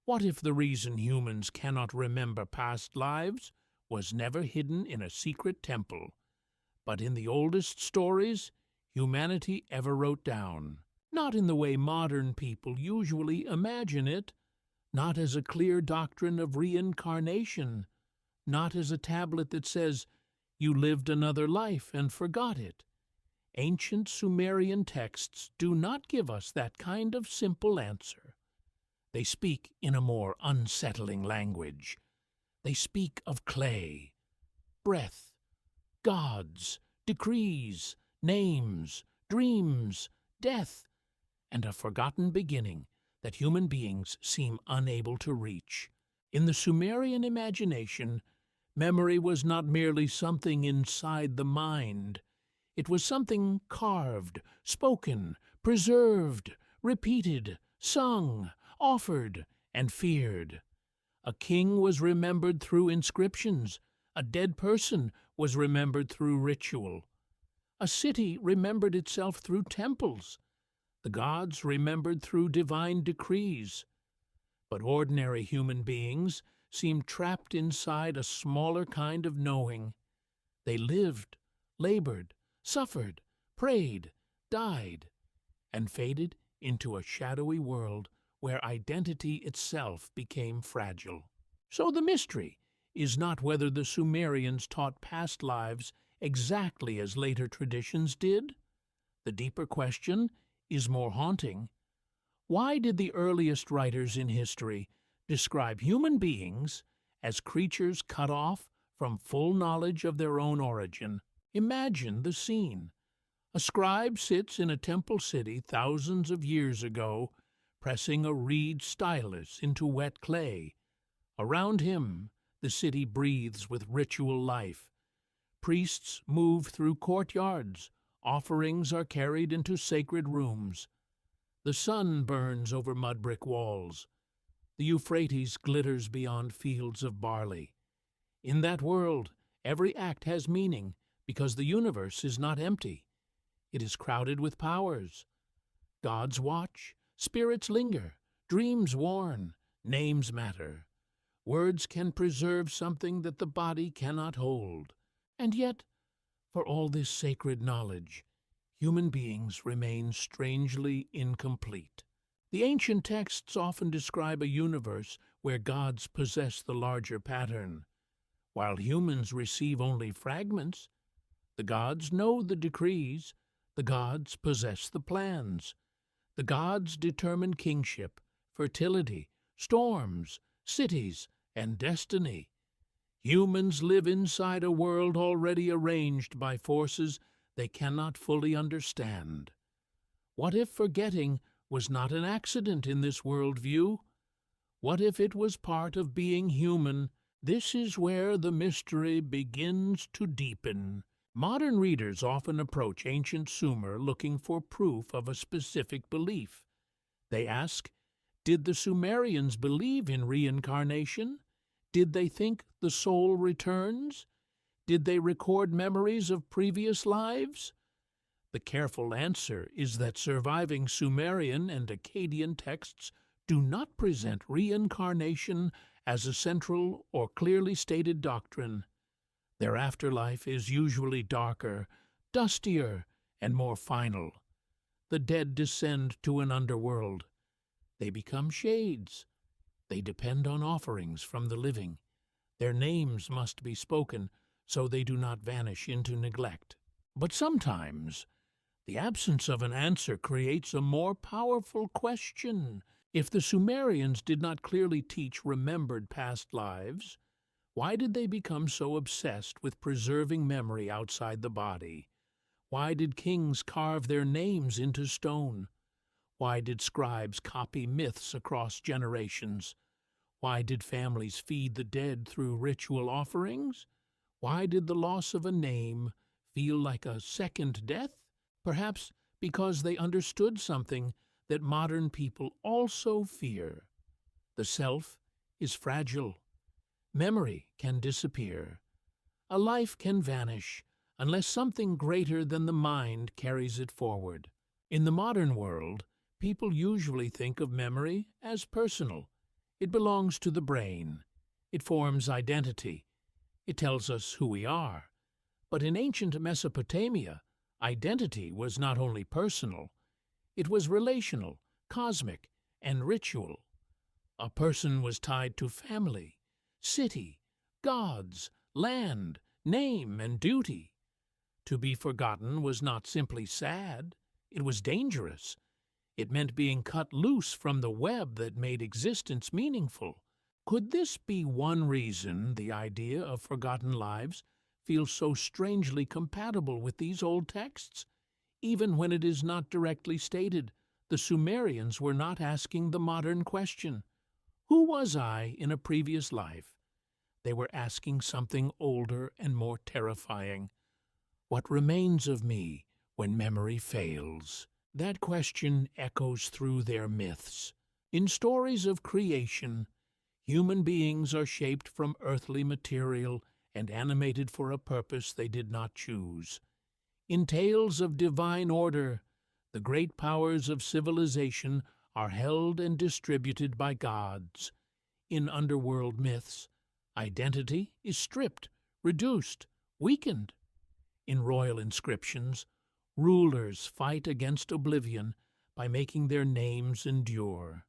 What if the reason humans cannot remember past lives was never hidden in a secret temple, but in the oldest stories humanity ever wrote down? Not in the way modern people usually imagine it, not as a clear doctrine of reincarnation, not as a tablet that says, "You lived another life and forgot it." Ancient Sumerian texts do not give us that kind of simple answer. They speak in a more unsettling language. They speak of clay, breath, gods, decrees, names, dreams, death, and a forgotten beginning that human beings seem unable to reach. In the Sumerian imagination, memory was not merely something inside the mind. It was something carved, spoken, preserved, repeated, sung, offered, and feared. A king was remembered through inscriptions. A dead person was remembered through ritual. A city remembered itself through temples. The gods remembered through divine decrees. But ordinary human beings seemed trapped inside a smaller kind of knowing. They lived, labored, suffered, prayed, died, and faded into a shadowy world where identity itself became fragile. So the mystery is not whether the Sumerians taught past lives exactly as later traditions did. The deeper question is more haunting. Why did the earliest writers in history describe human beings as creatures cut off from full knowledge of their own origin? Imagine the scene. A scribe sits in a temple city thousands of years ago, pressing a reed stylus into wet clay. Around him, the city breathes with ritual life. Priests move through courtyards. Offerings are carried into sacred rooms. The sun burns over mud-brick walls. The Euphrates glitters beyond fields of barley. In that world, every act has meaning because the universe is not empty. It is crowded with powers. Gods watch, spirits linger, dreams warn, names matter. Words can preserve something that the body cannot hold. And yet, for all this sacred knowledge, human beings remain strangely incomplete. The ancient texts often describe a universe where gods possess the larger pattern, while humans receive only fragments. The gods know the decrees. The gods possess the plans. The gods determine kingship, fertility, storms, cities, and destiny. Humans live inside a world already arranged by forces they cannot fully understand. What if forgetting was not an accident in this worldview? What if it was part of being human? This is where the mystery begins to deepen. Modern readers often approach ancient Sumer looking for proof of a specific belief. They ask, did the Sumerians believe in reincarnation? Did they think the soul returns? Did they record memories of previous lives? The careful answer is that surviving Sumerian and Akkadian texts do not present reincarnation as a central or clearly stated doctrine. Their afterlife is usually darker, dustier, and more final. The dead descend to an underworld. They become shades. They depend on offerings from the living. Their names must be spoken so they do not vanish into neglect. But sometimes, the absence of an answer creates a more powerful question. If the Sumerians did not clearly teach remembered past lives, why did they become so obsessed with preserving memory outside the body? Why did kings carve their names into stone? Why did scribes copy myths across generations? Why did families feed the dead through ritual offerings? Why did the loss of a name feel like a second death? Perhaps because they understood something that modern people also fear. The self is fragile. Memory can disappear. A life can vanish unless something greater than the mind carries it forward. In the modern world, people usually think of memory as personal. It belongs to the brain. It forms identity. It tells us who we are. But in ancient Mesopotamia, identity was not only personal, it was relational, cosmic, and ritual. A person was tied to family, city, gods, land, name, and duty. To be forgotten was not simply sad, it was dangerous. It meant being cut loose from the web that made existence meaningful. Could this be one reason the idea of forgotten lives feels so strangely compatible with these old texts? Even when it is not directly stated, the Sumerians were not asking the modern question, "Who was I in a previous life?" They were asking something older and more terrifying. What remains of me when memory fails? That question echoes through their myths. In stories of creation, human beings are shaped from earthly material and animated for a purpose they did not choose. In tales of divine order, the great powers of civilization are held and distributed by gods. In underworld myths, identity is stripped, reduced, weakened. In royal inscriptions, rulers fight against oblivion by making their names endure.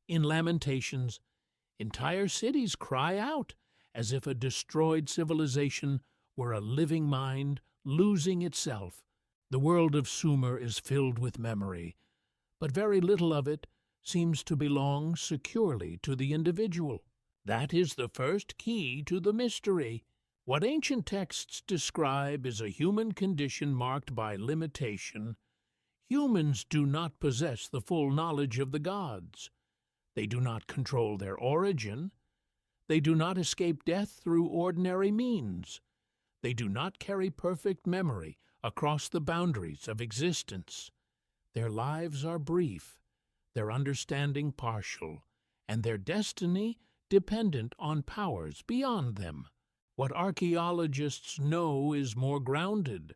In lamentations, entire cities cry out as if a destroyed civilization were a living mind losing itself. The world of Sumer is filled with memory, but very little of it seems to belong securely to the individual. That is the first key to the mystery. What ancient texts describe is a human condition marked by limitation. Humans do not possess the full knowledge of the gods. They do not control their origin. They do not escape death through ordinary means. They do not carry perfect memory across the boundaries of existence. Their lives are brief, their understanding partial, and their destiny dependent on powers beyond them. What archaeologists know is more grounded.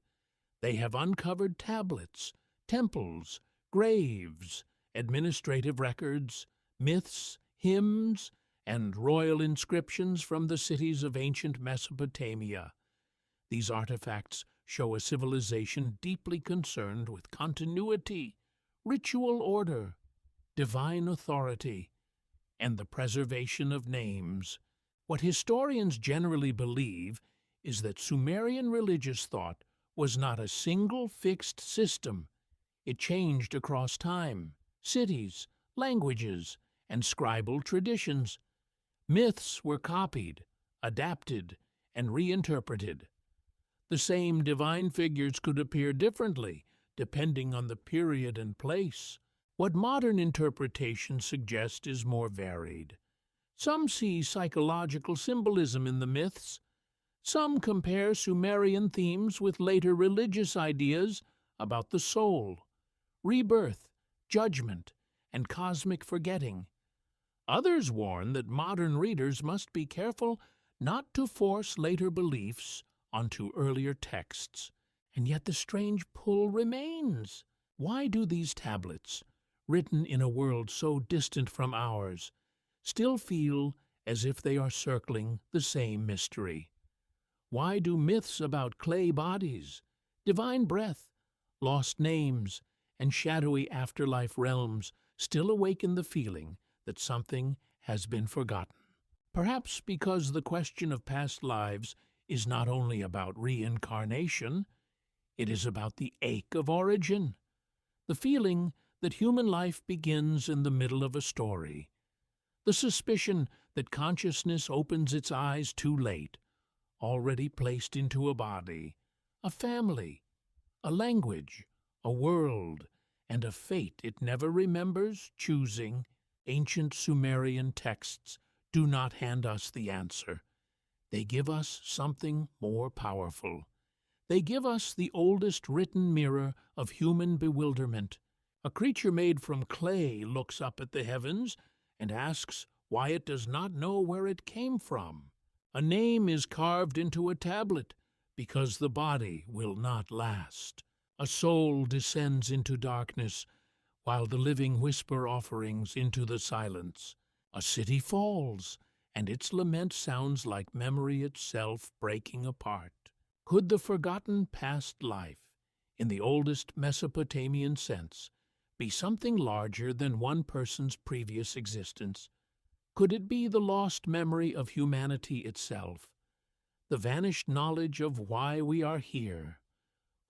They have uncovered tablets, temples, graves, administrative records, myths, hymns, and royal inscriptions from the cities of ancient Mesopotamia. These artifacts show a civilization deeply concerned with continuity, ritual order, divine authority, and the preservation of names. What historians generally believe is that Sumerian religious thought was not a single fixed system. It changed across time, cities, languages, and scribal traditions. Myths were copied, adapted, and reinterpreted. The same divine figures could appear differently, depending on the period and place. What modern interpretation suggests is more varied. Some see psychological symbolism in the myths. Some compare Sumerian themes with later religious ideas about the soul, rebirth, judgment, and cosmic forgetting. Others warn that modern readers must be careful not to force later beliefs onto earlier texts. And yet the strange pull remains. Why do these tablets, written in a world so distant from ours, still feel as if they are circling the same mystery? Why do myths about clay bodies, divine breath, lost names, and shadowy afterlife realms still awaken the feeling that something has been forgotten? Perhaps because the question of past lives is not only about reincarnation, it is about the ache of origin, the feeling that human life begins in the middle of a story, the suspicion that consciousness opens its eyes too late, already placed into a body, a family, a language, a world, and a fate it never remembers choosing. Ancient Sumerian texts do not hand us the answer. They give us something more powerful. They give us the oldest written mirror of human bewilderment. A creature made from clay looks up at the heavens and asks why it does not know where it came from. A name is carved into a tablet because the body will not last. A soul descends into darkness while the living whisper offerings into the silence. A city falls, and its lament sounds like memory itself breaking apart. Could the forgotten past life, in the oldest Mesopotamian sense, be something larger than one person's previous existence? Could it be the lost memory of humanity itself, the vanished knowledge of why we are here,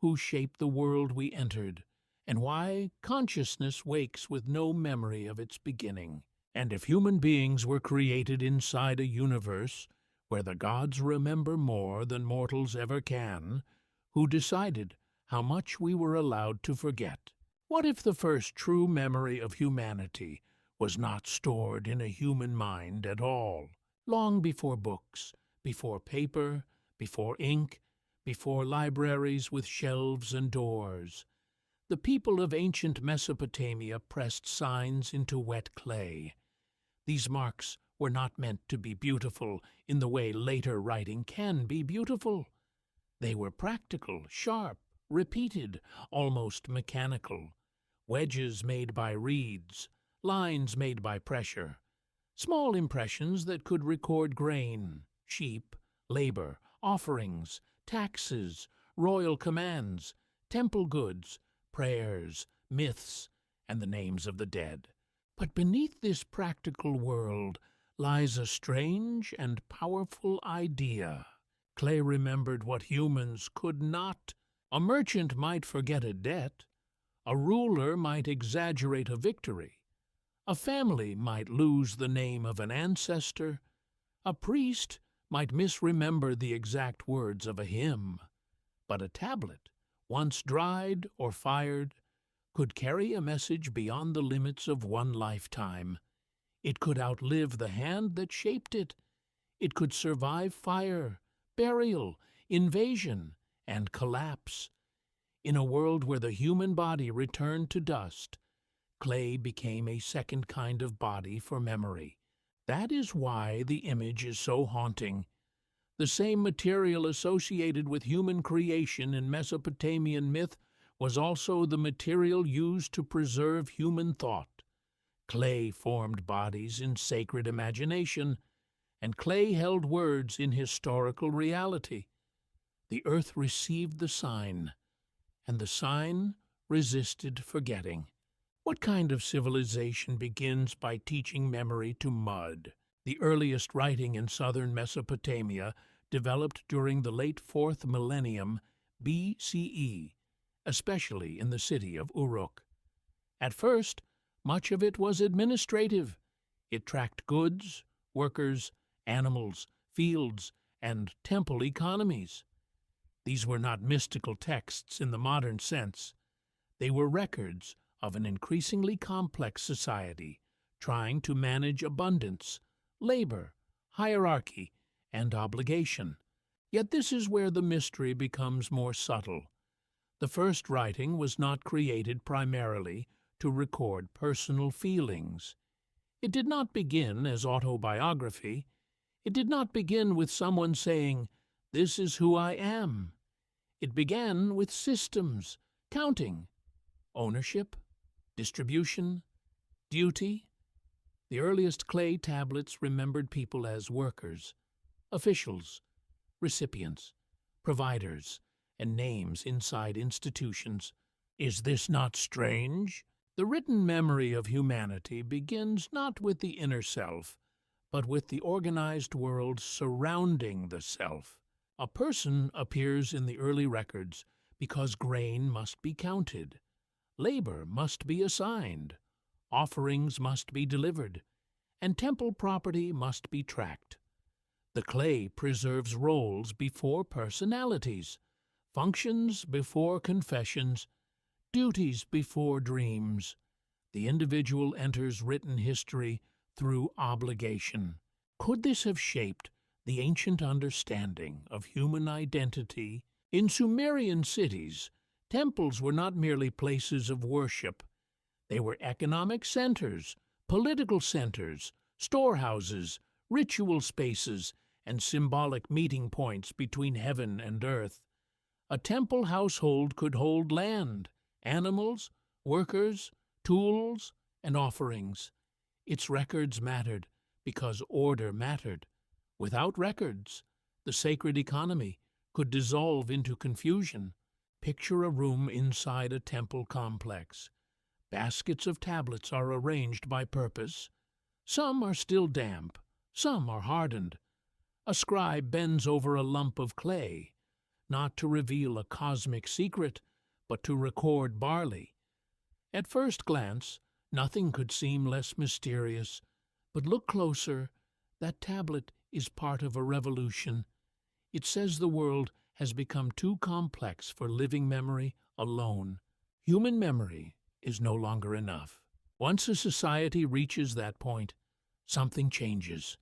who shaped the world we entered, and why consciousness wakes with no memory of its beginning? And if human beings were created inside a universe where the gods remember more than mortals ever can, who decided how much we were allowed to forget? What if the first true memory of humanity was not stored in a human mind at all, long before books, before paper, before ink, before libraries with shelves and doors? The people of ancient Mesopotamia pressed signs into wet clay. These marks were not meant to be beautiful in the way later writing can be beautiful. They were practical, sharp, repeated, almost mechanical. Wedges made by reeds, lines made by pressure, small impressions that could record grain, sheep, labor, offerings, taxes, royal commands, temple goods, prayers, myths, and the names of the dead. But beneath this practical world lies a strange and powerful idea. Clay remembered what humans could not. A merchant might forget a debt. A ruler might exaggerate a victory. A family might lose the name of an ancestor. A priest might misremember the exact words of a hymn. But a tablet, once dried or fired, could carry a message beyond the limits of one lifetime. It could outlive the hand that shaped it. It could survive fire, burial, invasion, and collapse. In a world where the human body returned to dust, clay became a second kind of body for memory. That is why the image is so haunting. The same material associated with human creation in Mesopotamian myth was also the material used to preserve human thought. Clay formed bodies in sacred imagination, and clay held words in historical reality. The earth received the sign, and the sign resisted forgetting. What kind of civilization begins by teaching memory to mud? The earliest writing in southern Mesopotamia developed during the late 4th millennium BCE, especially in the city of Uruk. At first, much of it was administrative. It tracked goods, workers, animals, fields, and temple economies. These were not mystical texts in the modern sense. They were records of an increasingly complex society trying to manage abundance, labor, hierarchy, and obligation. Yet this is where the mystery becomes more subtle. The first writing was not created primarily to record personal feelings. It did not begin as autobiography. It did not begin with someone saying, "This is who I am." It began with systems, counting, ownership, distribution, duty. The earliest clay tablets remembered people as workers, officials, recipients, providers, and names inside institutions. Is this not strange? The written memory of humanity begins not with the inner self, but with the organized world surrounding the self. A person appears in the early records because grain must be counted, labor must be assigned, offerings must be delivered, and temple property must be tracked. The clay preserves roles before personalities, functions before confessions, duties before dreams. The individual enters written history through obligation. Could this have shaped the ancient understanding of human identity? In Sumerian cities, temples were not merely places of worship. They were economic centers, political centers, storehouses, ritual spaces, and symbolic meeting points between heaven and earth. A temple household could hold land, animals, workers, tools, and offerings. Its records mattered because order mattered. Without records, the sacred economy could dissolve into confusion. Picture a room inside a temple complex. Baskets of tablets are arranged by purpose. Some are still damp, some are hardened. A scribe bends over a lump of clay, not to reveal a cosmic secret, but to record barley. At first glance, nothing could seem less mysterious, but look closer. That tablet is part of a revolution. It says the world has become too complex for living memory alone. Human memory is no longer enough. Once a society reaches that point, something changes.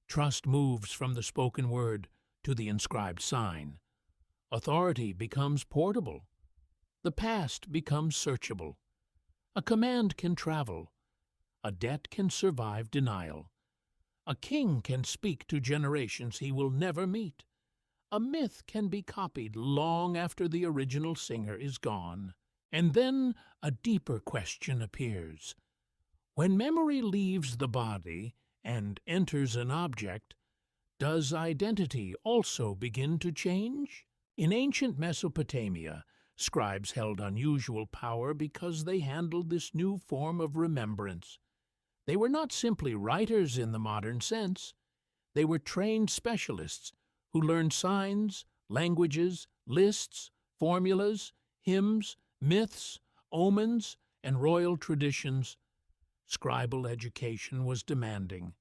Trust moves from the spoken word to the inscribed sign. Authority becomes portable. The past becomes searchable. A command can travel. A debt can survive denial. A king can speak to generations he will never meet. A myth can be copied long after the original singer is gone. And then a deeper question appears. When memory leaves the body and enters an object, does identity also begin to change? In ancient Mesopotamia, scribes held unusual power because they handled this new form of remembrance. They were not simply writers in the modern sense. They were trained specialists who learned signs, languages, lists, formulas, hymns, myths, omens, and royal traditions. Scribal education was demanding.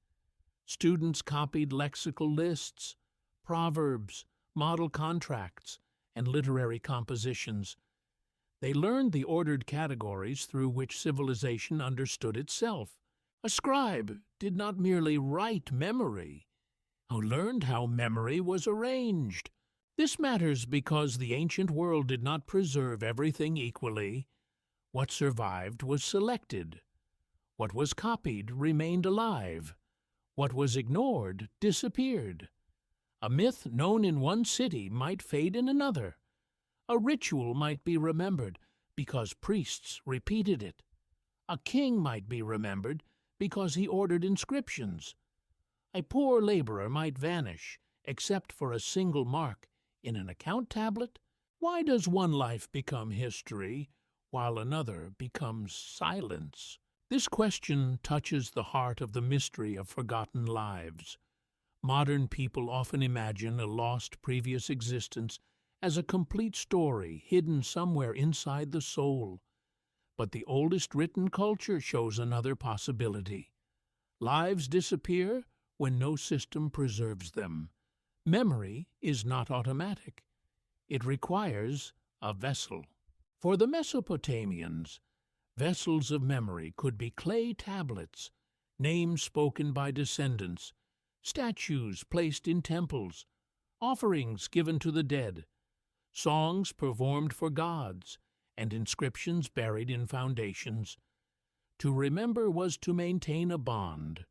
Students copied lexical lists, proverbs, model contracts, and literary compositions. They learned the ordered categories through which civilization understood itself. A scribe did not merely write memory, he learned how memory was arranged. This matters because the ancient world did not preserve everything equally. What survived was selected. What was copied remained alive. What was ignored disappeared. A myth known in one city might fade in another. A ritual might be remembered because priests repeated it. A king might be remembered because he ordered inscriptions. A poor laborer might vanish, except for a single mark in an account tablet. Why does one life become history while another becomes silence? This question touches the heart of the mystery of forgotten lives. Modern people often imagine a lost previous existence as a complete story hidden somewhere inside the soul. But the oldest written culture shows another possibility. Lives disappear when no system preserves them. Memory is not automatic. It requires a vessel. For the Mesopotamians, vessels of memory could be clay tablets, names spoken by descendants, statues placed in temples, offerings given to the dead, songs performed for gods, and inscriptions buried in foundations. To remember was to maintain a bond.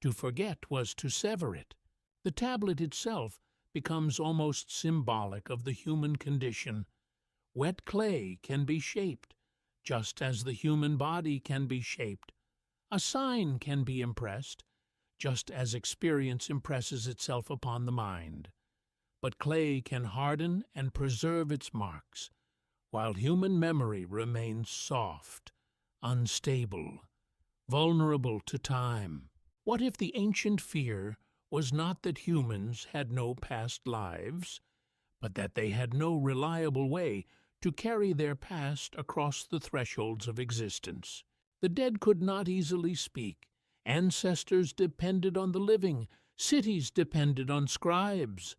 To forget was to sever it. The tablet itself becomes almost symbolic of the human condition. Wet clay can be shaped, just as the human body can be shaped. A sign can be impressed, just as experience impresses itself upon the mind. But clay can harden and preserve its marks, while human memory remains soft, unstable, vulnerable to time. What if the ancient fear was not that humans had no past lives, but that they had no reliable way to carry their past across the thresholds of existence? The dead could not easily speak. Ancestors depended on the living. Cities depended on scribes.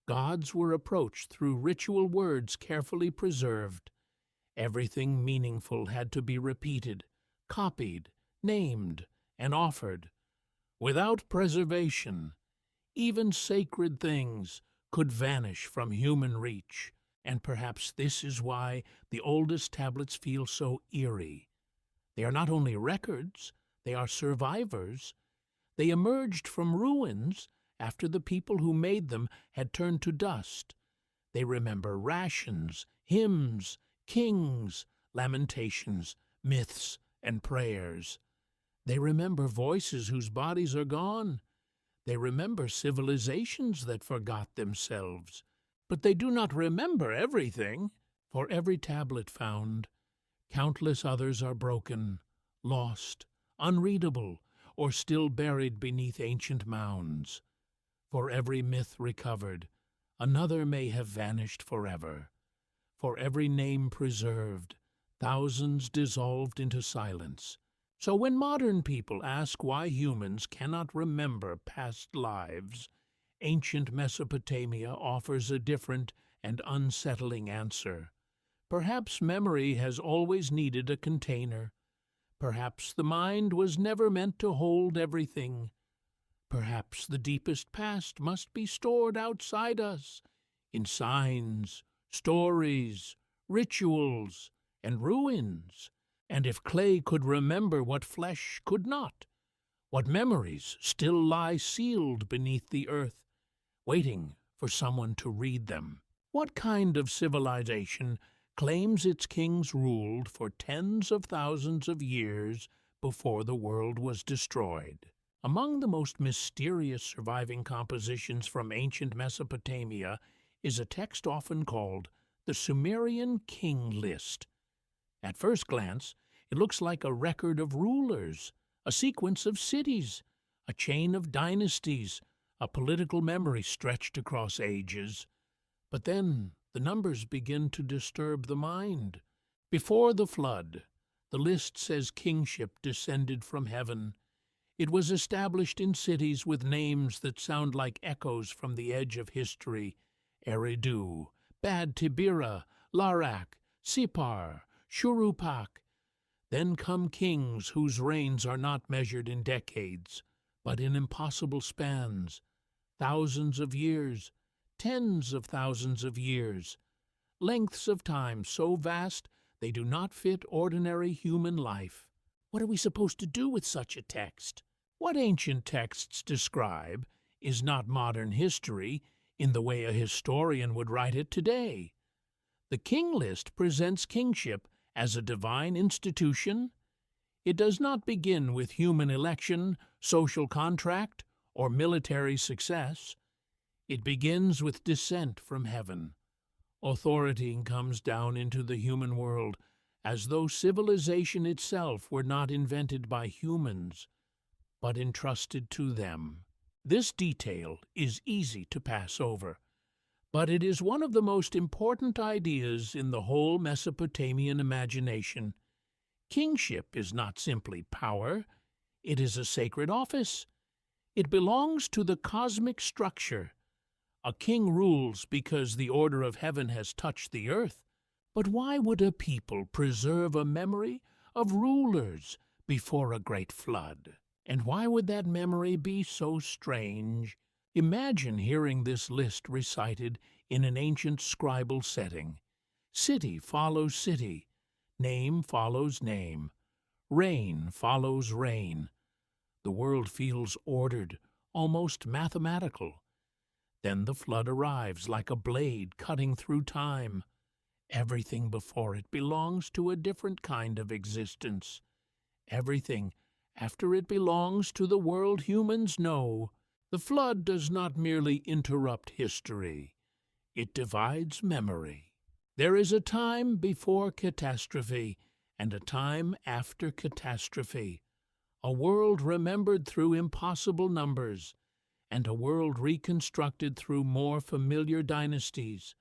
Gods were approached through ritual words carefully preserved. Everything meaningful had to be repeated, copied, named, and offered. Without preservation, even sacred things could vanish from human reach, and perhaps this is why the oldest tablets feel so eerie. They are not only records, they are survivors. They emerged from ruins after the people who made them had turned to dust. They remember rations, hymns, kings, lamentations, myths, and prayers. They remember voices whose bodies are gone. They remember civilizations that forgot themselves. But they do not remember everything. For every tablet found, countless others are broken, lost, unreadable, or still buried beneath ancient mounds. For every myth recovered, another may have vanished forever. For every name preserved, thousands dissolved into silence. So when modern people ask why humans cannot remember past lives, ancient Mesopotamia offers a different and unsettling answer. Perhaps memory has always needed a container. Perhaps the mind was never meant to hold everything. Perhaps the deepest past must be stored outside us, in signs, stories, rituals, and ruins. And if clay could remember what flesh could not, what memories still lie sealed beneath the earth, waiting for someone to read them? What kind of civilization claims its kings ruled for tens of thousands of years before the world was destroyed? Among the most mysterious surviving compositions from ancient Mesopotamia is a text often called the Sumerian King List. At first glance, it looks like a record of rulers, a sequence of cities, a chain of dynasties, a political memory stretched across ages. But then the numbers begin to disturb the mind. Before the flood, the list says kingship descended from heaven. It was established in cities with names that sound like echoes from the edge of history: Eridu, Bad Tibira, Larak, Sipar, Shurupak. Then come kings whose reigns are not measured in decades, but in impossible spans, thousands of years, tens of thousands of years, lengths of time so vast they do not fit ordinary human life. What are we supposed to do with such a text? What ancient texts describe is not modern history in the way a historian would write it today. The King List presents kingship as a divine institution. It does not begin with human election, social contract, or military success. It begins with descent from heaven. Authority comes down into the human world, as though civilization itself were not invented by humans, but entrusted to them. This detail is easy to pass over, but it is one of the most important ideas in the whole Mesopotamian imagination. Kingship is not simply power, it is a sacred office. It belongs to the cosmic structure. A king rules because the order of heaven has touched the earth. But why would a people preserve a memory of rulers before a great flood? And why would that memory be so strange? Imagine hearing this list recited in an ancient scribal setting. City follows city, name follows name, reign follows reign. The world feels ordered, almost mathematical. Then the flood arrives like a blade cutting through time. Everything before it belongs to a different kind of existence. Everything after it belongs to the world humans know. The flood does not merely interrupt history. It divides memory. There is a time before catastrophe and a time after catastrophe. A world remembered through impossible numbers, and a world reconstructed through more familiar dynasties.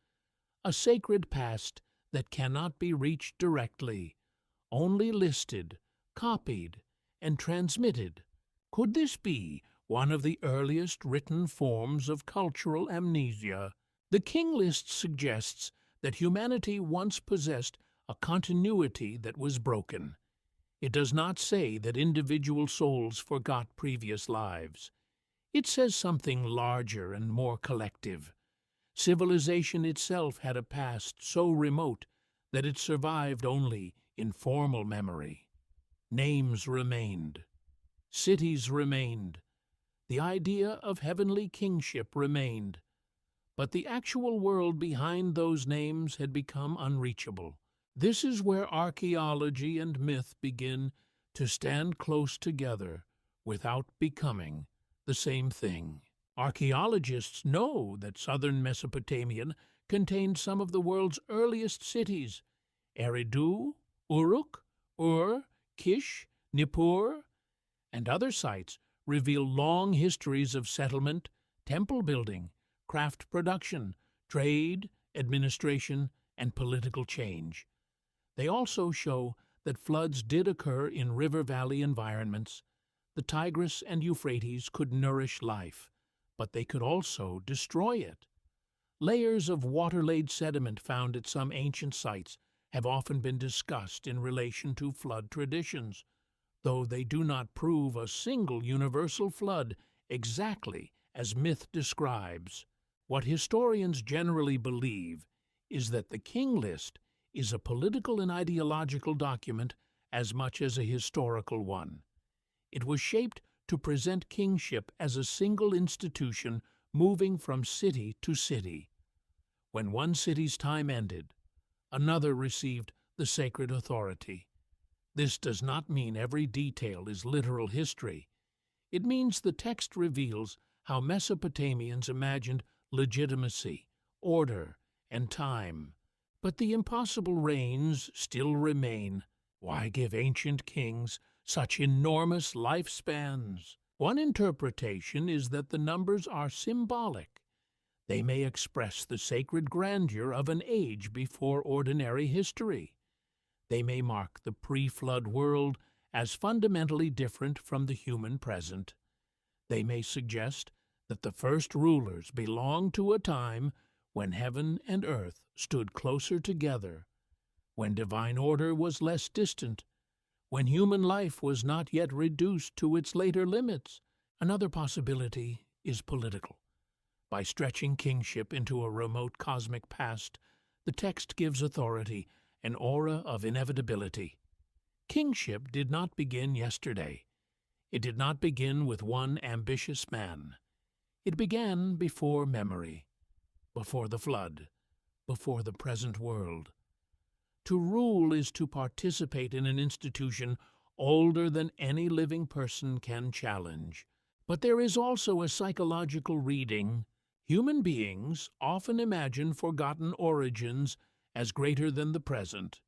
A sacred past that cannot be reached directly, only listed, copied, and transmitted. Could this be one of the earliest written forms of cultural amnesia? The King List suggests that humanity once possessed a continuity that was broken. It does not say that individual souls forgot previous lives. It says something larger and more collective. Civilization itself had a past so remote that it survived only in formal memory. Names remained. Cities remained. The idea of heavenly kingship remained. But the actual world behind those names had become unreachable. This is where archaeology and myth begin to stand close together without becoming the same thing. Archaeologists know that southern Mesopotamian contained some of the world's earliest cities: Eridu, Uruk, Ur, Kish, Nippur, and other sites reveal long histories of settlement, temple building, craft production, trade, administration, and political change. They also show that floods did occur in river valley environments. The Tigris and Euphrates could nourish life, but they could also destroy it. Layers of water-laid sediment found at some ancient sites have often been discussed in relation to flood traditions, though they do not prove a single universal flood exactly as myth describes. What historians generally believe is that the King List is a political and ideological document as much as a historical one. It was shaped to present kingship as a single institution moving from city to city. When one city's time ended, another received the sacred authority. This does not mean every detail is literal history. It means the text reveals how Mesopotamians imagined legitimacy, order, and time. But the impossible reigns still remain. Why give ancient kings such enormous lifespans? One interpretation is that the numbers are symbolic. They may express the sacred grandeur of an age before ordinary history. They may mark the pre-flood world as fundamentally different from the human present. They may suggest that the first rulers belonged to a time when heaven and earth stood closer together, when divine order was less distant, when human life was not yet reduced to its later limits. Another possibility is political. By stretching kingship into a remote cosmic past, the text gives authority an aura of inevitability. Kingship did not begin yesterday. It did not begin with one ambitious man. It began before memory, before the flood, before the present world. To rule is to participate in an institution older than any living person can challenge. But there is also a psychological reading. Human beings often imagine forgotten origins as greater than the present.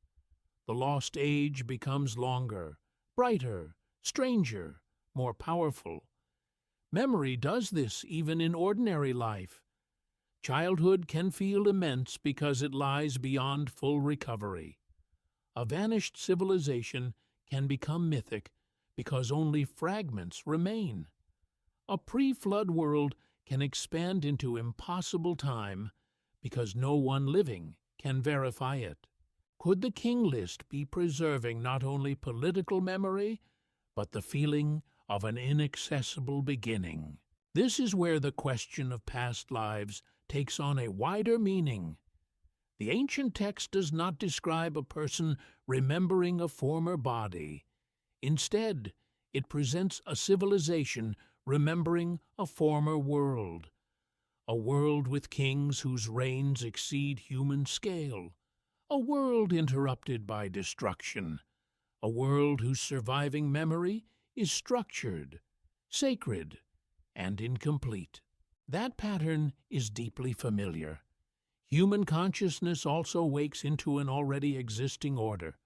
The lost age becomes longer, brighter, stranger, more powerful. Memory does this even in ordinary life. Childhood can feel immense because it lies beyond full recovery. A vanished civilization can become mythic because only fragments remain. A pre-flood world can expand into impossible time because no one living can verify it. Could the King List be preserving not only political memory, but the feeling of an inaccessible beginning? This is where the question of past lives takes on a wider meaning. The ancient text does not describe a person remembering a former body. Instead, it presents a civilization remembering a former world, a world with kings whose reigns exceed human scale, a world interrupted by destruction, a world whose surviving memory is structured, sacred, and incomplete. That pattern is deeply familiar. Human consciousness also wakes into an already existing order.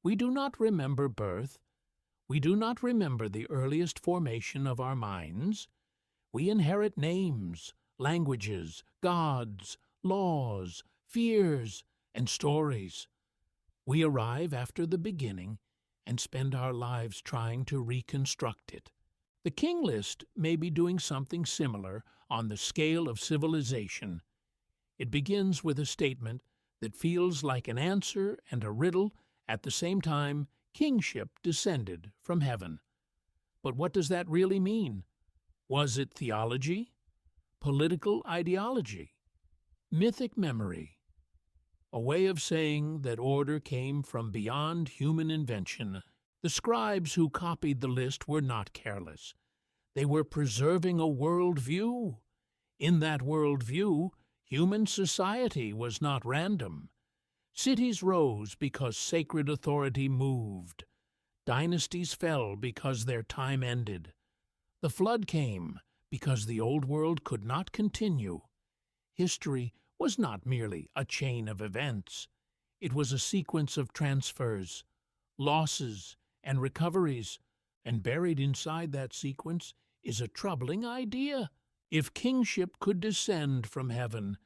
We do not remember birth. We do not remember the earliest formation of our minds. We inherit names, languages, gods, laws, fears, and stories. We arrive after the beginning and spend our lives trying to reconstruct it. The King List may be doing something similar on the scale of civilization. It begins with a statement that feels like an answer and a riddle. At the same time, kingship descended from heaven. But what does that really mean? Was it theology? Political ideology? Mythic memory? A way of saying that order came from beyond human invention. The scribes who copied the list were not careless. They were preserving a world view. In that world view, human society was not random. Cities rose because sacred authority moved. Dynasties fell because their time ended. The flood came because the old world could not continue. History was not merely a chain of events. It was a sequence of transfers, losses, and recoveries, and buried inside that sequence is a troubling idea. If kingship could descend from heaven,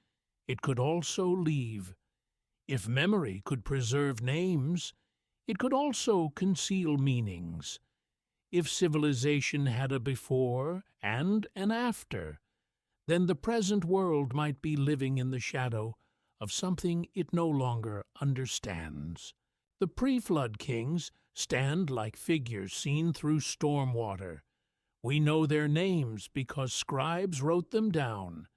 it could also leave. If memory could preserve names, it could also conceal meanings. If civilization had a before and an after, then the present world might be living in the shadow of something it no longer understands. The pre-flood kings stand like figures seen through storm water. We know their names because scribes wrote them down.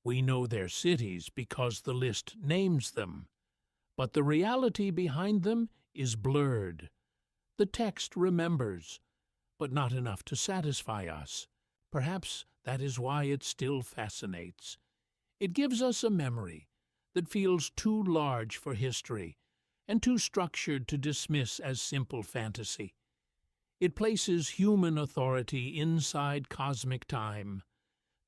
We know their cities because the list names them. But the reality behind them is blurred. The text remembers, but not enough to satisfy us. Perhaps that is why it still fascinates. It gives us a memory that feels too large for history and too structured to dismiss as simple fantasy. It places human authority inside cosmic time,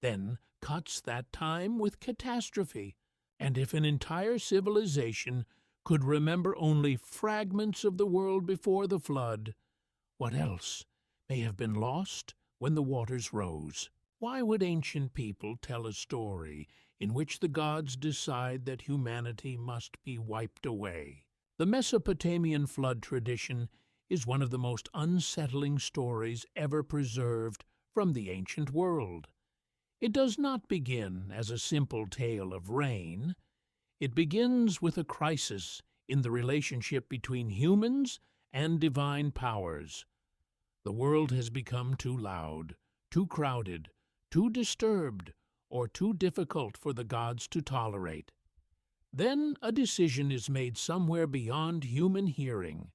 then cuts that time with catastrophe. And if an entire civilization could remember only fragments of the world before the flood, what else may have been lost when the waters rose? Why would ancient people tell a story in which the gods decide that humanity must be wiped away? The Mesopotamian flood tradition is one of the most unsettling stories ever preserved from the ancient world. It does not begin as a simple tale of rain. It begins with a crisis in the relationship between humans and divine powers. The world has become too loud, too crowded, too disturbed, or too difficult for the gods to tolerate. Then a decision is made somewhere beyond human hearing.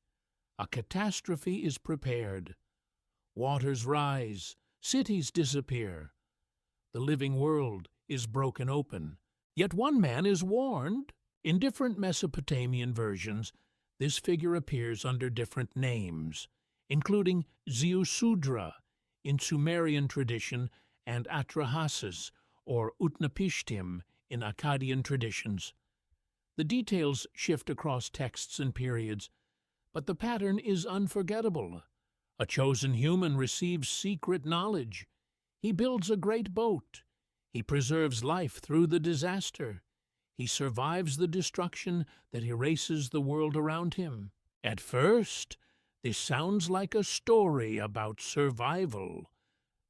A catastrophe is prepared. Waters rise, cities disappear. The living world is broken open. Yet one man is warned. In different Mesopotamian versions, this figure appears under different names, including Ziusudra in Sumerian tradition and Atrahasis or Utnapishtim in Akkadian traditions. The details shift across texts and periods, but the pattern is unforgettable. A chosen human receives secret knowledge. He builds a great boat. He preserves life through the disaster. He survives the destruction that erases the world around him. At first, this sounds like a story about survival,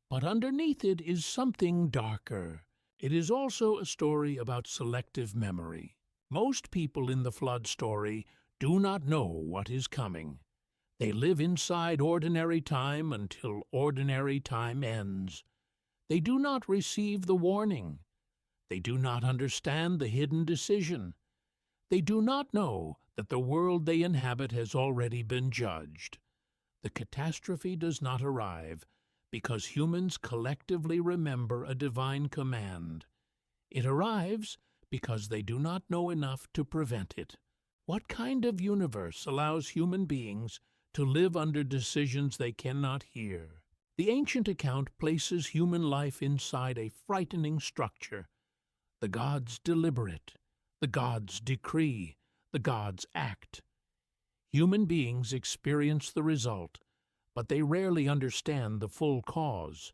but underneath it is something darker. It is also a story about selective memory. Most people in the flood story do not know what is coming. They live inside ordinary time until ordinary time ends. They do not receive the warning. They do not understand the hidden decision. They do not know that the world they inhabit has already been judged. The catastrophe does not arrive because humans collectively remember a divine command. It arrives because they do not know enough to prevent it. What kind of universe allows human beings to live under decisions they cannot hear? The ancient account places human life inside a frightening structure. The gods deliberate, the gods decree, the gods act. Human beings experience the result, but they rarely understand the full cause.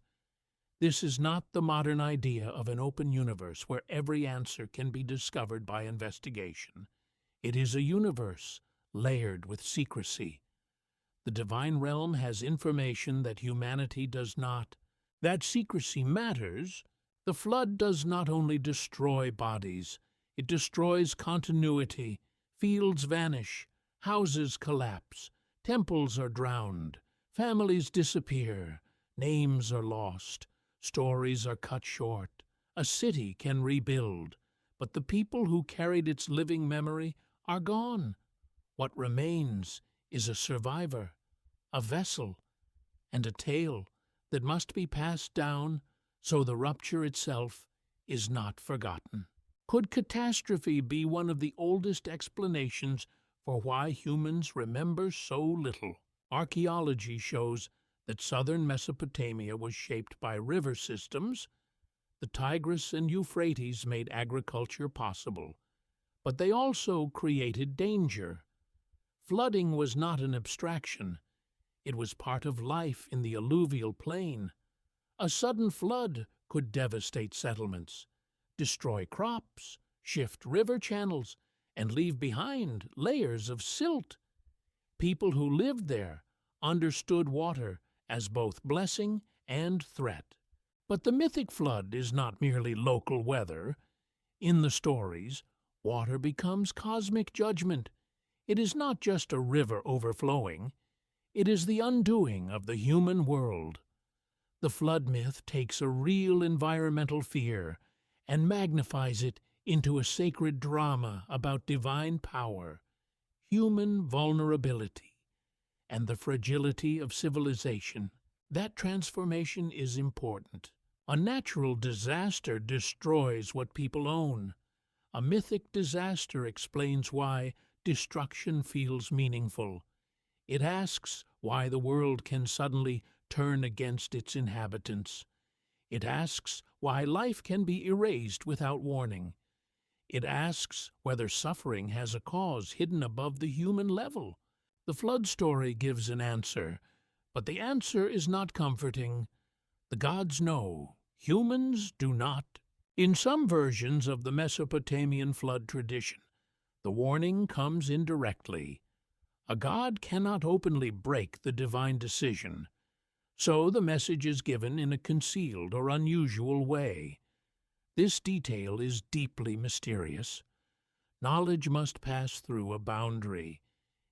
This is not the modern idea of an open universe where every answer can be discovered by investigation. It is a universe layered with secrecy. The divine realm has information that humanity does not. That secrecy matters. The flood does not only destroy bodies, it destroys continuity. Fields vanish, houses collapse, temples are drowned, families disappear, names are lost, stories are cut short. A city can rebuild, but the people who carried its living memory are gone. What remains is a survivor, a vessel, and a tale that must be passed down so the rupture itself is not forgotten. Could catastrophe be one of the oldest explanations for why humans remember so little? Archaeology shows that southern Mesopotamia was shaped by river systems. The Tigris and Euphrates made agriculture possible, but they also created danger. Flooding was not an abstraction. It was part of life in the alluvial plain. A sudden flood could devastate settlements, destroy crops, shift river channels, and leave behind layers of silt. People who lived there understood water as both blessing and threat. But the mythic flood is not merely local weather. In the stories, water becomes cosmic judgment. It is not just a river overflowing. It is the undoing of the human world. The flood myth takes a real environmental fear and magnifies it into a sacred drama about divine power, human vulnerability, and the fragility of civilization. That transformation is important. A natural disaster destroys what people own. A mythic disaster explains why destruction feels meaningful. It asks why the world can suddenly turn against its inhabitants. It asks why life can be erased without warning. It asks whether suffering has a cause hidden above the human level. The flood story gives an answer, but the answer is not comforting. The gods know, humans do not. In some versions of the Mesopotamian flood tradition, the warning comes indirectly. A god cannot openly break the divine decision, so the message is given in a concealed or unusual way. This detail is deeply mysterious. Knowledge must pass through a boundary.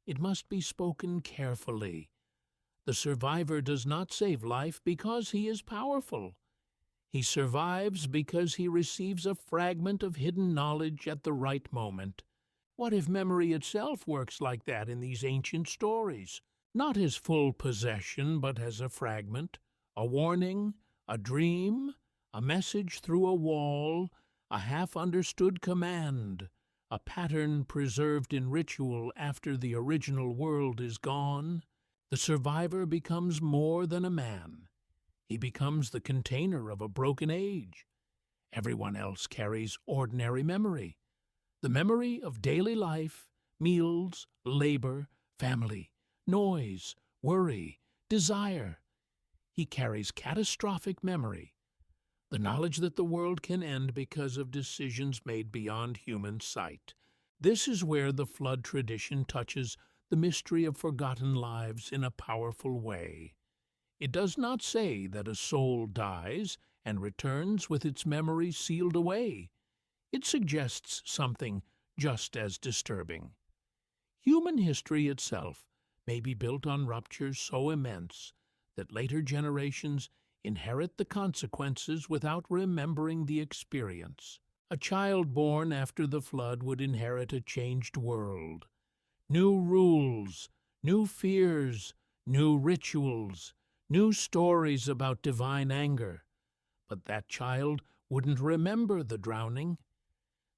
It must be spoken carefully. The survivor does not save life because he is powerful. He survives because he receives a fragment of hidden knowledge at the right moment. What if memory itself works like that in these ancient stories? Not as full possession, but as a fragment, a warning, a dream, a message through a wall, a half-understood command, a pattern preserved in ritual after the original world is gone. The survivor becomes more than a man. He becomes the container of a broken age. Everyone else carries ordinary memory. The memory of daily life, meals, labor, family, noise, worry, desire. He carries catastrophic memory, the knowledge that the world can end because of decisions made beyond human sight. This is where the flood tradition touches the mystery of forgotten lives in a powerful way. It does not say that a soul dies and returns with its memory sealed away. It suggests something just as disturbing. Human history itself may be built on ruptures so immense that later generations inherit the consequences without remembering the experience. A child born after the flood would inherit a changed world. New rules, new fears, new rituals, new stories about divine anger. But that child wouldn't remember the drowning.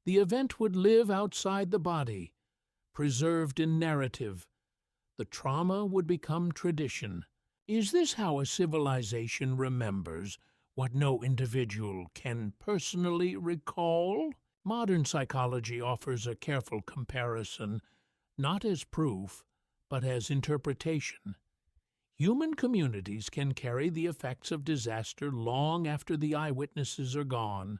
The event would live outside the body, preserved in narrative. The trauma would become tradition. Is this how a civilization remembers what no individual can personally recall? Modern psychology offers a careful comparison, not as proof, but as interpretation. Human communities can carry the effects of disaster long after the eyewitnesses are gone.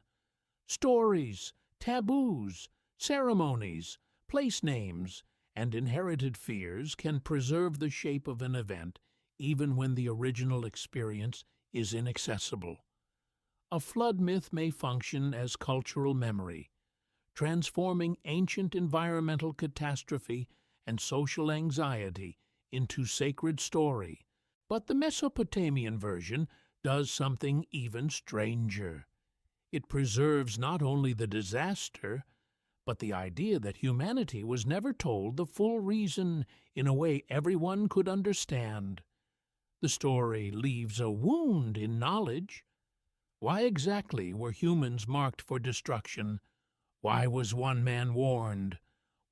Stories, taboos, ceremonies, place names, and inherited fears can preserve the shape of an event even when the original experience is inaccessible. A flood myth may function as cultural memory, transforming ancient environmental catastrophe and social anxiety into sacred story. But the Mesopotamian version does something even stranger. It preserves not only the disaster, but the idea that humanity was never told the full reason in a way everyone could understand. The story leaves a wound in knowledge. Why exactly were humans marked for destruction? Why was one man warned?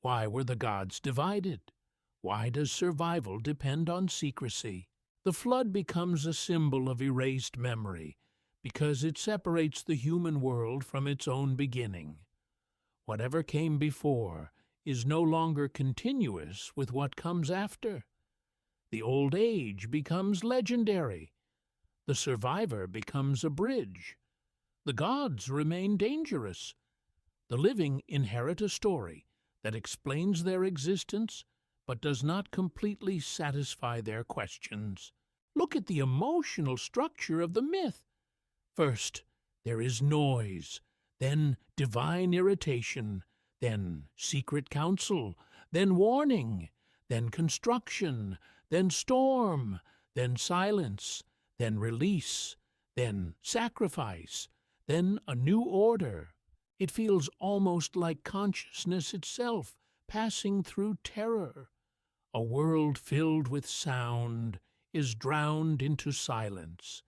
Why were the gods divided? Why does survival depend on secrecy? The flood becomes a symbol of erased memory because it separates the human world from its own beginning. Whatever came before is no longer continuous with what comes after. The old age becomes legendary. The survivor becomes a bridge. The gods remain dangerous. The living inherit a story that explains their existence but does not completely satisfy their questions. Look at the emotional structure of the myth. First, there is noise, then divine irritation, then secret counsel, then warning, then construction, then storm, then silence, then release, then sacrifice, then a new order. It feels almost like consciousness itself passing through terror. A world filled with sound is drowned into silence.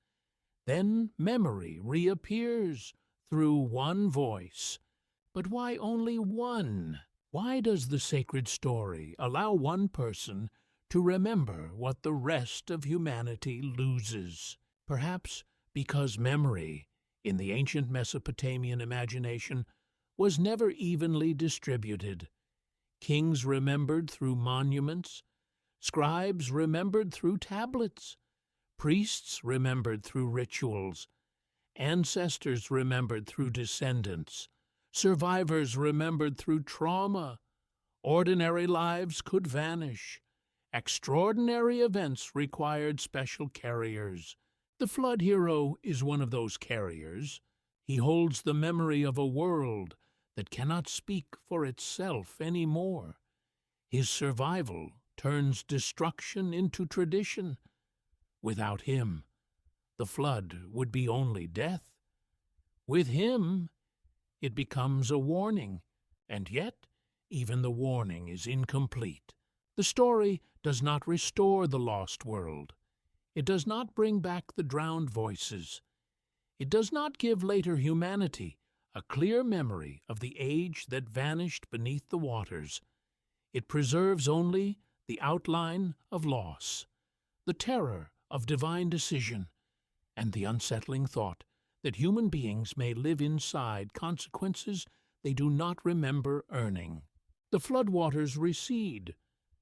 Then memory reappears through one voice. But why only one? Why does the sacred story allow one person to remember what the rest of humanity loses? Perhaps because memory, in the ancient Mesopotamian imagination, was never evenly distributed. Kings remembered through monuments, scribes remembered through tablets, priests remembered through rituals, ancestors remembered through descendants, survivors remembered through trauma. Ordinary lives could vanish. Extraordinary events required special carriers. The flood hero is one of those carriers. He holds the memory of a world that cannot speak for itself anymore. His survival turns destruction into tradition. Without him, the flood would be only death. With him, it becomes a warning, and yet even the warning is incomplete. The story does not restore the lost world. It does not bring back the drowned voices. It does not give later humanity a clear memory of the age that vanished beneath the waters. It preserves only the outline of loss, the terror of divine decision, and the unsettling thought that human beings may live inside consequences they do not remember earning. The floodwaters recede,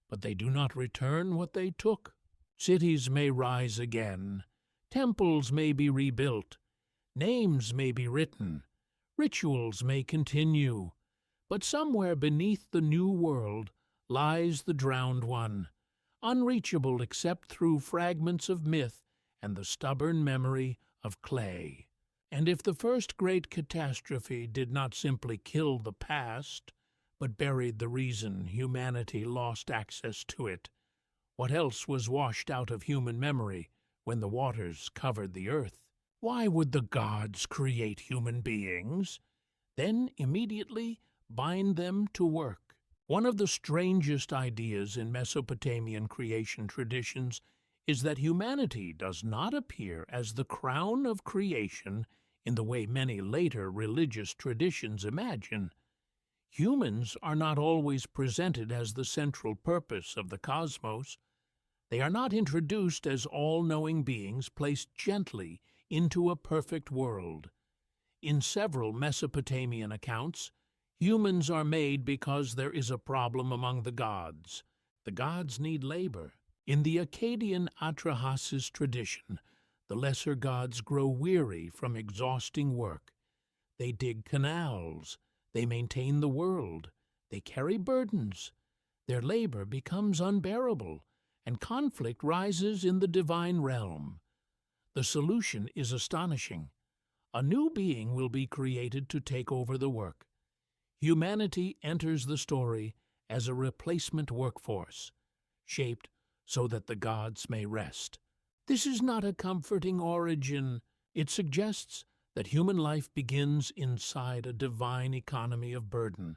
but they do not return what they took. Cities may rise again, temples may be rebuilt, names may be written, rituals may continue, but somewhere beneath the new world lies the drowned one, unreachable except through fragments of myth and the stubborn memory of clay. And if the first great catastrophe did not simply kill the past, but buried the reason humanity lost access to it, what else was washed out of human memory when the waters covered the earth? Why would the gods create human beings, then immediately bind them to work? One of the strangest ideas in Mesopotamian creation traditions is that humanity does not appear as the crown of creation in the way many later religious traditions imagine. Humans are not always presented as the central purpose of the cosmos. They are not introduced as all-knowing beings placed gently into a perfect world. In several Mesopotamian accounts, humans are made because there is a problem among the gods. The gods need labor. In the Akkadian Atrahasis tradition, the lesser gods grow weary from exhausting work. They dig canals. They maintain the world. They carry burdens. Their labor becomes unbearable, and conflict rises in the divine realm. The solution is astonishing. A new being will be created to take over the work. Humanity enters the story as a replacement workforce, shaped so that the gods may rest. This is not a comforting origin. It suggests that human life begins inside a divine economy of burden.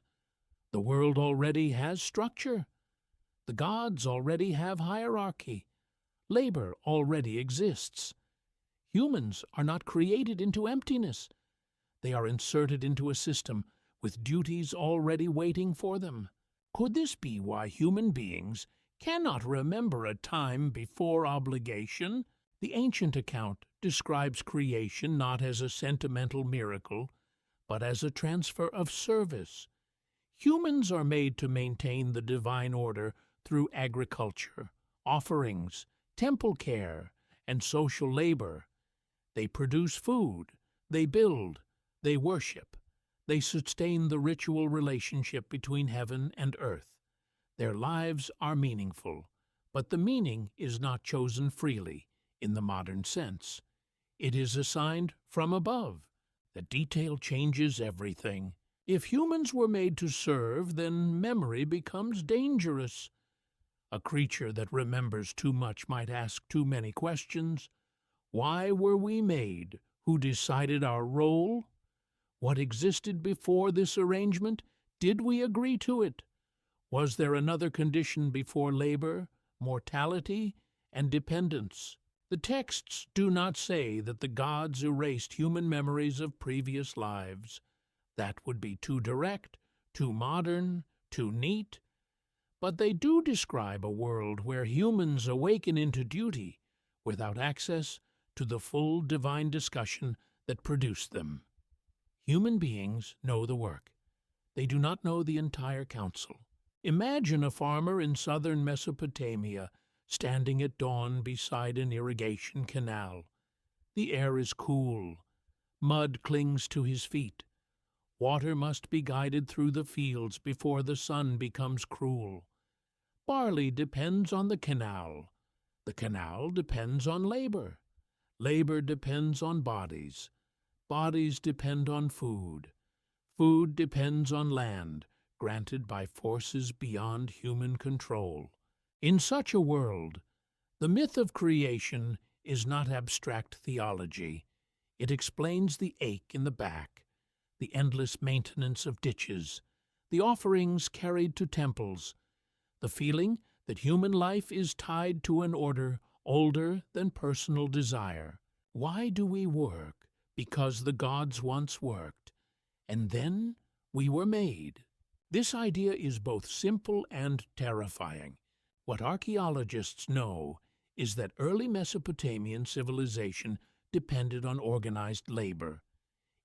The world already has structure. The gods already have hierarchy. Labor already exists. Humans are not created into emptiness. They are inserted into a system with duties already waiting for them. Could this be why human beings cannot remember a time before obligation. The ancient account describes creation not as a sentimental miracle, but as a transfer of service. Humans are made to maintain the divine order through agriculture, offerings, temple care, and social labor. They produce food, they build, they worship, they sustain the ritual relationship between heaven and earth. Their lives are meaningful, but the meaning is not chosen freely in the modern sense. It is assigned from above. The detail changes everything. If humans were made to serve, then memory becomes dangerous. A creature that remembers too much might ask too many questions. Why were we made? Who decided our role? What existed before this arrangement? Did we agree to it? Was there another condition before labor, mortality, and dependence? The texts do not say that the gods erased human memories of previous lives. That would be too direct, too modern, too neat. But they do describe a world where humans awaken into duty without access to the full divine discussion that produced them. Human beings know the work. They do not know the entire counsel. Imagine a farmer in southern Mesopotamia standing at dawn beside an irrigation canal. The air is cool. Mud clings to his feet. Water must be guided through the fields before the sun becomes cruel. Barley depends on the canal. The canal depends on labor. Labor depends on bodies. Bodies depend on food. Food depends on land, granted by forces beyond human control. In such a world, the myth of creation is not abstract theology. It explains the ache in the back, the endless maintenance of ditches, the offerings carried to temples, the feeling that human life is tied to an order older than personal desire. Why do we work? Because the gods once worked, and then we were made. This idea is both simple and terrifying. What archaeologists know is that early Mesopotamian civilization depended on organized labor.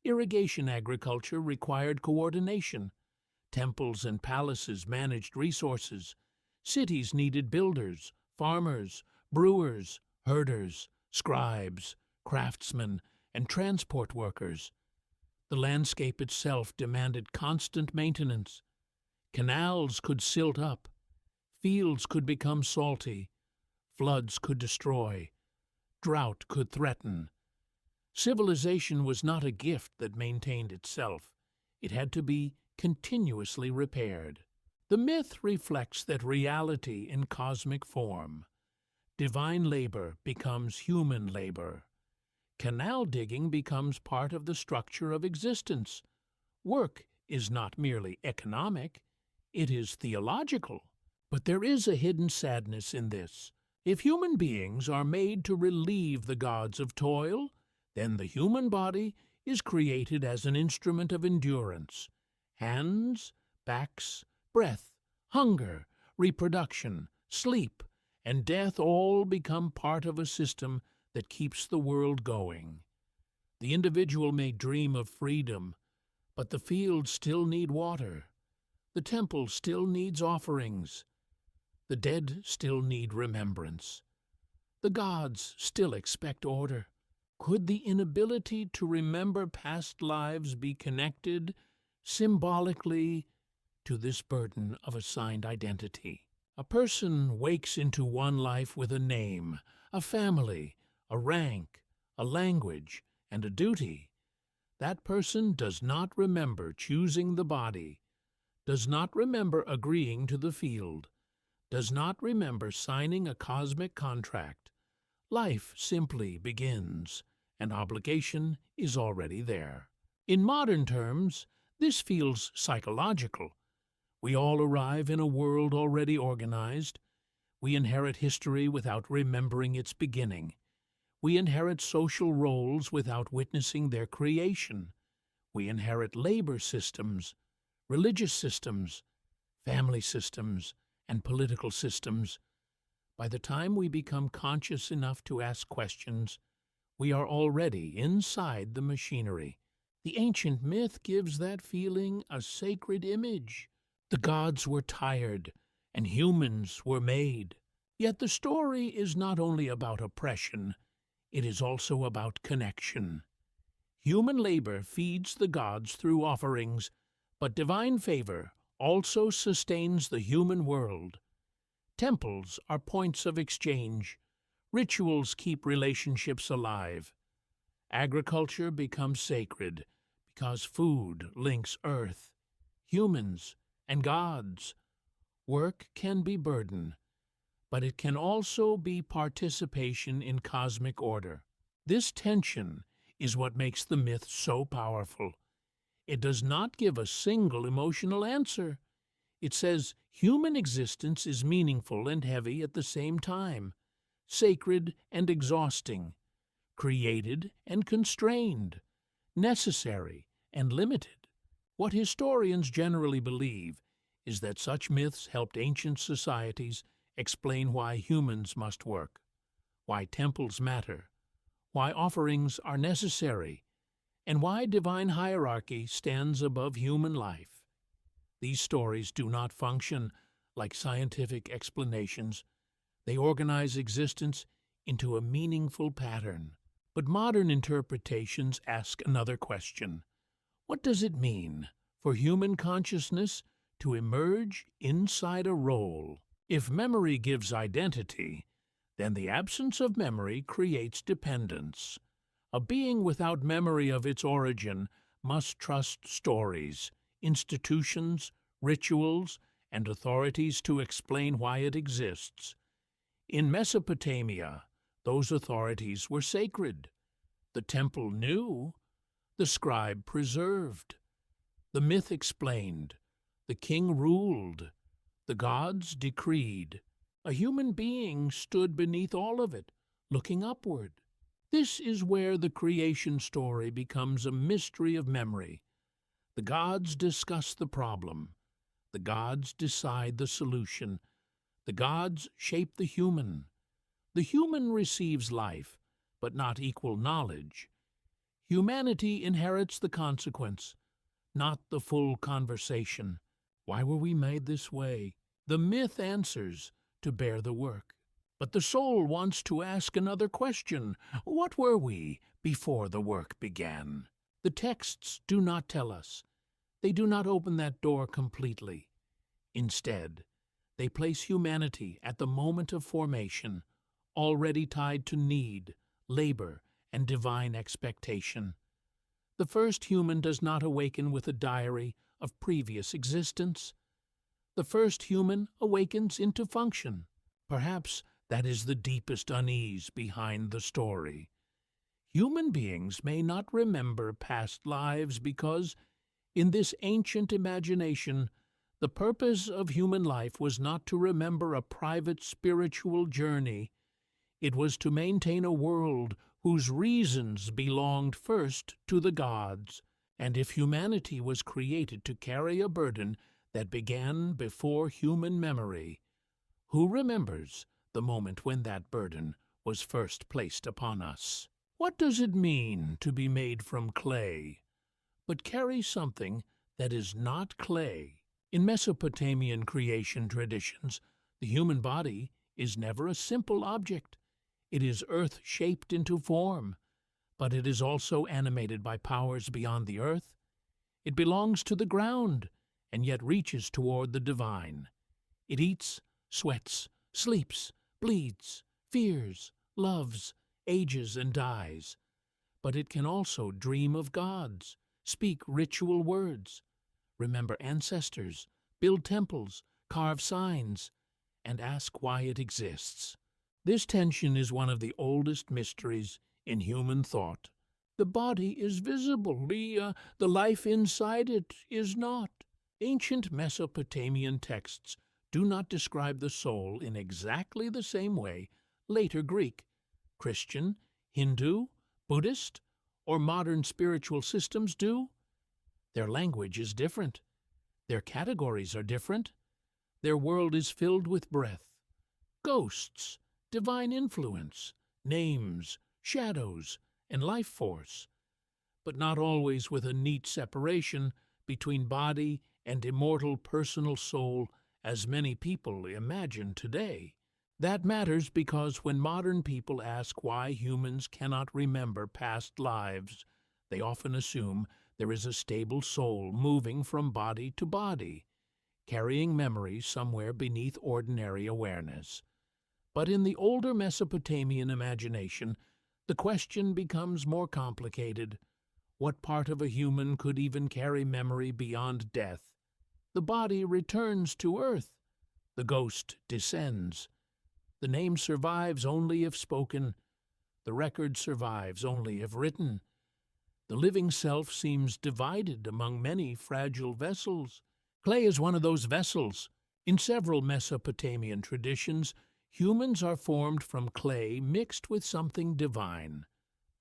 Irrigation agriculture required coordination. Temples and palaces managed resources. Cities needed builders, farmers, brewers, herders, scribes, craftsmen, and transport workers. The landscape itself demanded constant maintenance. Canals could silt up. Fields could become salty. Floods could destroy. Drought could threaten. Civilization was not a gift that maintained itself. It had to be continuously repaired. The myth reflects that reality in cosmic form. Divine labor becomes human labor. Canal digging becomes part of the structure of existence. Work is not merely economic, it is theological. But there is a hidden sadness in this. If human beings are made to relieve the gods of toil, then the human body is created as an instrument of endurance. Hands, backs, breath, hunger, reproduction, sleep, and death all become part of a system that keeps the world going. The individual may dream of freedom, but the fields still need water. The temple still needs offerings. The dead still need remembrance. The gods still expect order. Could the inability to remember past lives be connected, symbolically, to this burden of assigned identity? A person wakes into one life with a name, a family, a rank, a language, and a duty. That person does not remember choosing the body, does not remember agreeing to the field, does not remember signing a cosmic contract. Life simply begins, and obligation is already there. In modern terms, this feels psychological. We all arrive in a world already organized. We inherit history without remembering its beginning. We inherit social roles without witnessing their creation. We inherit labor systems, religious systems, family systems, and political systems By the time we become conscious enough to ask questions, we are already inside the machinery. The ancient myth gives that feeling a sacred image. The gods were tired, and humans were made. Yet the story is not only about oppression, it is also about connection. Human labor feeds the gods through offerings, but divine favor also sustains the human world. Temples are points of exchange. Rituals keep relationships alive. Agriculture becomes sacred because food links earth, humans, and gods. Work can be burden, but it can also be participation in cosmic order. This tension is what makes the myth so powerful. It does not give a single emotional answer. It says human existence is meaningful and heavy at the same time, sacred and exhausting, created and constrained, necessary and limited. What historians generally believe is that such myths helped ancient societies explain why humans must work, why temples matter, why offerings are necessary, and why divine hierarchy stands above human life. These stories do not function like scientific explanations. They organize existence into a meaningful pattern. But modern interpretations ask another question. What does it mean for human consciousness to emerge inside a role? If memory gives identity, then the absence of memory creates dependence. A being without memory of its origin must trust stories, institutions, rituals, and authorities to explain why it exists. In Mesopotamia, those authorities were sacred. The temple knew, the scribe preserved, the myth explained, the king ruled, the gods decreed. A human being stood beneath all of it, looking upward. This is where the creation story becomes a mystery of memory. The gods discuss the problem. The gods decide the solution. The gods shape the human. The human receives life, but not equal knowledge. Humanity inherits the consequence, not the full conversation. Why were we made this way? The myth answers to bear the work. But the soul wants to ask another question. What were we before the work began? The texts do not tell us. They do not open that door completely. Instead, they place humanity at the moment of formation, already tied to need, labor, and divine expectation. The first human does not awaken with a diary of previous existence. The first human awakens into function. Perhaps that is the deepest unease behind the story. Human beings may not remember past lives because, in this ancient imagination, the purpose of human life was not to remember a private spiritual journey. It was to maintain a world whose reasons belonged first to the gods. And if humanity was created to carry a burden that began before human memory, who remembers the moment when that burden was first placed upon us? What does it mean to be made from clay, but carry something that is not clay? In Mesopotamian creation traditions, the human body is never a simple object. It is earth-shaped into form, but it is also animated by powers beyond the earth. It belongs to the ground, and yet reaches toward the divine. It eats, sweats, sleeps, bleeds, fears, loves, ages, and dies. But it can also dream of gods, speak ritual words, remember ancestors, build temples, carve signs, and ask why it exists. This tension is one of the oldest mysteries in human thought. The body is visible, the life inside it is not. Ancient Mesopotamian texts do not describe the soul in exactly the same way later Greek, Christian, Hindu, Buddhist, or modern spiritual systems do. Their language is different. Their categories are different. Their world is filled with breath, ghosts, divine influence, names, shadows, and life force, but not always with a neat separation between body and immortal personal soul as many people imagine today. That matters because when modern people ask why humans cannot remember past lives, they often assume there is a stable soul moving from body to body, carrying memories somewhere beneath ordinary awareness. But in the older Mesopotamian imagination, the question becomes more complicated. What part of a human could even carry memory beyond death? The body returns to earth. The ghost descends. The name survives only if spoken. The record survives only if written. The living self seems divided among many fragile vessels. Clay is one of those vessels. In several Mesopotamian traditions, humans are formed from clay mixed with something divine,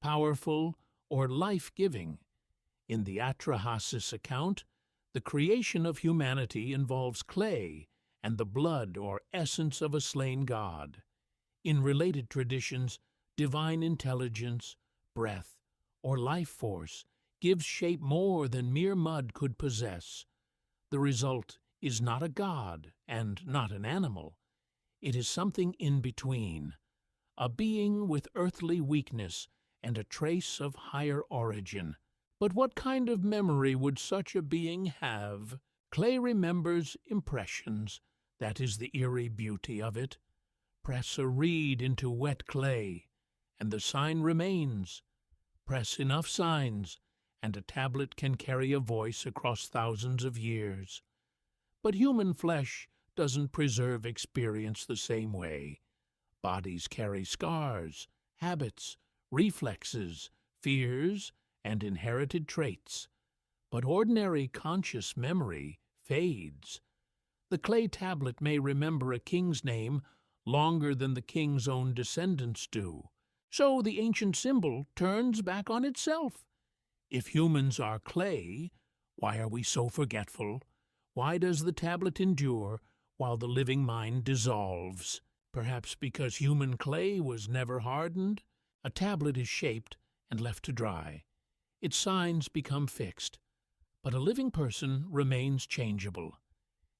powerful, or life-giving. In the Atrahasis account, the creation of humanity involves clay and the blood or essence of a slain god. In related traditions, divine intelligence, breath, or life force gives shape more than mere mud could possess. The result is not a god and not an animal. It is something in between, a being with earthly weakness and a trace of higher origin. But what kind of memory would such a being have? Clay remembers impressions. That is the eerie beauty of it. Press a reed into wet clay, and the sign remains. Press enough signs, and a tablet can carry a voice across thousands of years. But human flesh doesn't preserve experience the same way. Bodies carry scars, habits, reflexes, fears, and inherited traits. But ordinary conscious memory fades. The clay tablet may remember a king's name longer than the king's own descendants do. So the ancient symbol turns back on itself. If humans are clay, why are we so forgetful? Why does the tablet endure while the living mind dissolves? Perhaps because human clay was never hardened? A tablet is shaped and left to dry. Its signs become fixed. But a living person remains changeable.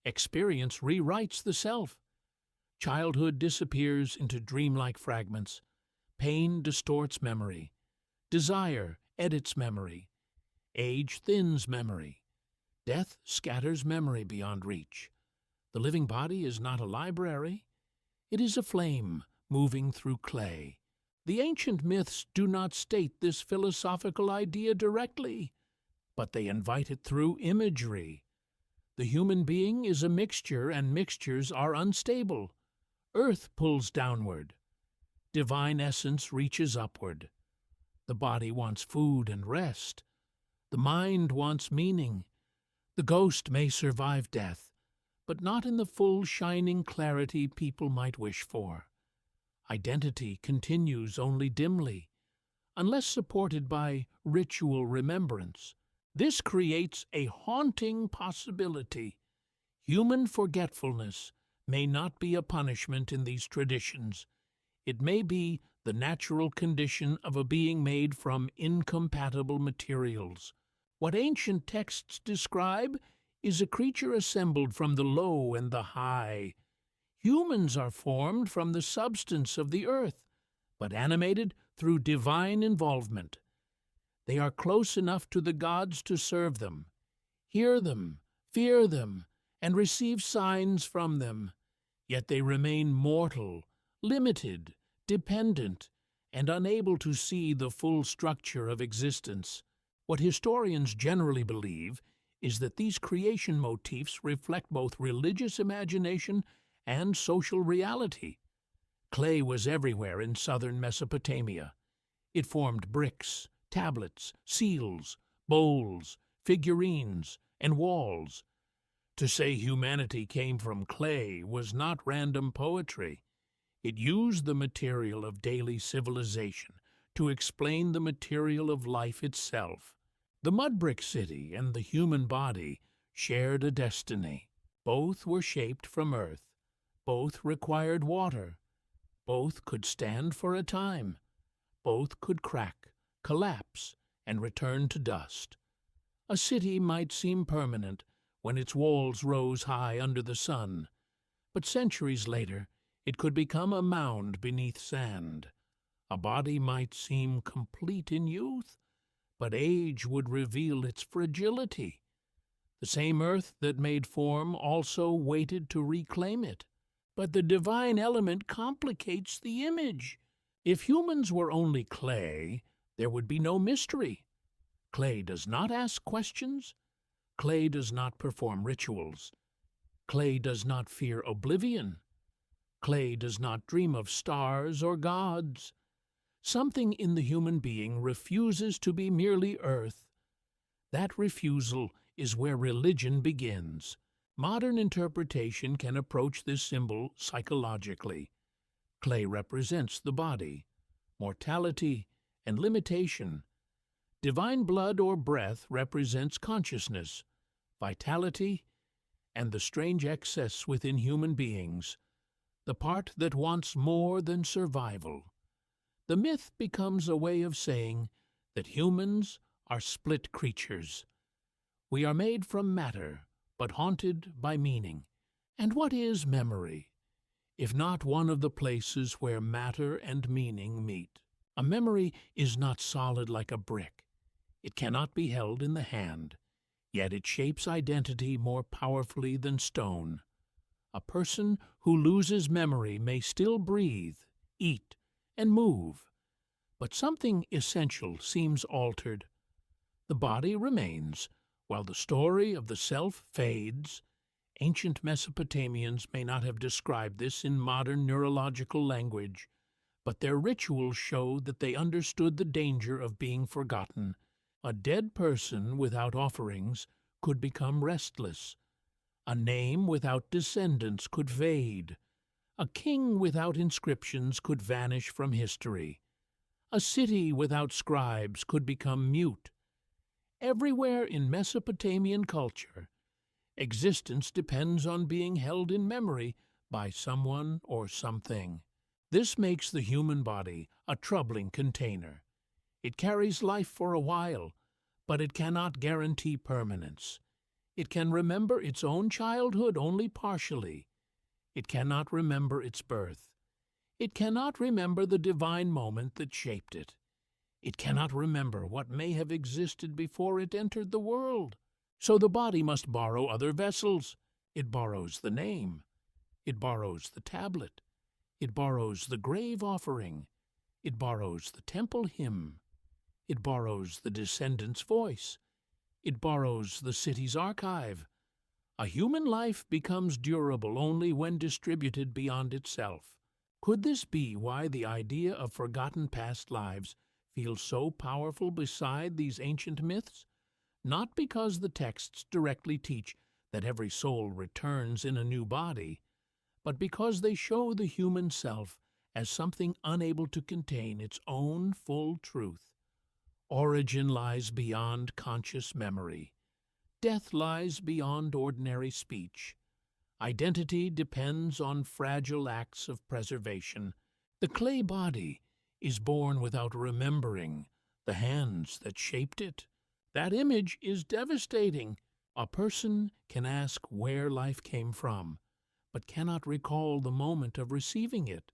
Experience rewrites the self. Childhood disappears into dreamlike fragments. Pain distorts memory. Desire edits memory. Age thins memory. Death scatters memory beyond reach. The living body is not a library. It is a flame moving through clay. The ancient myths do not state this philosophical idea directly, but they invite it through imagery. The human being is a mixture, and mixtures are unstable. Earth pulls downward. Divine essence reaches upward. The body wants food and rest. The mind wants meaning. The ghost may survive death, but not in the full shining clarity people might wish for. Identity continues only dimly, unless supported by ritual remembrance. This creates a haunting possibility. Human forgetfulness may not be a punishment in these traditions. It may be the natural condition of a being made from incompatible materials. What ancient texts describe is a creature assembled from the low and the high. Humans are formed from the substance of the earth, but animated through divine involvement. They are close enough to the gods to serve them, hear them, fear them, and receive signs from them. Yet they remain mortal, limited, dependent, and unable to see the full structure of existence. What historians generally believe is that these creation motifs reflect both religious imagination and social reality. Clay was everywhere in southern Mesopotamia. It formed bricks, tablets, seals, bowls, figurines, and walls. To say humanity came from clay was not random poetry. It used the material of daily civilization to explain the material of life itself. The mud brick city and the human body shared a destiny. Both were shaped from earth. Both required water. Both could stand for a time. Both could crack, collapse, and return to dust. A city might seem permanent when its walls rose high under the sun, but centuries later it could become a mound beneath sand. A body might seem complete in youth, but age would reveal its fragility. The same earth that made form also waited to reclaim it. But the divine element complicates the image. If humans were only clay, there would be no mystery. Clay does not ask questions. Clay does not perform rituals. Clay does not fear oblivion. Clay does not dream of stars or gods. Something in the human being refuses to be merely earth. That refusal is where religion begins. Modern interpretation can approach this symbol psychologically. Clay represents the body, mortality, and limitation. Divine blood or breath represents consciousness, vitality, and the strange excess within human beings, the part that wants more than survival. The myth becomes a way of saying that humans are split creatures. We are made from matter, but haunted by meaning. And what is memory, if not one of the places where matter and meaning meet? A memory is not solid like a brick. It cannot be held in the hand, yet it shapes identity more powerfully than stone. A person who loses memory may still breathe, eat, and move, but something essential seems altered. The body remains, while the story of the self fades. Ancient Mesopotamians may not have described this in modern neurological language, but their rituals show that they understood the danger of being forgotten. A dead person without offerings could become restless. A name without descendants could fade. A king without inscriptions could vanish from history. A city without scribes could become mute. Everywhere in Mesopotamian culture, existence depends on being held in memory by someone or something. This makes the human body a troubling container. It carries life for a while, but it cannot guarantee permanence. It can remember its own childhood only partially. It cannot remember its birth. It cannot remember the divine moment that shaped it. It cannot remember what may have existed before it entered the world. So the body must borrow other vessels. It borrows the name. It borrows the tablet. It borrows the grave offering. It borrows the temple hymn. It borrows the descendant's voice. It borrows the city's archive. A human life becomes durable only when distributed beyond itself. Could this be why the idea of forgotten past lives feels so powerful beside these ancient myths? Not because the texts directly teach that every soul returns in a new body, but because they show the human self as something unable to contain its own full truth. Origin lies beyond conscious memory. Death lies beyond ordinary speech. Identity depends on fragile acts of preservation. The clay body is born without remembering the hands that shaped it. That image is devastating. A person can ask where life came from, but cannot recall the moment of receiving it.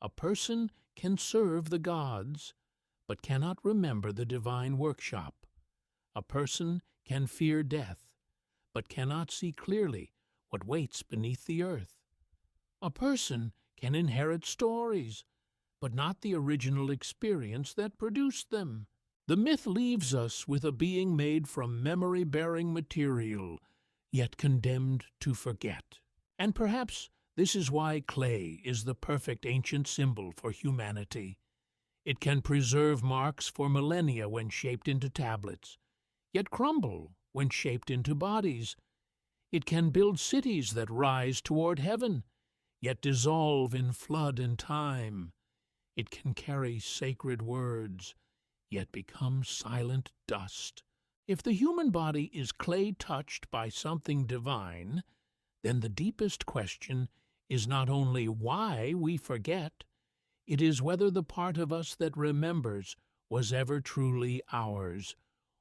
A person can serve the gods, but cannot remember the divine workshop. A person can fear death, but cannot see clearly what waits beneath the earth. A person can inherit stories, but not the original experience that produced them. The myth leaves us with a being made from memory-bearing material, yet condemned to forget. And perhaps this is why clay is the perfect ancient symbol for humanity. It can preserve marks for millennia when shaped into tablets, yet crumble when shaped into bodies. It can build cities that rise toward heaven, yet dissolve in flood and time. It can carry sacred words, yet become silent dust. If the human body is clay touched by something divine, then the deepest question is not only why we forget, it is whether the part of us that remembers was ever truly ours,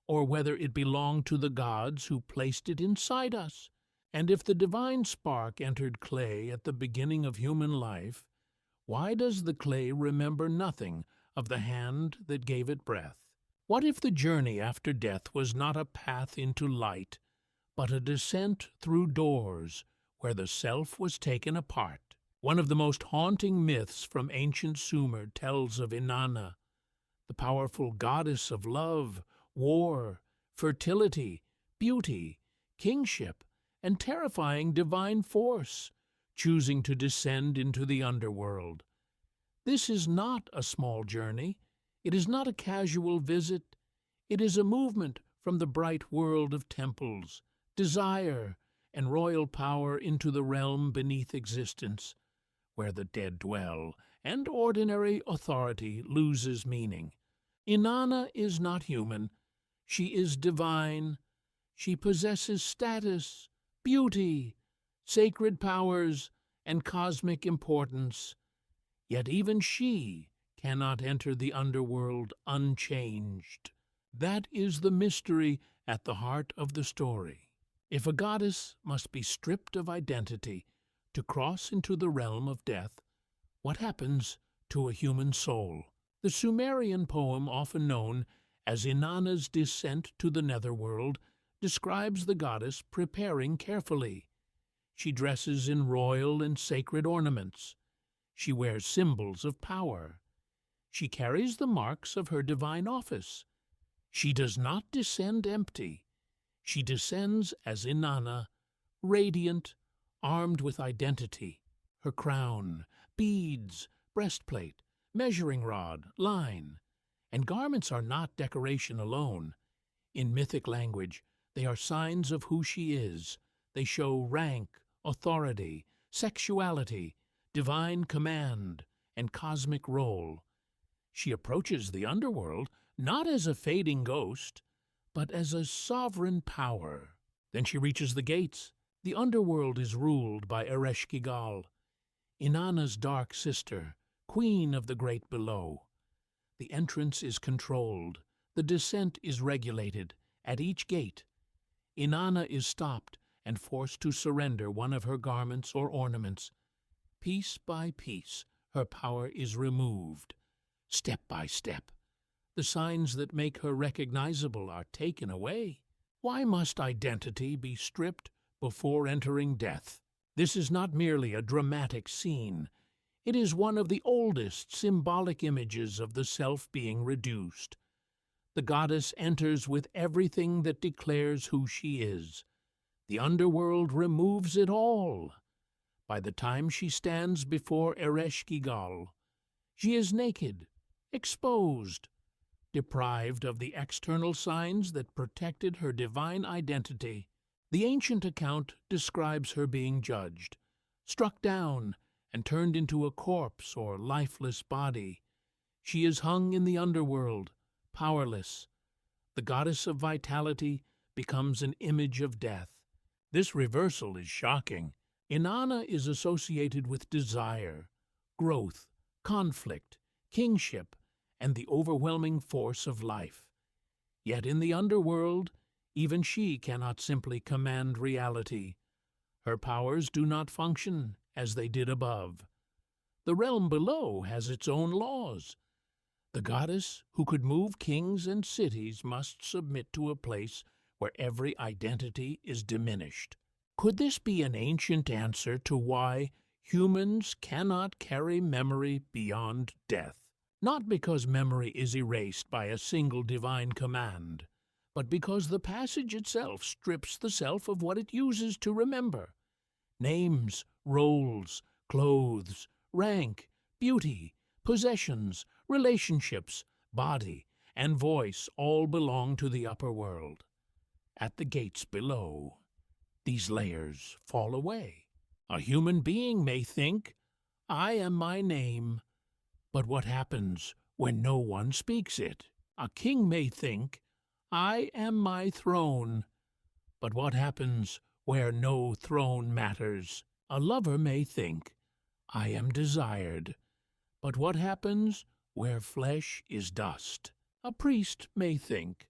or whether it belonged to the gods who placed it inside us. And if the divine spark entered clay at the beginning of human life, why does the clay remember nothing of the hand that gave it breath? What if the journey after death was not a path into light, but a descent through doors where the self was taken apart? One of the most haunting myths from ancient Sumer tells of Inanna, the powerful goddess of love, war, fertility, beauty, kingship, and terrifying divine force, choosing to descend into the underworld. This is not a small journey. It is not a casual visit. It is a movement from the bright world of temples, desire, and royal power into the realm beneath existence, where the dead dwell, and ordinary authority loses meaning. Inanna is not human. She is divine. She possesses status, beauty, sacred powers, and cosmic importance. Yet even she cannot enter the underworld unchanged. That is the mystery at the heart of the story. If a goddess must be stripped of identity to cross into the realm of death, what happens to a human soul? The Sumerian poem, often known as Inanna's Descent to the Netherworld, describes the goddess preparing carefully. She dresses in royal and sacred ornaments. She wears symbols of power. She carries the marks of her divine office. She does not descend empty. She descends as Inanna, radiant, armed with identity. Her crown, beads, breastplate, measuring rod, line, and garments are not decoration alone. In mythic language, they are signs of who she is. They show rank, authority, sexuality, divine command, and cosmic role. She approaches the underworld not as a fading ghost, but as a sovereign power. Then she reaches the gates. The underworld is ruled by Ereshkigal, Inanna's dark sister, queen of the great below. The entrance is controlled. The descent is regulated. At each gate, Inanna is stopped and forced to surrender one of her garments or ornaments. Piece by piece, her power is removed. Step by step, the signs that make her recognizable are taken away. Why must identity be stripped before entering death? This is not merely a dramatic scene. It is one of the oldest symbolic images of the self being reduced. The goddess enters with everything that declares who she is. The underworld removes it all. By the time she stands before Ereshkigal, she is naked, exposed, deprived of the external signs that protected her divine identity. The ancient account describes her being judged, struck down, and turned into a corpse or lifeless body. She is hung in the underworld, powerless. The goddess of vitality becomes an image of death. This reversal is shocking. Inanna is associated with desire, growth, conflict, kingship, and the overwhelming force of life. Yet in the underworld, even she cannot simply command reality. Her powers do not function as they did above. The realm below has its own laws. The goddess who could move kings and cities must submit to a place where every identity is diminished. Could this be an ancient answer to why humans cannot carry memory beyond death? Not because memory is erased by a single divine command, but because the passage itself strips the self of what it uses to remember. Names, roles, clothes, rank, beauty, possessions, relationships, body, and voice all belong to the upper world. At the gates below, these layers fall away. A human being may think, "I am my name," but what happens when no one speaks it? A king may think, "I am my throne," but what happens where no throne matters? A lover may think, I am desired. But what happens where flesh is dust? A priest may think,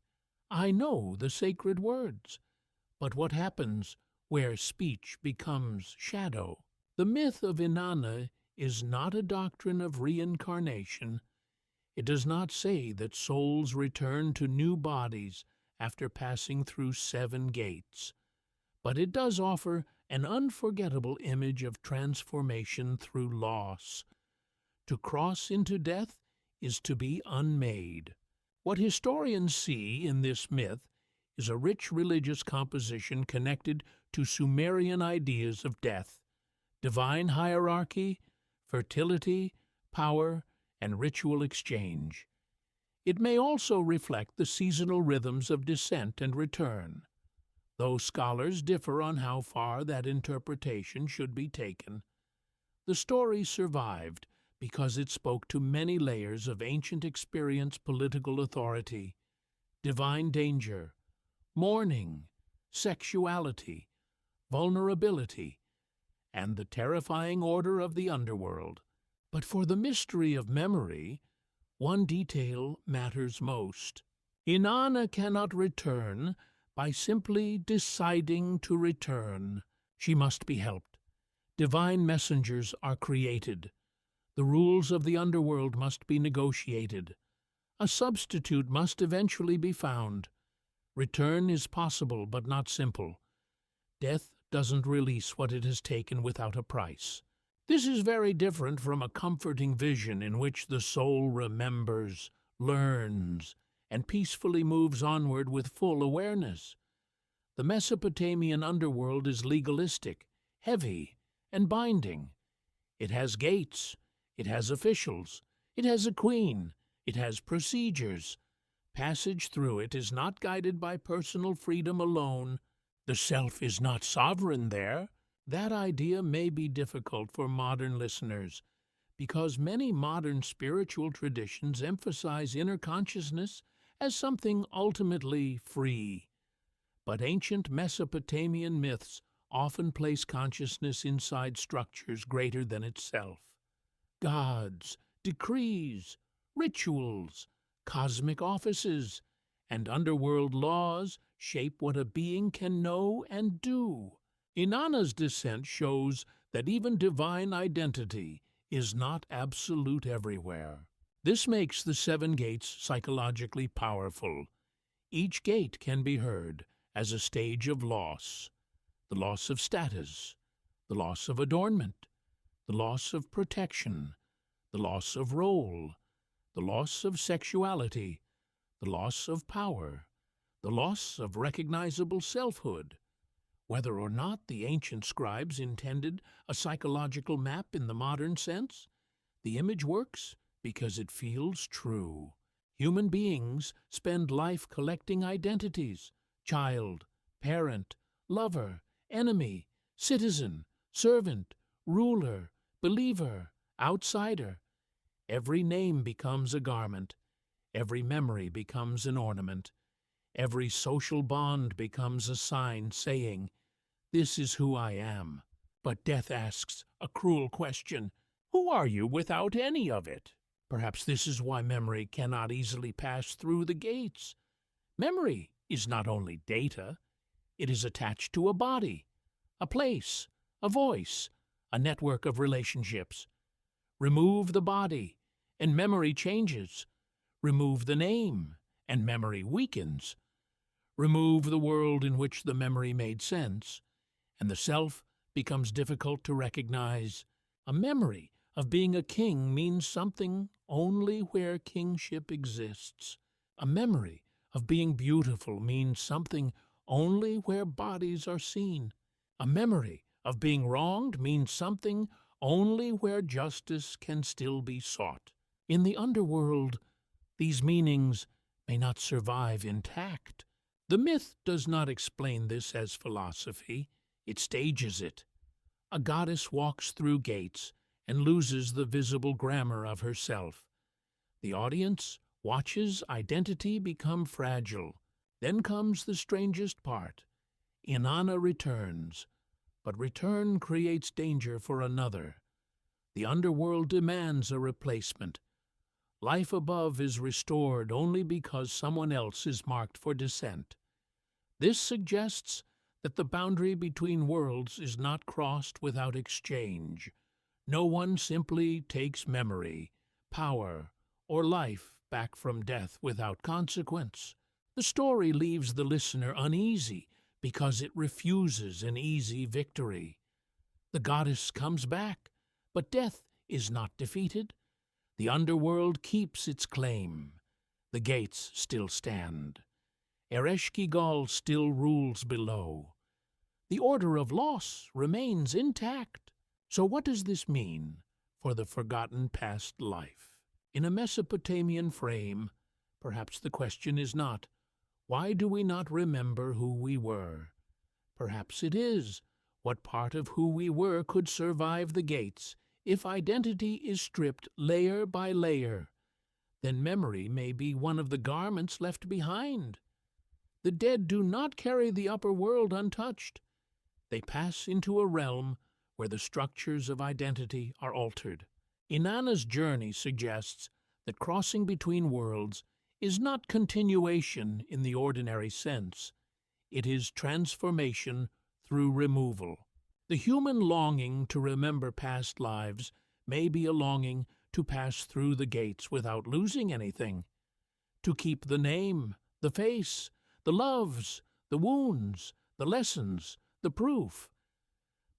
I know the sacred words. But what happens where speech becomes shadow? The myth of Inanna is not a doctrine of reincarnation. It does not say that souls return to new bodies after passing through 7 gates. But it does offer an unforgettable image of transformation through loss. To cross into death is to be unmade. What historians see in this myth is a rich religious composition connected to Sumerian ideas of death, divine hierarchy, fertility, power, and ritual exchange. It may also reflect the seasonal rhythms of descent and return, though scholars differ on how far that interpretation should be taken. The story survived because it spoke to many layers of ancient experience, political authority, divine danger, mourning, sexuality, vulnerability, and the terrifying order of the underworld. But for the mystery of memory, one detail matters most. Inanna cannot return by simply deciding to return. She must be helped. Divine messengers are created. The rules of the underworld must be negotiated. A substitute must eventually be found. Return is possible, but not simple. Death doesn't release what it has taken without a price. This is very different from a comforting vision in which the soul remembers, learns, and peacefully moves onward with full awareness. The Mesopotamian underworld is legalistic, heavy, and binding. It has gates, it has officials, it has a queen, it has procedures. Passage through it is not guided by personal freedom alone. The self is not sovereign there. That idea may be difficult for modern listeners, because many modern spiritual traditions emphasize inner consciousness as something ultimately free. But ancient Mesopotamian myths often place consciousness inside structures greater than itself. Gods, decrees, rituals, cosmic offices, and underworld laws shape what a being can know and do. Inanna's descent shows that even divine identity is not absolute everywhere. This makes the 7 gates psychologically powerful. Each gate can be heard as a stage of loss: the loss of status, the loss of adornment, the loss of protection, the loss of role, the loss of sexuality, the loss of power, the loss of recognizable selfhood. Whether or not the ancient scribes intended a psychological map in the modern sense, the image works because it feels true. Human beings spend life collecting identities: child, parent, lover, enemy, citizen, servant, ruler, believer, outsider. Every name becomes a garment. Every memory becomes an ornament. Every social bond becomes a sign saying, "This is who I am." But death asks a cruel question: who are you without any of it? Perhaps this is why memory cannot easily pass through the gates. Memory is not only data, it is attached to a body, a place, a voice, a network of relationships. Remove the body, and memory changes. Remove the name, and memory weakens. Remove the world in which the memory made sense, and the self becomes difficult to recognize. A memory of being a king means something only where kingship exists. A memory of being beautiful means something only where bodies are seen. A memory of being wronged means something only where justice can still be sought. In the underworld, these meanings may not survive intact. The myth does not explain this as philosophy. It stages it. A goddess walks through gates and loses the visible grammar of herself. The audience watches identity become fragile. Then comes the strangest part. Inanna returns, but return creates danger for another. The underworld demands a replacement. Life above is restored only because someone else is marked for descent. This suggests that the boundary between worlds is not crossed without exchange. No one simply takes memory, power, or life back from death without consequence. The story leaves the listener uneasy because it refuses an easy victory. The goddess comes back, but death is not defeated. The underworld keeps its claim. The gates still stand. Ereshkigal still rules below. The order of loss remains intact. So what does this mean for the forgotten past life? In a Mesopotamian frame, perhaps the question is not, why do we not remember who we were? Perhaps it is, what part of who we were could survive the gates if identity is stripped layer by layer? Then memory may be one of the garments left behind. The dead do not carry the upper world untouched. They pass into a realm where the structures of identity are altered. Inanna's journey suggests that crossing between worlds is not continuation in the ordinary sense. It is transformation through removal. The human longing to remember past lives may be a longing to pass through the gates without losing anything, to keep the name, the face, the loves, the wounds, the lessons, the proof.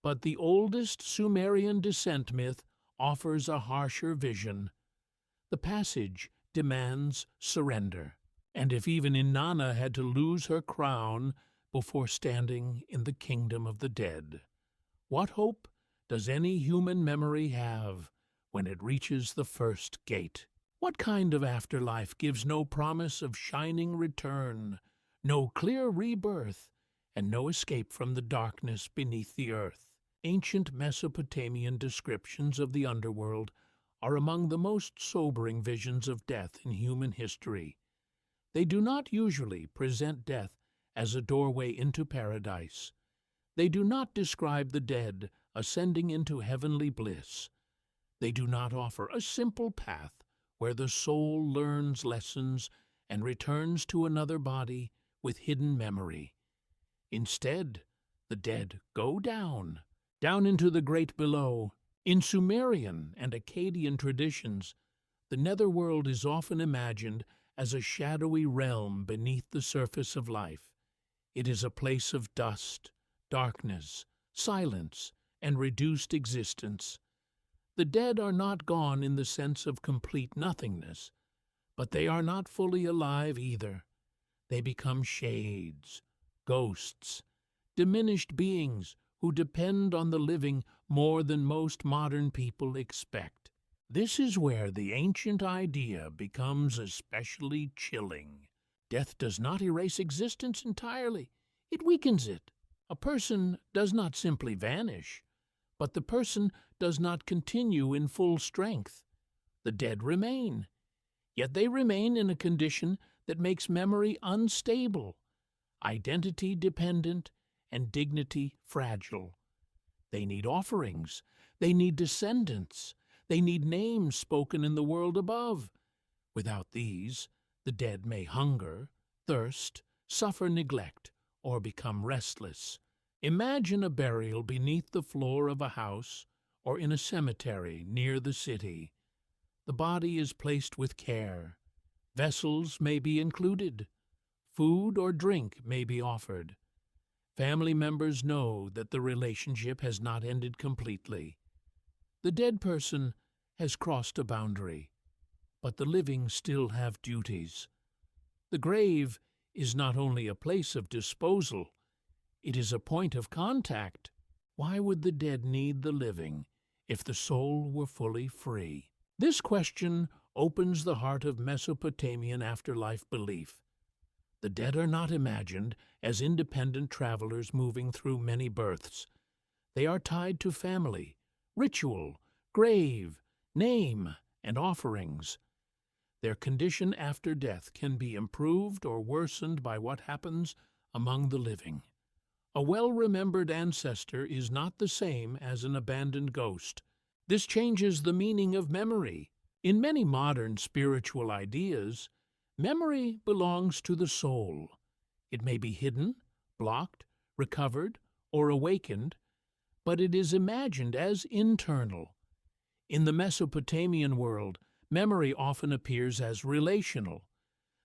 But the oldest Sumerian descent myth offers a harsher vision. The passage demands surrender. And if even Inanna had to lose her crown before standing in the kingdom of the dead, what hope does any human memory have when it reaches the first gate? What kind of afterlife gives no promise of shining return, no clear rebirth, and no escape from the darkness beneath the earth? Ancient Mesopotamian descriptions of the underworld are among the most sobering visions of death in human history. They do not usually present death as a doorway into paradise. They do not describe the dead ascending into heavenly bliss. They do not offer a simple path where the soul learns lessons and returns to another body with hidden memory. Instead, the dead go down into the great below. In Sumerian and Akkadian traditions, the netherworld is often imagined as a shadowy realm beneath the surface of life. It is a place of dust, darkness, silence, and reduced existence. The dead are not gone in the sense of complete nothingness, but they are not fully alive either. They become shades, ghosts, diminished beings who depend on the living more than most modern people expect. This is where the ancient idea becomes especially chilling. Death does not erase existence entirely. It weakens it. A person does not simply vanish, but the person does not continue in full strength. The dead remain, yet they remain in a condition that makes memory unstable, identity dependent, and dignity fragile. They need offerings. They need descendants. They need names spoken in the world above. Without these, the dead may hunger, thirst, suffer neglect, or become restless. Imagine a burial beneath the floor of a house or in a cemetery near the city. The body is placed with care. Vessels may be included. Food or drink may be offered. Family members know that the relationship has not ended completely. The dead person has crossed a boundary, but the living still have duties. The grave is not only a place of disposal, it is a point of contact. Why would the dead need the living if the soul were fully free? This question opens the heart of Mesopotamian afterlife belief. The dead are not imagined as independent travelers moving through many births. They are tied to family, ritual, grave, name, and offerings. Their condition after death can be improved or worsened by what happens among the living. A well-remembered ancestor is not the same as an abandoned ghost. This changes the meaning of memory. In many modern spiritual ideas, memory belongs to the soul. It may be hidden, blocked, recovered, or awakened, but it is imagined as internal. In the Mesopotamian world, memory often appears as relational.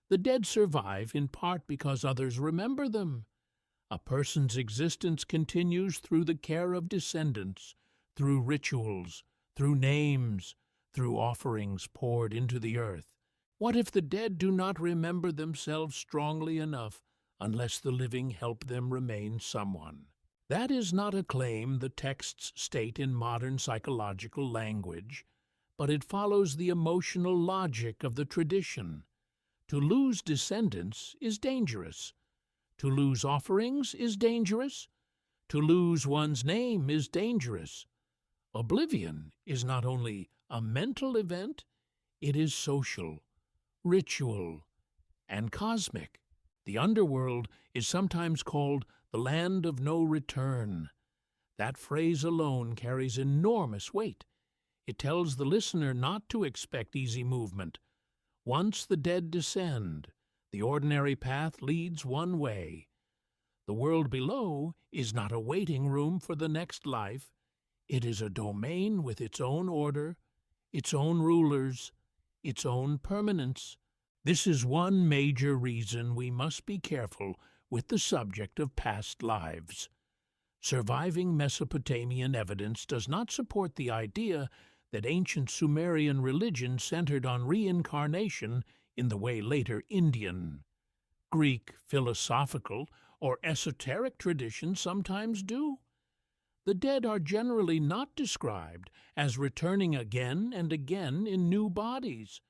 The dead survive in part because others remember them. A person's existence continues through the care of descendants, through rituals, through names, through offerings poured into the earth. What if the dead do not remember themselves strongly enough unless the living help them remain someone? That is not a claim the texts state in modern psychological language, but it follows the emotional logic of the tradition. To lose descendants is dangerous. To lose offerings is dangerous. To lose one's name is dangerous. Oblivion is not only a mental event, it is social, ritual, and cosmic. The underworld is sometimes called the land of no return. That phrase alone carries enormous weight. It tells the listener not to expect easy movement. Once the dead descend, the ordinary path leads one way. The world below is not a waiting room for the next life. It is a domain with its own order, its own rulers, its own permanence. This is one major reason we must be careful with the subject of past lives. Surviving Mesopotamian evidence does not support the idea that ancient Sumerian religion centered on reincarnation in the way later Indian, Greek, philosophical, or esoteric traditions sometimes do. The dead are generally not described as returning again and again in new bodies.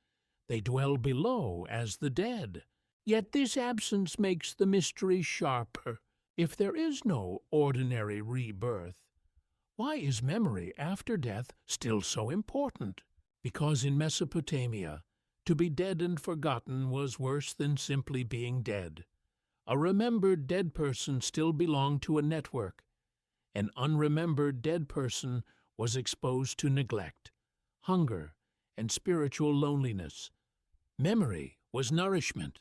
They dwell below as the dead. Yet this absence makes the mystery sharper. If there is no ordinary rebirth, why is memory after death still so important? Because in Mesopotamia, to be dead and forgotten was worse than simply being dead. A remembered dead person still belonged to a network. An unremembered dead person was exposed to neglect, hunger, and spiritual loneliness. Memory was nourishment.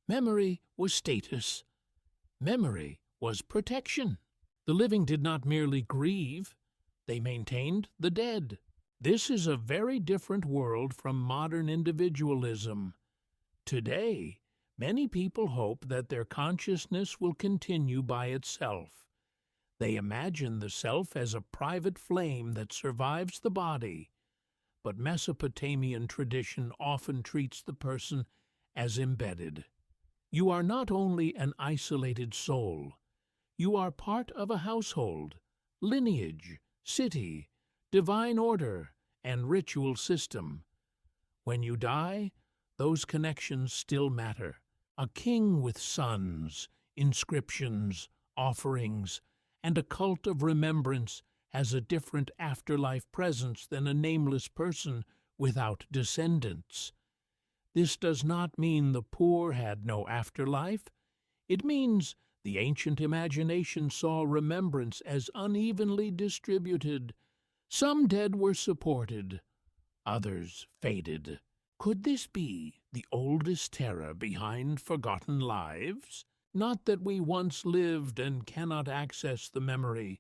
Memory was status. Memory was protection. The living did not merely grieve, they maintained the dead. This is a very different world from modern individualism. Today, many people hope that their consciousness will continue by itself. They imagine the self as a private flame that survives the body. But Mesopotamian tradition often treats the person as embedded. You are not only an isolated soul, you are part of a household, lineage, city, divine order, and ritual system. When you die, those connections still matter. A king with sons, inscriptions, offerings, and a cult of remembrance has a different afterlife presence than a nameless person without descendants. This does not mean the poor had no afterlife. It means the ancient imagination saw remembrance as unevenly distributed. Some dead were supported, others faded. Could this be the oldest terror behind forgotten lives? Not that we once lived and cannot access the memory,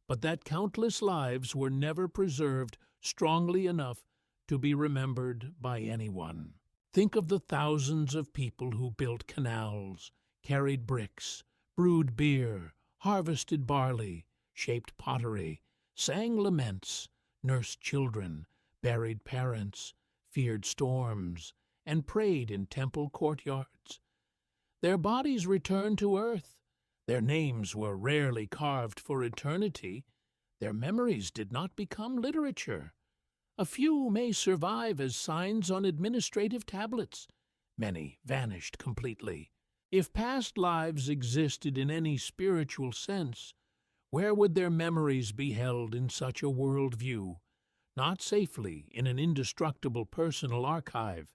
but that countless lives were never preserved strongly enough to be remembered by anyone. Think of the thousands of people who built canals, carried bricks, brewed beer, harvested barley, shaped pottery, sang laments, nursed children, buried parents, feared storms, and prayed in temple courtyards. Their bodies returned to earth. Their names were rarely carved for eternity. Their memories did not become literature. A few may survive as signs on administrative tablets. Many vanished completely. If past lives existed in any spiritual sense, where would their memories be held in such a worldview? Not safely in an indestructible personal archive,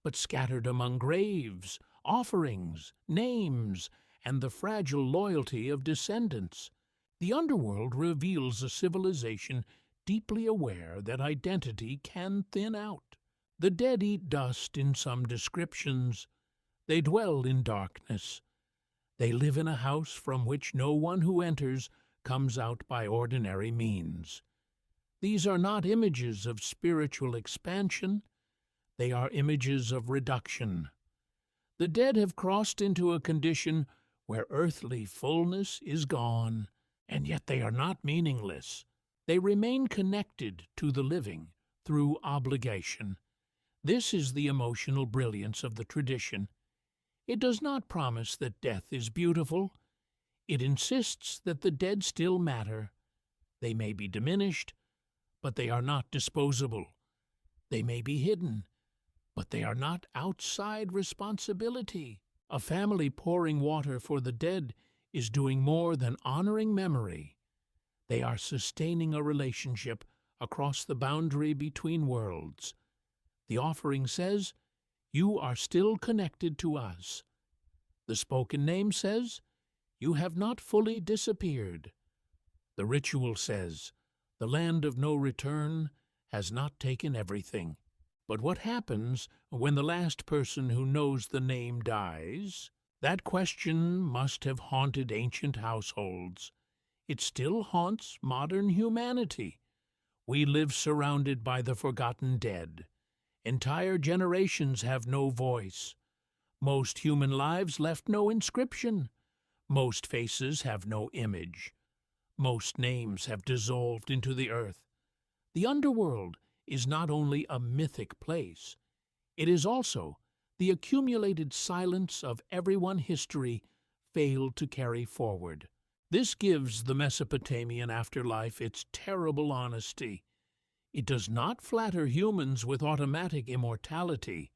but scattered among graves, offerings, names, and the fragile loyalty of descendants. The underworld reveals a civilization deeply aware that identity can thin out. The dead eat dust in some descriptions. They dwell in darkness. They live in a house from which no one who enters comes out by ordinary means. These are not images of spiritual expansion. They are images of reduction. The dead have crossed into a condition where earthly fullness is gone, and yet they are not meaningless. They remain connected to the living through obligation. This is the emotional brilliance of the tradition. It does not promise that death is beautiful. It insists that the dead still matter. They may be diminished, but they are not disposable. They may be hidden, but they are not outside responsibility. A family pouring water for the dead is doing more than honoring memory. They are sustaining a relationship across the boundary between worlds. The offering says, "You are still connected to us." The spoken name says, "You have not fully disappeared." The ritual says, "The land of no return has not taken everything." But what happens when the last person who knows the name dies? That question must have haunted ancient households. It still haunts modern humanity. We live surrounded by the forgotten dead. Entire generations have no voice. Most human lives left no inscription. Most faces have no image. Most names have dissolved into the earth. The underworld is not only a mythic place, it is also the accumulated silence of everyone history failed to carry forward. This gives the Mesopotamian afterlife its terrible honesty. It does not flatter humans with automatic immortality.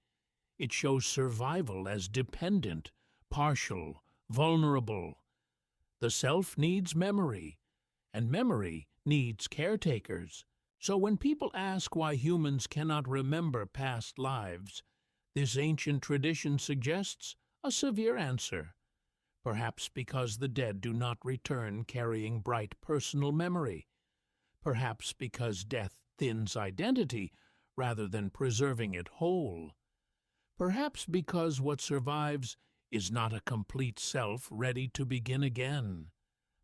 It shows survival as dependent, partial, vulnerable. The self needs memory, and memory needs caretakers. So when people ask why humans cannot remember past lives, this ancient tradition suggests a severe answer. Perhaps because the dead do not return carrying bright personal memory. Perhaps because death thins identity rather than preserving it whole. Perhaps because what survives is not a complete self ready to begin again,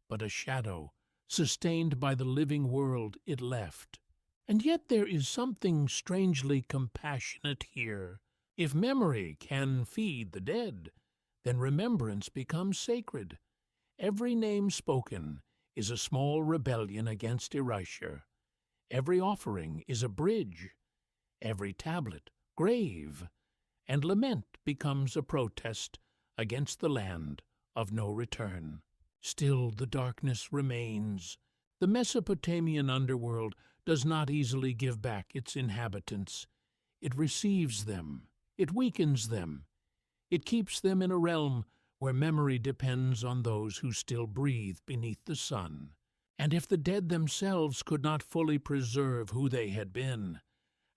but a shadow sustained by the living world it left. And yet there is something strangely compassionate here. If memory can feed the dead, then remembrance becomes sacred. Every name spoken is a small rebellion against erasure. Every offering is a bridge. Every tablet, grave. And lament becomes a protest against the land of no return. Still the darkness remains. The Mesopotamian underworld does not easily give back its inhabitants. It receives them. It weakens them. It keeps them in a realm where memory depends on those who still breathe beneath the sun. And if the dead themselves could not fully preserve who they had been,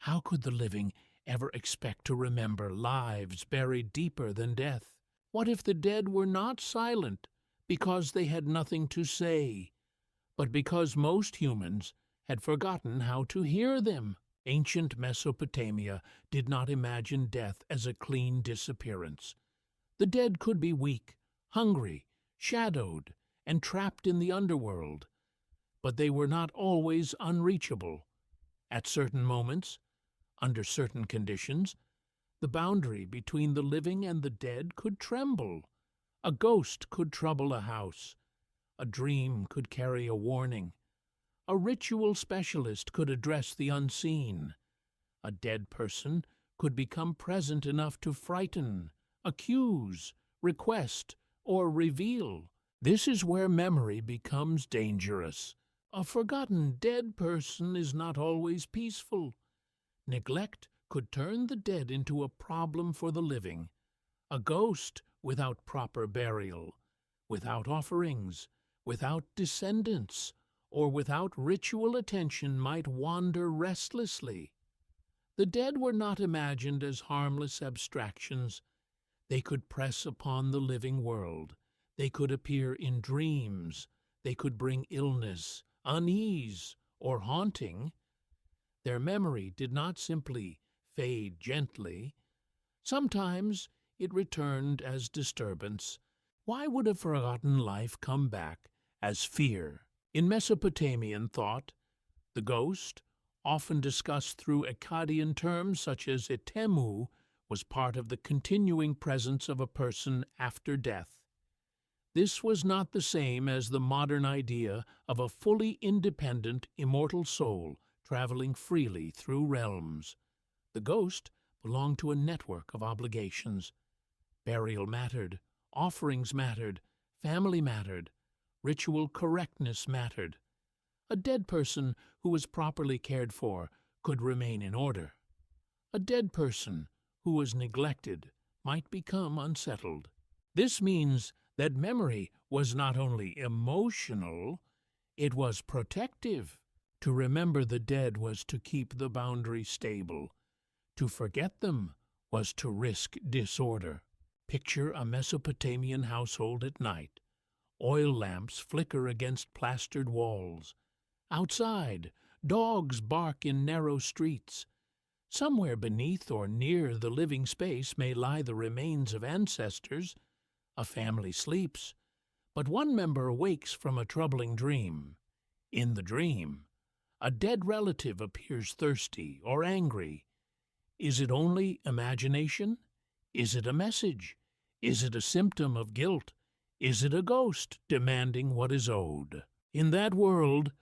how could the living ever expect to remember lives buried deeper than death? What if the dead were not silent because they had nothing to say, but because most humans had forgotten how to hear them? Ancient Mesopotamia did not imagine death as a clean disappearance. The dead could be weak, hungry, shadowed, and trapped in the underworld. But they were not always unreachable. At certain moments, under certain conditions, the boundary between the living and the dead could tremble. A ghost could trouble a house. A dream could carry a warning. A ritual specialist could address the unseen. A dead person could become present enough to frighten, accuse, request, or reveal. This is where memory becomes dangerous. A forgotten dead person is not always peaceful. Neglect could turn the dead into a problem for the living. A ghost without proper burial, without offerings, without descendants, or without ritual attention might wander restlessly. The dead were not imagined as harmless abstractions. They could press upon the living world. They could appear in dreams. They could bring illness, unease, or haunting, their memory did not simply fade gently. Sometimes it returned as disturbance. Why would a forgotten life come back as fear? In Mesopotamian thought, the ghost, often discussed through Akkadian terms such as etemu, was part of the continuing presence of a person after death. This was not the same as the modern idea of a fully independent, immortal soul traveling freely through realms. The ghost belonged to a network of obligations. Burial mattered, offerings mattered, family mattered, ritual correctness mattered. A dead person who was properly cared for could remain in order. A dead person who was neglected might become unsettled. This means that memory was not only emotional, it was protective. To remember the dead was to keep the boundary stable. To forget them was to risk disorder. Picture a Mesopotamian household at night. Oil lamps flicker against plastered walls. Outside, dogs bark in narrow streets. Somewhere beneath or near the living space may lie the remains of ancestors. A family sleeps, but one member awakes from a troubling dream. In the dream, a dead relative appears thirsty or angry. Is it only imagination? Is it a message? Is it a symptom of guilt? Is it a ghost demanding what is owed? In that world,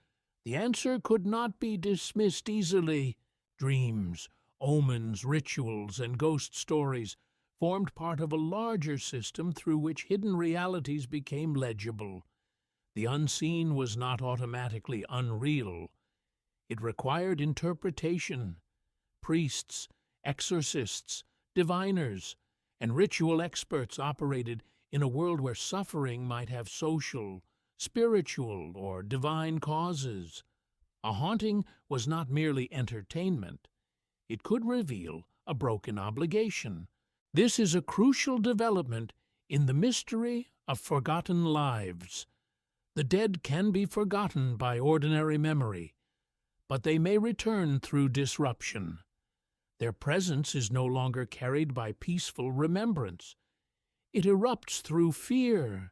the answer could not be dismissed easily. Dreams, omens, rituals, and ghost stories formed part of a larger system through which hidden realities became legible. The unseen was not automatically unreal. It required interpretation. Priests, exorcists, diviners, and ritual experts operated in a world where suffering might have social, spiritual, or divine causes. A haunting was not merely entertainment. It could reveal a broken obligation. This is a crucial development in the mystery of forgotten lives. The dead can be forgotten by ordinary memory, but they may return through disruption. Their presence is no longer carried by peaceful remembrance. It erupts through fear,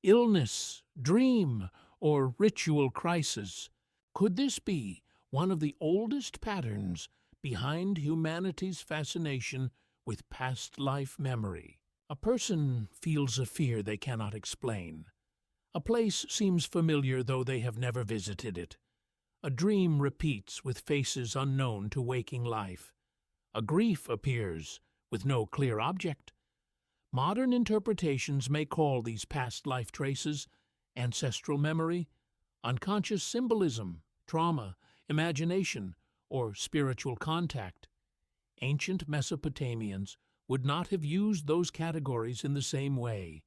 illness, dream, or ritual crisis. Could this be one of the oldest patterns behind humanity's fascination with past life memory? A person feels a fear they cannot explain. A place seems familiar though they have never visited it. A dream repeats with faces unknown to waking life. A grief appears with no clear object. Modern interpretations may call these past life traces ancestral memory, unconscious symbolism, trauma, imagination, or spiritual contact. Ancient Mesopotamians would not have used those categories in the same way,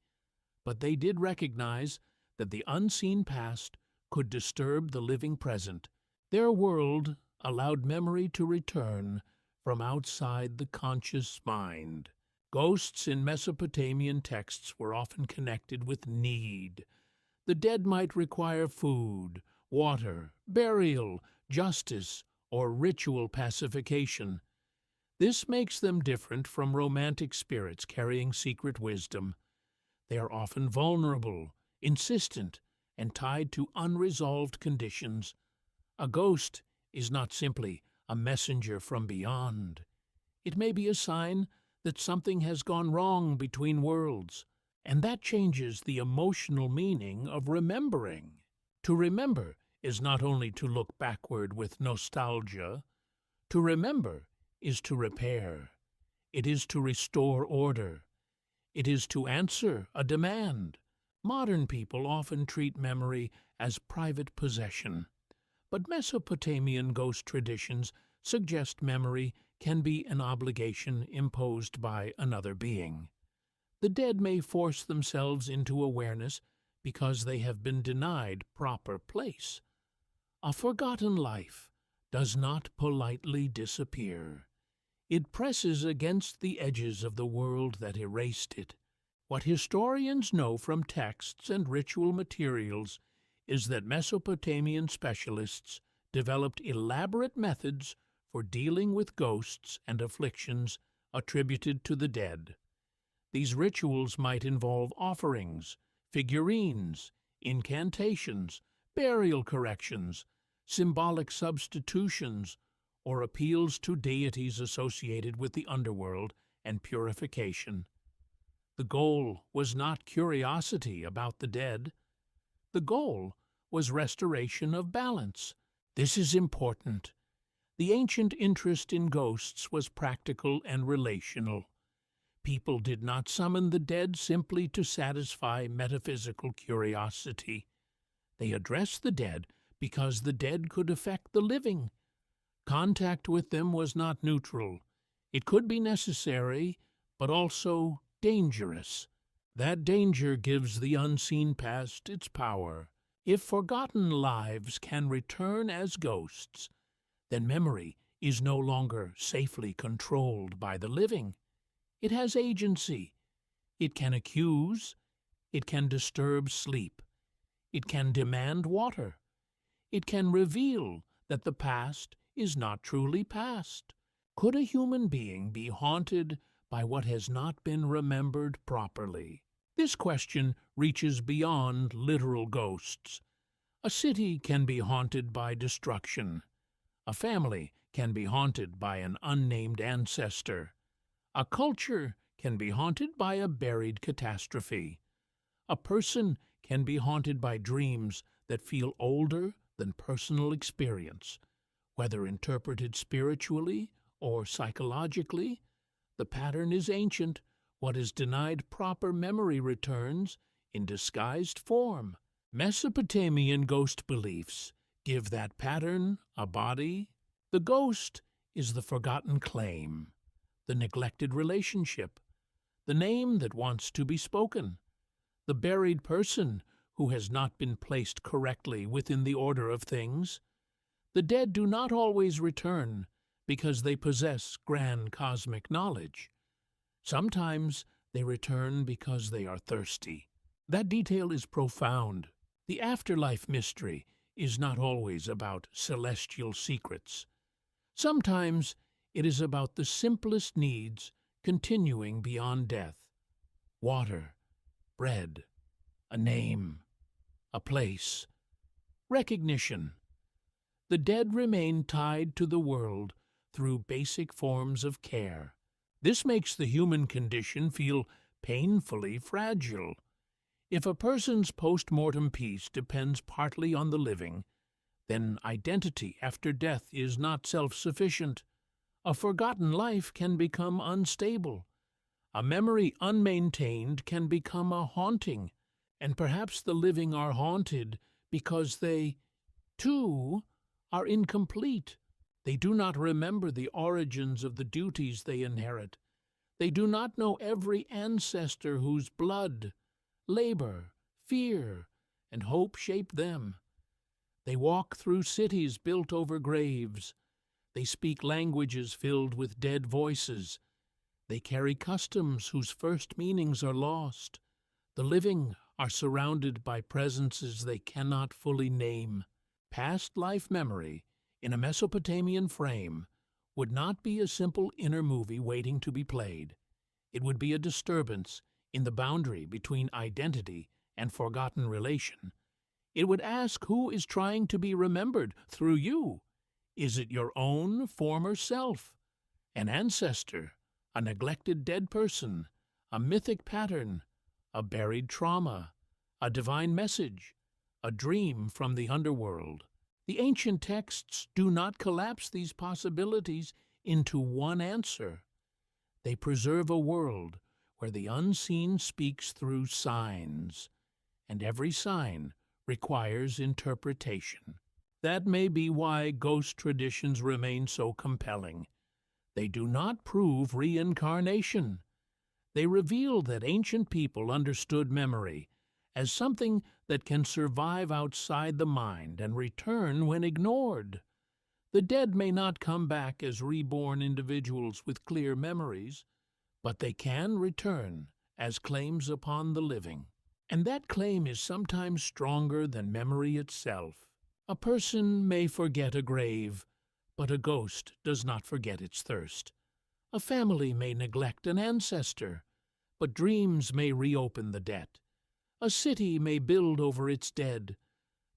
but they did recognize that the unseen past could disturb the living present. Their world allowed memory to return from outside the conscious mind. Ghosts in Mesopotamian texts were often connected with need. The dead might require food, water, burial, justice, or ritual pacification. This makes them different from romantic spirits carrying secret wisdom. They are often vulnerable, insistent, and tied to unresolved conditions. A ghost is not simply a messenger from beyond. It may be a sign that something has gone wrong between worlds, and that changes the emotional meaning of remembering. To remember is not only to look backward with nostalgia. To remember is to repair. It is to restore order. It is to answer a demand. Modern people often treat memory as private possession, but Mesopotamian ghost traditions suggest memory can be an obligation imposed by another being. The dead may force themselves into awareness because they have been denied proper place. A forgotten life does not politely disappear. It presses against the edges of the world that erased it. What historians know from texts and ritual materials is that Mesopotamian specialists developed elaborate methods for dealing with ghosts and afflictions attributed to the dead. These rituals might involve offerings, figurines, incantations, burial corrections, symbolic substitutions, or appeals to deities associated with the underworld and purification. The goal was not curiosity about the dead. The goal was restoration of balance. This is important. The ancient interest in ghosts was practical and relational. People did not summon the dead simply to satisfy metaphysical curiosity. They addressed the dead because the dead could affect the living. Contact with them was not neutral. It could be necessary, but also dangerous. That danger gives the unseen past its power. If forgotten lives can return as ghosts, then memory is no longer safely controlled by the living. It has agency. It can accuse. It can disturb sleep. It can demand water. It can reveal that the past is not truly past. Could a human being be haunted by what has not been remembered properly? This question reaches beyond literal ghosts. A city can be haunted by destruction. A family can be haunted by an unnamed ancestor. A culture can be haunted by a buried catastrophe. A person can be haunted by dreams that feel older than personal experience. Whether interpreted spiritually or psychologically, the pattern is ancient. What is denied proper memory returns in disguised form. Mesopotamian ghost beliefs give that pattern a body. The ghost is the forgotten claim, the neglected relationship, the name that wants to be spoken, the buried person who has not been placed correctly within the order of things. The dead do not always return because they possess grand cosmic knowledge. Sometimes they return because they are thirsty. That detail is profound. The afterlife mystery is not always about celestial secrets. Sometimes it is about the simplest needs continuing beyond death. Water, bread, a name, a place, recognition. The dead remain tied to the world through basic forms of care. This makes the human condition feel painfully fragile. If a person's post-mortem peace depends partly on the living, then identity after death is not self-sufficient. A forgotten life can become unstable. A memory unmaintained can become a haunting, and perhaps the living are haunted because they, too, are incomplete. They do not remember the origins of the duties they inherit. They do not know every ancestor whose blood, labor, fear, and hope shaped them. They walk through cities built over graves. They speak languages filled with dead voices. They carry customs whose first meanings are lost. The living are surrounded by presences they cannot fully name. Past life memory, in a Mesopotamian frame, would not be a simple inner movie waiting to be played. It would be a disturbance in the boundary between identity and forgotten relation. It would ask who is trying to be remembered through you. Is it your own former self, an ancestor, a neglected dead person, a mythic pattern, a buried trauma, a divine message, a dream from the underworld? The ancient texts do not collapse these possibilities into one answer. They preserve a world where the unseen speaks through signs, and every sign requires interpretation. That may be why ghost traditions remain so compelling. They do not prove reincarnation. They reveal that ancient people understood memory as something that can survive outside the mind and return when ignored. The dead may not come back as reborn individuals with clear memories, but they can return as claims upon the living. And that claim is sometimes stronger than memory itself. A person may forget a grave, but a ghost does not forget its thirst. A family may neglect an ancestor, but dreams may reopen the debt. A city may build over its dead,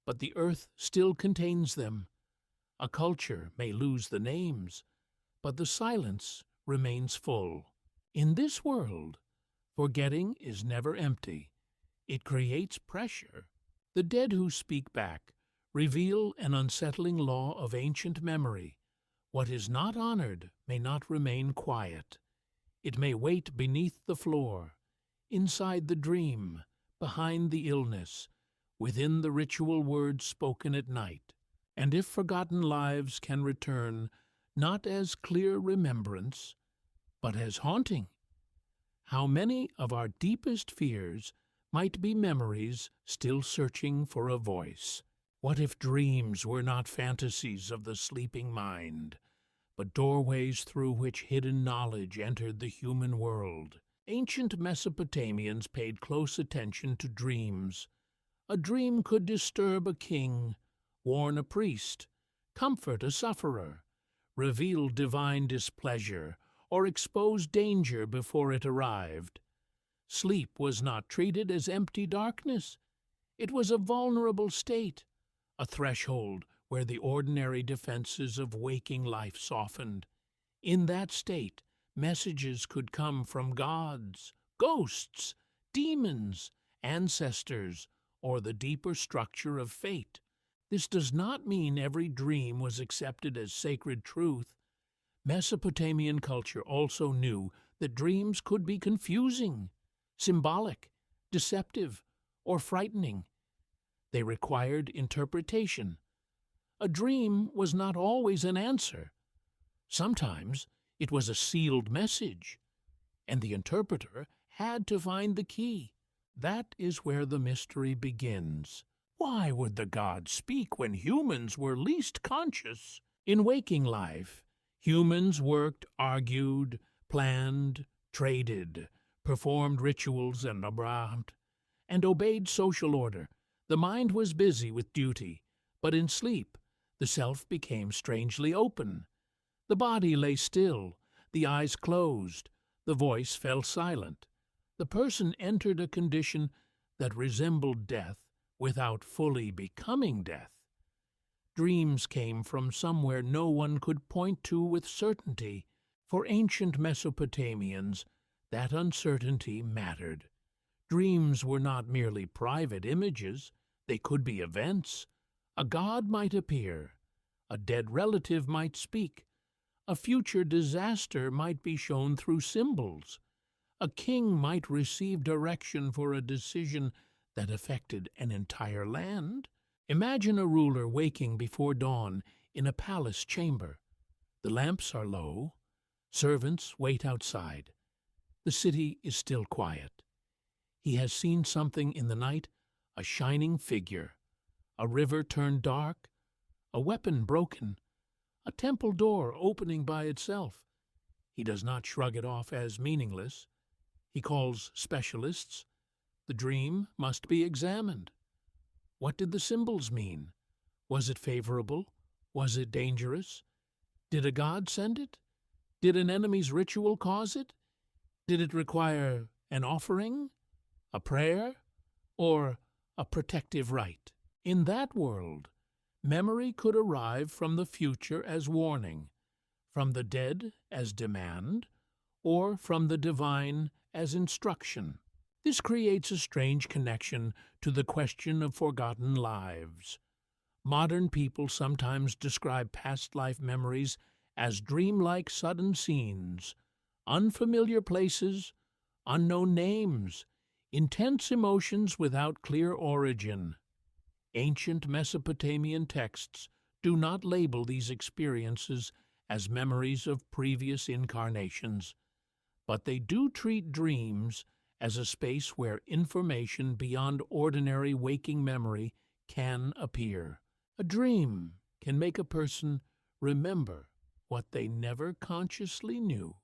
but the earth still contains them. A culture may lose the names, but the silence remains full. In this world, forgetting is never empty. It creates pressure. The dead who speak back reveal an unsettling law of ancient memory. What is not honored may not remain quiet. It may wait beneath the floor, inside the dream, behind the illness, within the ritual words spoken at night. And if forgotten lives can return, not as clear remembrance, but as haunting, how many of our deepest fears might be memories still searching for a voice? What if dreams were not fantasies of the sleeping mind, but doorways through which hidden knowledge entered the human world? Ancient Mesopotamians paid close attention to dreams. A dream could disturb a king, warn a priest, comfort a sufferer, reveal divine displeasure, or expose danger before it arrived. Sleep was not treated as empty darkness. It was a vulnerable state, a threshold where the ordinary defenses of waking life softened. In that state, messages could come from gods, ghosts, demons, ancestors, or the deeper structure of fate. This does not mean every dream was accepted as sacred truth. Mesopotamian culture also knew that dreams could be confusing, symbolic, deceptive, or frightening. They required interpretation. A dream was not always an answer. Sometimes it was a sealed message, and the interpreter had to find the key. That is where the mystery begins. Why would the gods speak when humans were least conscious? In waking life, humans worked, argued, planned, traded, performed rituals and obeyed social order. The mind was busy with duty, but in sleep, the self became strangely open. The body lay still, the eyes closed, the voice fell silent. The person entered a condition that resembled death without fully becoming death. Dreams came from somewhere no one could point to with certainty. For ancient Mesopotamians, that uncertainty mattered. Dreams were not merely private images, they could be events. A god might appear, a dead relative might speak, a future disaster might be shown through symbols. A king might receive direction for a decision that affected an entire land. Imagine a ruler waking before dawn in a palace chamber. The lamps are low. Servants wait outside. The city is still quiet. He has seen something in the night, a shining figure, a river turned dark, a weapon broken, a temple door opening by itself. He does not shrug it off as meaningless. He calls specialists. The dream must be examined. What did the symbols mean? Was it favorable? Was it dangerous? Did a god send it? Did an enemy's ritual cause it? Did it require an offering, a prayer, or a protective rite? In that world, memory could arrive from the future as warning, from the dead as demand, or from the divine as instruction. This creates a strange connection to the question of forgotten lives. Modern people sometimes describe past life memories as dreamlike sudden scenes, unfamiliar places, unknown names, intense emotions without clear origin. Ancient Mesopotamian texts do not label these experiences as memories of previous incarnations, but they do treat dreams as a space where information beyond ordinary waking memory can appear. A dream can make a person remember what they never consciously knew.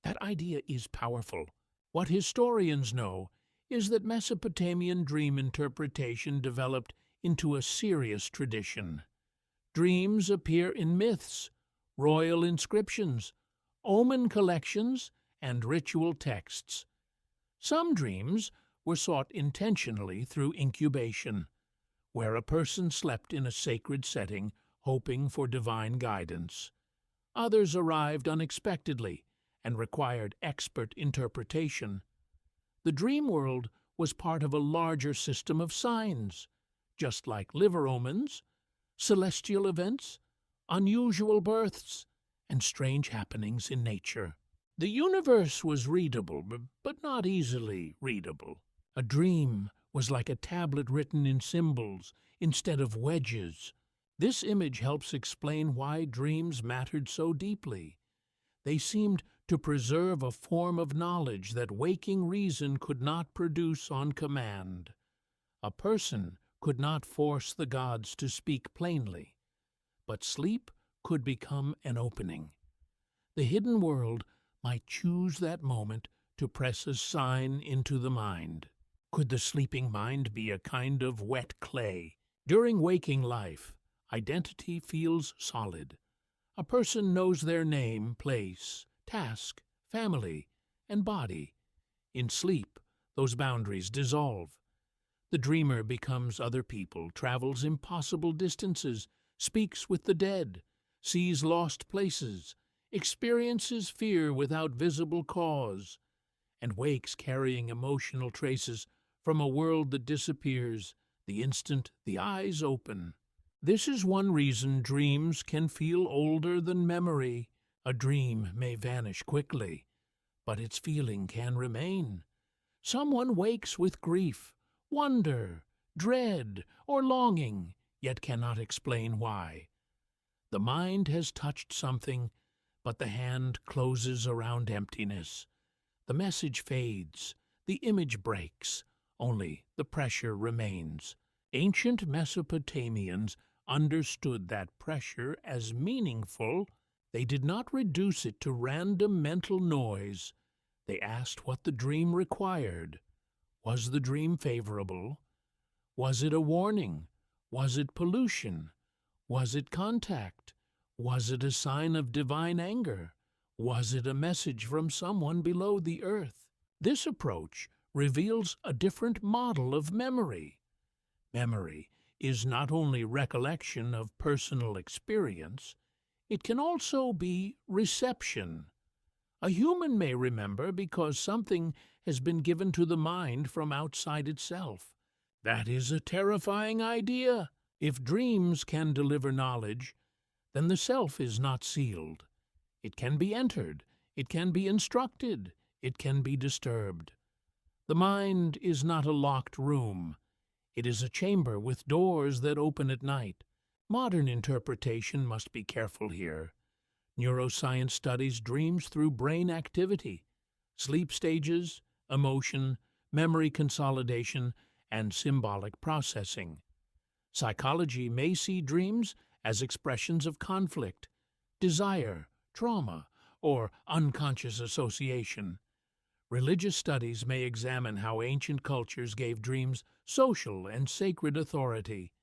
That idea is powerful. What historians know is that Mesopotamian dream interpretation developed into a serious tradition. Dreams appear in myths, royal inscriptions, omen collections, and ritual texts. Some dreams were sought intentionally through incubation, where a person slept in a sacred setting hoping for divine guidance. Others arrived unexpectedly and required expert interpretation. The dream world was part of a larger system of signs, just like liver omens, celestial events, unusual births, and strange happenings in nature. The universe was readable, but not easily readable. A dream was like a tablet written in symbols instead of wedges. This image helps explain why dreams mattered so deeply. They seemed to preserve a form of knowledge that waking reason could not produce on command. A person could not force the gods to speak plainly, but sleep could become an opening. The hidden world might choose that moment to press a sign into the mind. Could the sleeping mind be a kind of wet clay? During waking life, identity feels solid. A person knows their name, place, task, family, and body. In sleep, those boundaries dissolve. The dreamer becomes other people, travels impossible distances, speaks with the dead, sees lost places, experiences fear without visible cause, and wakes carrying emotional traces from a world that disappears the instant the eyes open. This is one reason dreams can feel older than memory. A dream may vanish quickly, but its feeling can remain. Someone wakes with grief, wonder, dread, or longing, yet cannot explain why. The mind has touched something, but the hand closes around emptiness. The message fades, the image breaks, only the pressure remains. Ancient Mesopotamians understood that pressure as meaningful. They did not reduce it to random mental noise. They asked what the dream required. Was the dream favorable? Was it a warning? Was it pollution? Was it contact? Was it a sign of divine anger? Was it a message from someone below the earth? This approach reveals a different model of memory. Memory is not only recollection of personal experience, it can also be reception. A human may remember because something has been given to the mind from outside itself. That is a terrifying idea. If dreams can deliver knowledge, then the self is not sealed. It can be entered, it can be instructed, it can be disturbed. The mind is not a locked room. It is a chamber with doors that open at night. Modern interpretation must be careful here. Neuroscience studies dreams through brain activity, sleep stages, emotion, memory consolidation, and symbolic processing. Psychology may see dreams as expressions of conflict, desire, trauma, or unconscious association. Religious studies may examine how ancient cultures gave dreams social and sacred authority.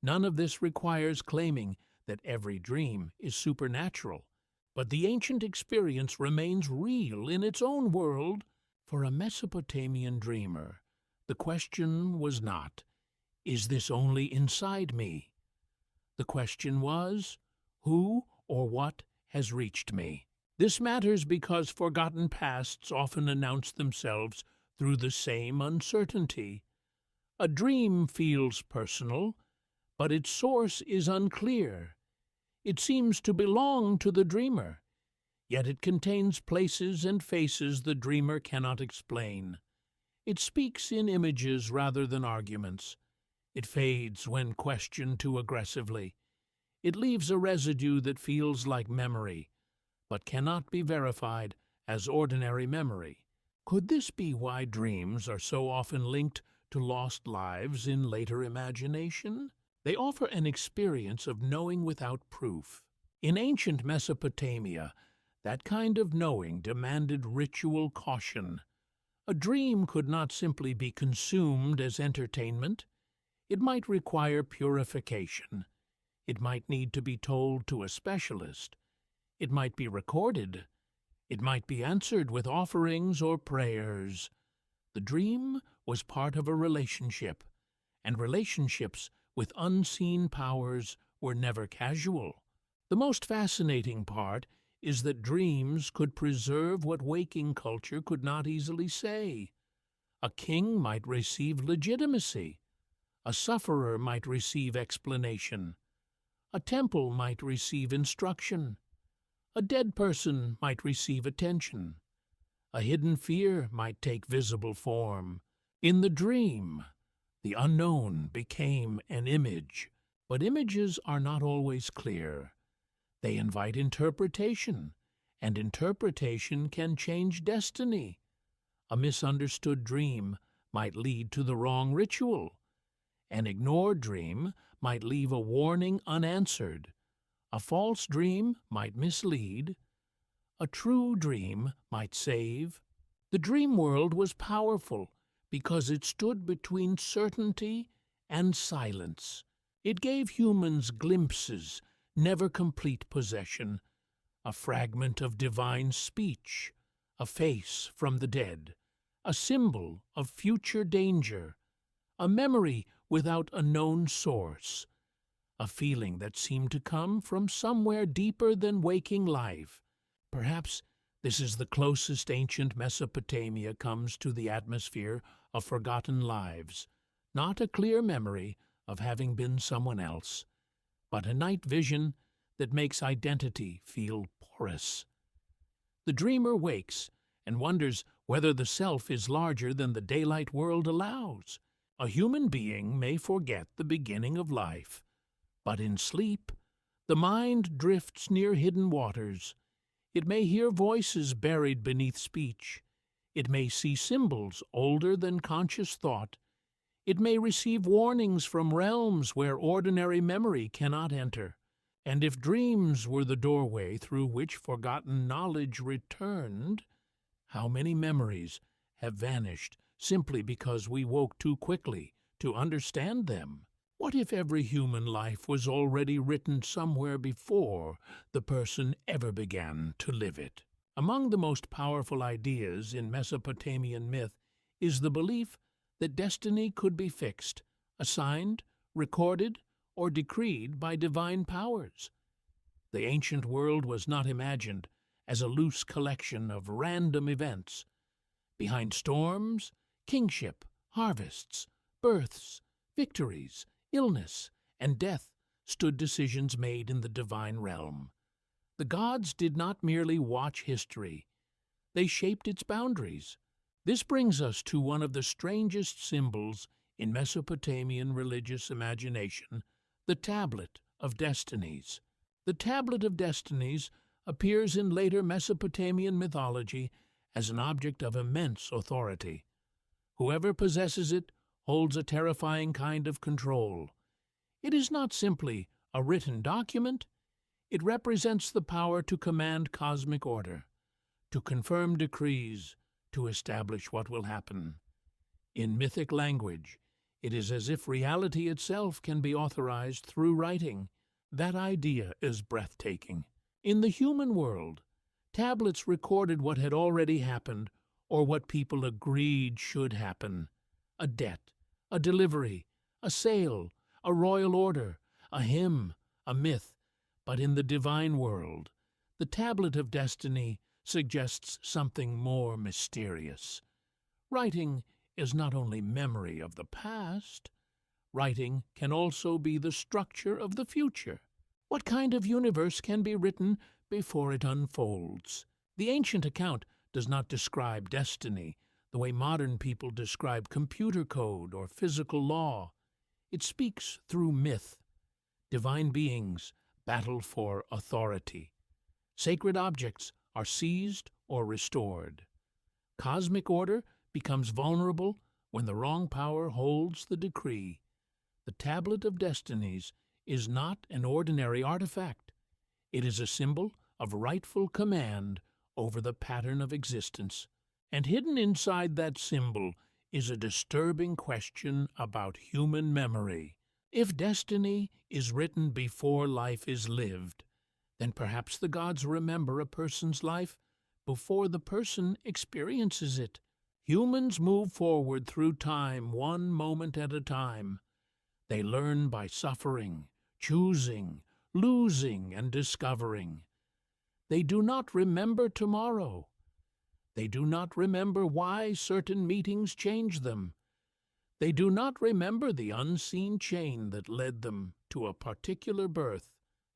None of this requires claiming that every dream is supernatural, but the ancient experience remains real in its own world. For a Mesopotamian dreamer, the question was not, "Is this only inside me?" The question was, "Who or what has reached me?" This matters because forgotten pasts often announce themselves through the same uncertainty. A dream feels personal, but its source is unclear. It seems to belong to the dreamer, yet it contains places and faces the dreamer cannot explain. It speaks in images rather than arguments. It fades when questioned too aggressively. It leaves a residue that feels like memory, but cannot be verified as ordinary memory. Could this be why dreams are so often linked to lost lives in later imagination? They offer an experience of knowing without proof. In ancient Mesopotamia, that kind of knowing demanded ritual caution. A dream could not simply be consumed as entertainment. It might require purification. It might need to be told to a specialist. It might be recorded. It might be answered with offerings or prayers. The dream was part of a relationship, and relationships with unseen powers were never casual. The most fascinating part is that dreams could preserve what waking culture could not easily say. A king might receive legitimacy. A sufferer might receive explanation. A temple might receive instruction. A dead person might receive attention. A hidden fear might take visible form. In the dream, the unknown became an image. But images are not always clear. They invite interpretation, and interpretation can change destiny. A misunderstood dream might lead to the wrong ritual. An ignored dream might leave a warning unanswered. A false dream might mislead. A true dream might save. The dream world was powerful because it stood between certainty and silence. It gave humans glimpses, never complete possession, a fragment of divine speech, a face from the dead, a symbol of future danger, a memory without a known source, a feeling that seemed to come from somewhere deeper than waking life. Perhaps this is the closest ancient Mesopotamia comes to the atmosphere of forgotten lives, not a clear memory of having been someone else, but a night vision that makes identity feel porous. The dreamer wakes and wonders whether the self is larger than the daylight world allows. A human being may forget the beginning of life, but in sleep, the mind drifts near hidden waters. It may hear voices buried beneath speech. It may see symbols older than conscious thought. It may receive warnings from realms where ordinary memory cannot enter. And if dreams were the doorway through which forgotten knowledge returned, how many memories have vanished simply because we woke too quickly to understand them? What if every human life was already written somewhere before the person ever began to live it? Among the most powerful ideas in Mesopotamian myth is the belief that destiny could be fixed, assigned, recorded, or decreed by divine powers. The ancient world was not imagined as a loose collection of random events. Behind storms, kingship, harvests, births, victories, illness, and death stood decisions made in the divine realm. The gods did not merely watch history. They shaped its boundaries. This brings us to one of the strangest symbols in Mesopotamian religious imagination, the Tablet of Destinies. The Tablet of Destinies appears in later Mesopotamian mythology as an object of immense authority. Whoever possesses it holds a terrifying kind of control. It is not simply a written document. It represents the power to command cosmic order, to confirm decrees, to establish what will happen. In mythic language, it is as if reality itself can be authorized through writing. That idea is breathtaking. In the human world, tablets recorded what had already happened or what people agreed should happen. A debt, a delivery, a sale, a royal order, a hymn, a myth. But in the divine world, the Tablet of Destiny suggests something more mysterious. Writing is not only memory of the past. Writing can also be the structure of the future. What kind of universe can be written before it unfolds? The ancient account does not describe destiny the way modern people describe computer code or physical law. It speaks through myth. Divine beings battle for authority. Sacred objects are seized or restored. Cosmic order becomes vulnerable when the wrong power holds the decree. The Tablet of Destinies is not an ordinary artifact. It is a symbol of rightful command over the pattern of existence. And hidden inside that symbol is a disturbing question about human memory. If destiny is written before life is lived, then perhaps the gods remember a person's life before the person experiences it. Humans move forward through time one moment at a time. They learn by suffering, choosing, losing, and discovering. They do not remember tomorrow. They do not remember why certain meetings changed them. They do not remember the unseen chain that led them to a particular birth,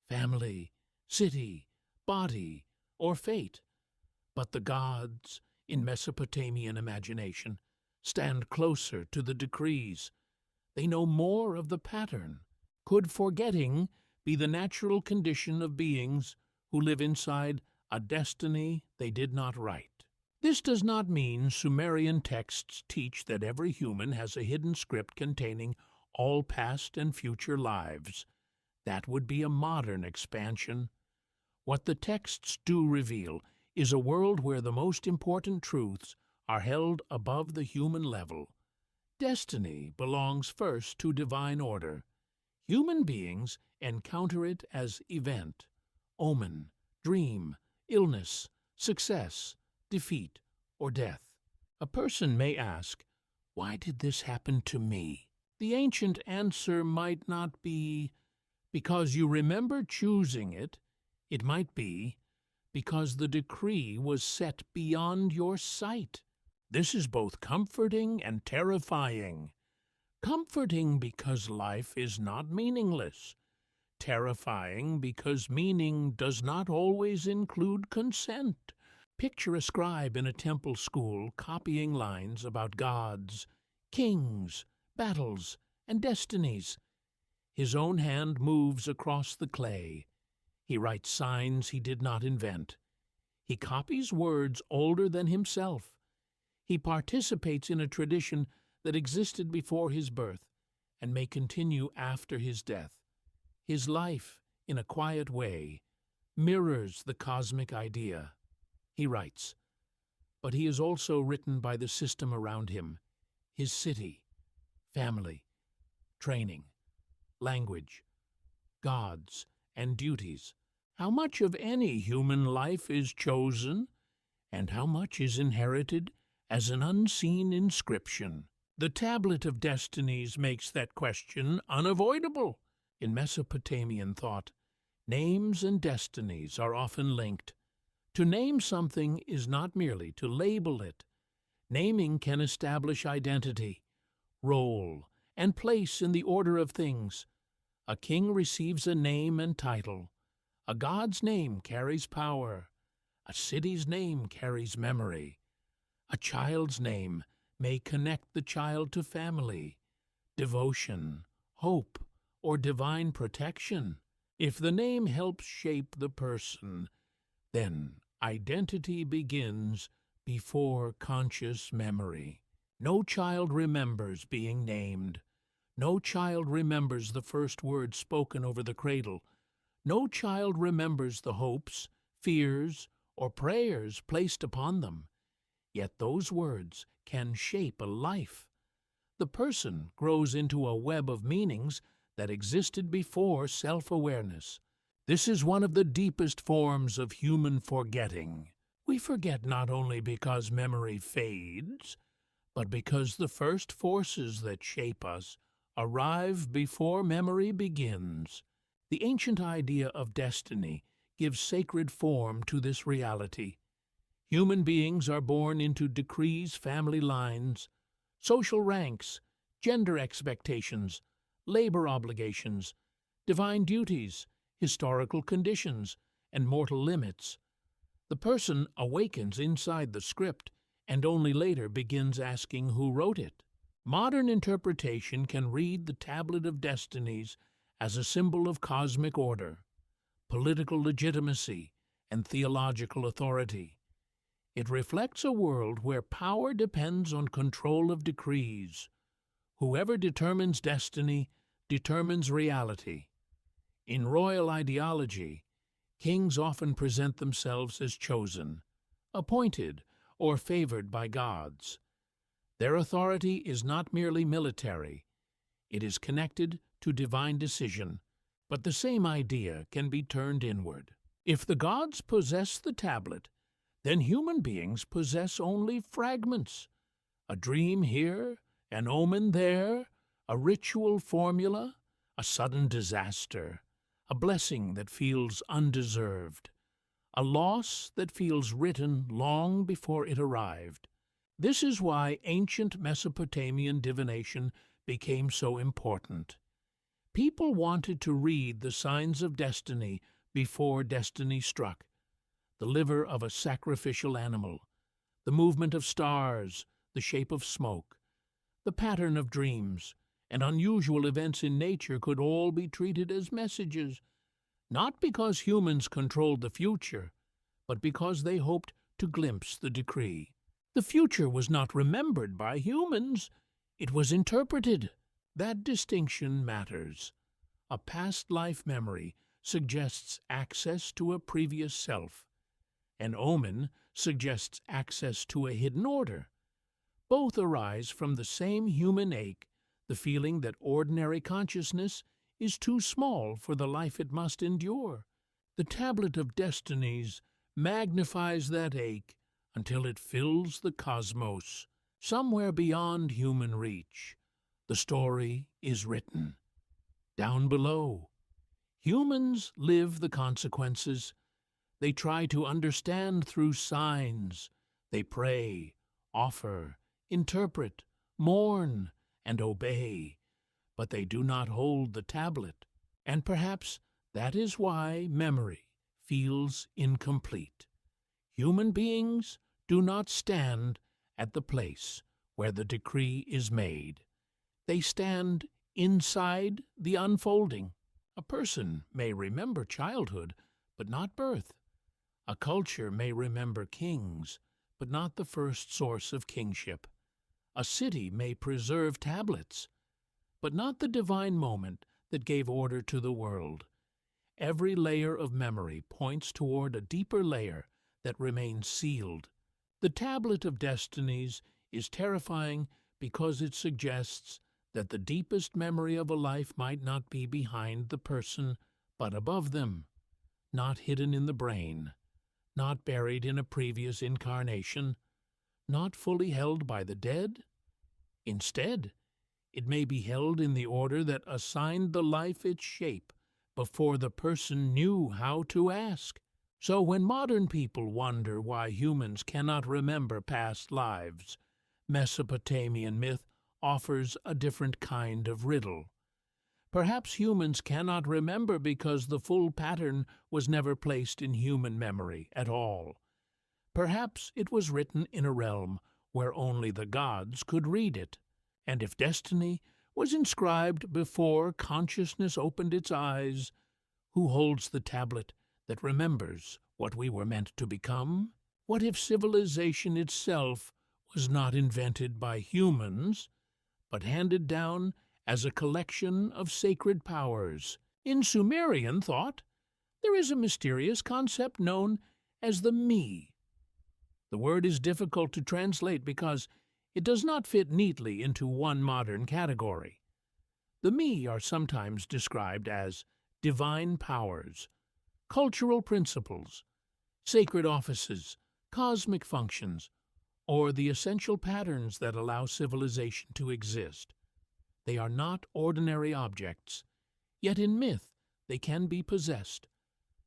family, city, body, or fate. But the gods, in Mesopotamian imagination, stand closer to the decrees. They know more of the pattern. Could forgetting be the natural condition of beings who live inside a destiny they did not write? This does not mean Sumerian texts teach that every human has a hidden script containing all past and future lives. That would be a modern expansion. What the texts do reveal is a world where the most important truths are held above the human level. Destiny belongs first to divine order. Human beings encounter it as event, omen, dream, illness, success, defeat, or death. A person may ask, "Why did this happen to me?" The ancient answer might not be, "Because you remember choosing it." It might be, "Because the decree was set beyond your sight." This is both comforting and terrifying. Comforting because life is not meaningless. Terrifying because meaning does not always include consent. Picture a scribe in a temple school copying lines about gods, kings, battles, and destinies. His own hand moves across the clay. He writes signs he did not invent. He copies words older than himself. He participates in a tradition that existed before his birth and may continue after his death. His life, in a quiet way, mirrors the cosmic idea. He writes, but he is also written by the system around him, his city, family, training, language, gods, and duties. How much of any human life is chosen, and how much is inherited as an unseen inscription? The Tablet of Destinies makes that question unavoidable. In Mesopotamian thought, names and destinies are often linked. To name something is not merely to label it. Naming can establish identity, role, and place in the order of things. A king receives a name and title. A god's name carries power. A city's name carries memory. A child's name may connect the child to family, devotion, hope, or divine protection. If the name helps shape the person, then identity begins before conscious memory. No child remembers being named. No child remembers the first words spoken over the cradle. No child remembers the hopes, fears, or prayers placed upon them. Yet those words can shape a life. The person grows into a web of meanings that existed before self-awareness. This is one of the deepest forms of human forgetting. We forget not only because memory fades, but because the first forces that shape us arrive before memory begins. The ancient idea of destiny gives sacred form to this reality. Human beings are born into decrees, family lines, social ranks, gender expectations, labor obligations, divine duties, historical conditions, and mortal limits. The person awakens inside the script and only later begins asking who wrote it. Modern interpretation can read the Tablet of Destinies as a symbol of cosmic order, political legitimacy, and theological authority. It reflects a world where power depends on control of decrees. Whoever determines destiny determines reality. In royal ideology, kings often present themselves as chosen, appointed, or favored by gods. Their authority is not merely military. It is connected to divine decision, but the same idea can be turned inward. If the gods possess the tablet, then human beings possess only fragments. A dream here, an omen there, a ritual formula, a sudden disaster, a blessing that feels undeserved, a loss that feels written long before it arrived. This is why ancient Mesopotamian divination became so important. People wanted to read the signs of destiny before destiny struck: the liver of a sacrificial animal, the movement of stars, the shape of smoke, the pattern of dreams, and unusual events in nature could all be treated as messages, not because humans controlled the future, but because they hoped to glimpse the decree. The future was not remembered by humans, it was interpreted. That distinction matters. A past life memory suggests access to a previous self. An omen suggests access to a hidden order. Both arise from the same human ache, the feeling that ordinary consciousness is too small for the life it must endure. The tablet of destinies magnifies that ache until it fills the cosmos. Somewhere beyond human reach, the story is written. Down below, humans live the consequences. They try to understand through signs. They pray, offer, interpret, mourn, and obey. But they do not hold the tablet. And perhaps that is why memory feels incomplete. Human beings do not stand at the place where the decree is made. They stand inside the unfolding. A person may remember childhood, but not birth. A culture may remember kings, but not the first source of kingship. A city may preserve tablets, but not the divine moment that gave order to the world. Every layer of memory points toward a deeper layer that remains sealed. The tablet of destinies is terrifying because it suggests that the deepest memory of a life might not be behind the person, but above them, not hidden in the brain, not buried in a previous incarnation, not fully held by the dead. Instead, it may be held in the order that assigned the life its shape before the person knew how to ask. So when modern people wonder why humans cannot remember past lives, Mesopotamian myth offers a different kind of riddle. Perhaps humans cannot remember because the full pattern was never placed in human memory at all. Perhaps it was written in a realm where only the gods could read it. And if destiny was inscribed before consciousness opened its eyes, who holds the tablet that remembers what we were meant to become? What if civilization itself was not invented by humans, but handed down as a collection of sacred powers? In Sumerian thought, there is a mysterious concept known as the me. The word is difficult to translate because it does not fit neatly into one modern category. The me are sometimes described as divine powers, cultural principles, sacred offices, cosmic functions, or the essential patterns that allow civilization to exist. They are not ordinary objects, yet in myth they can be possessed,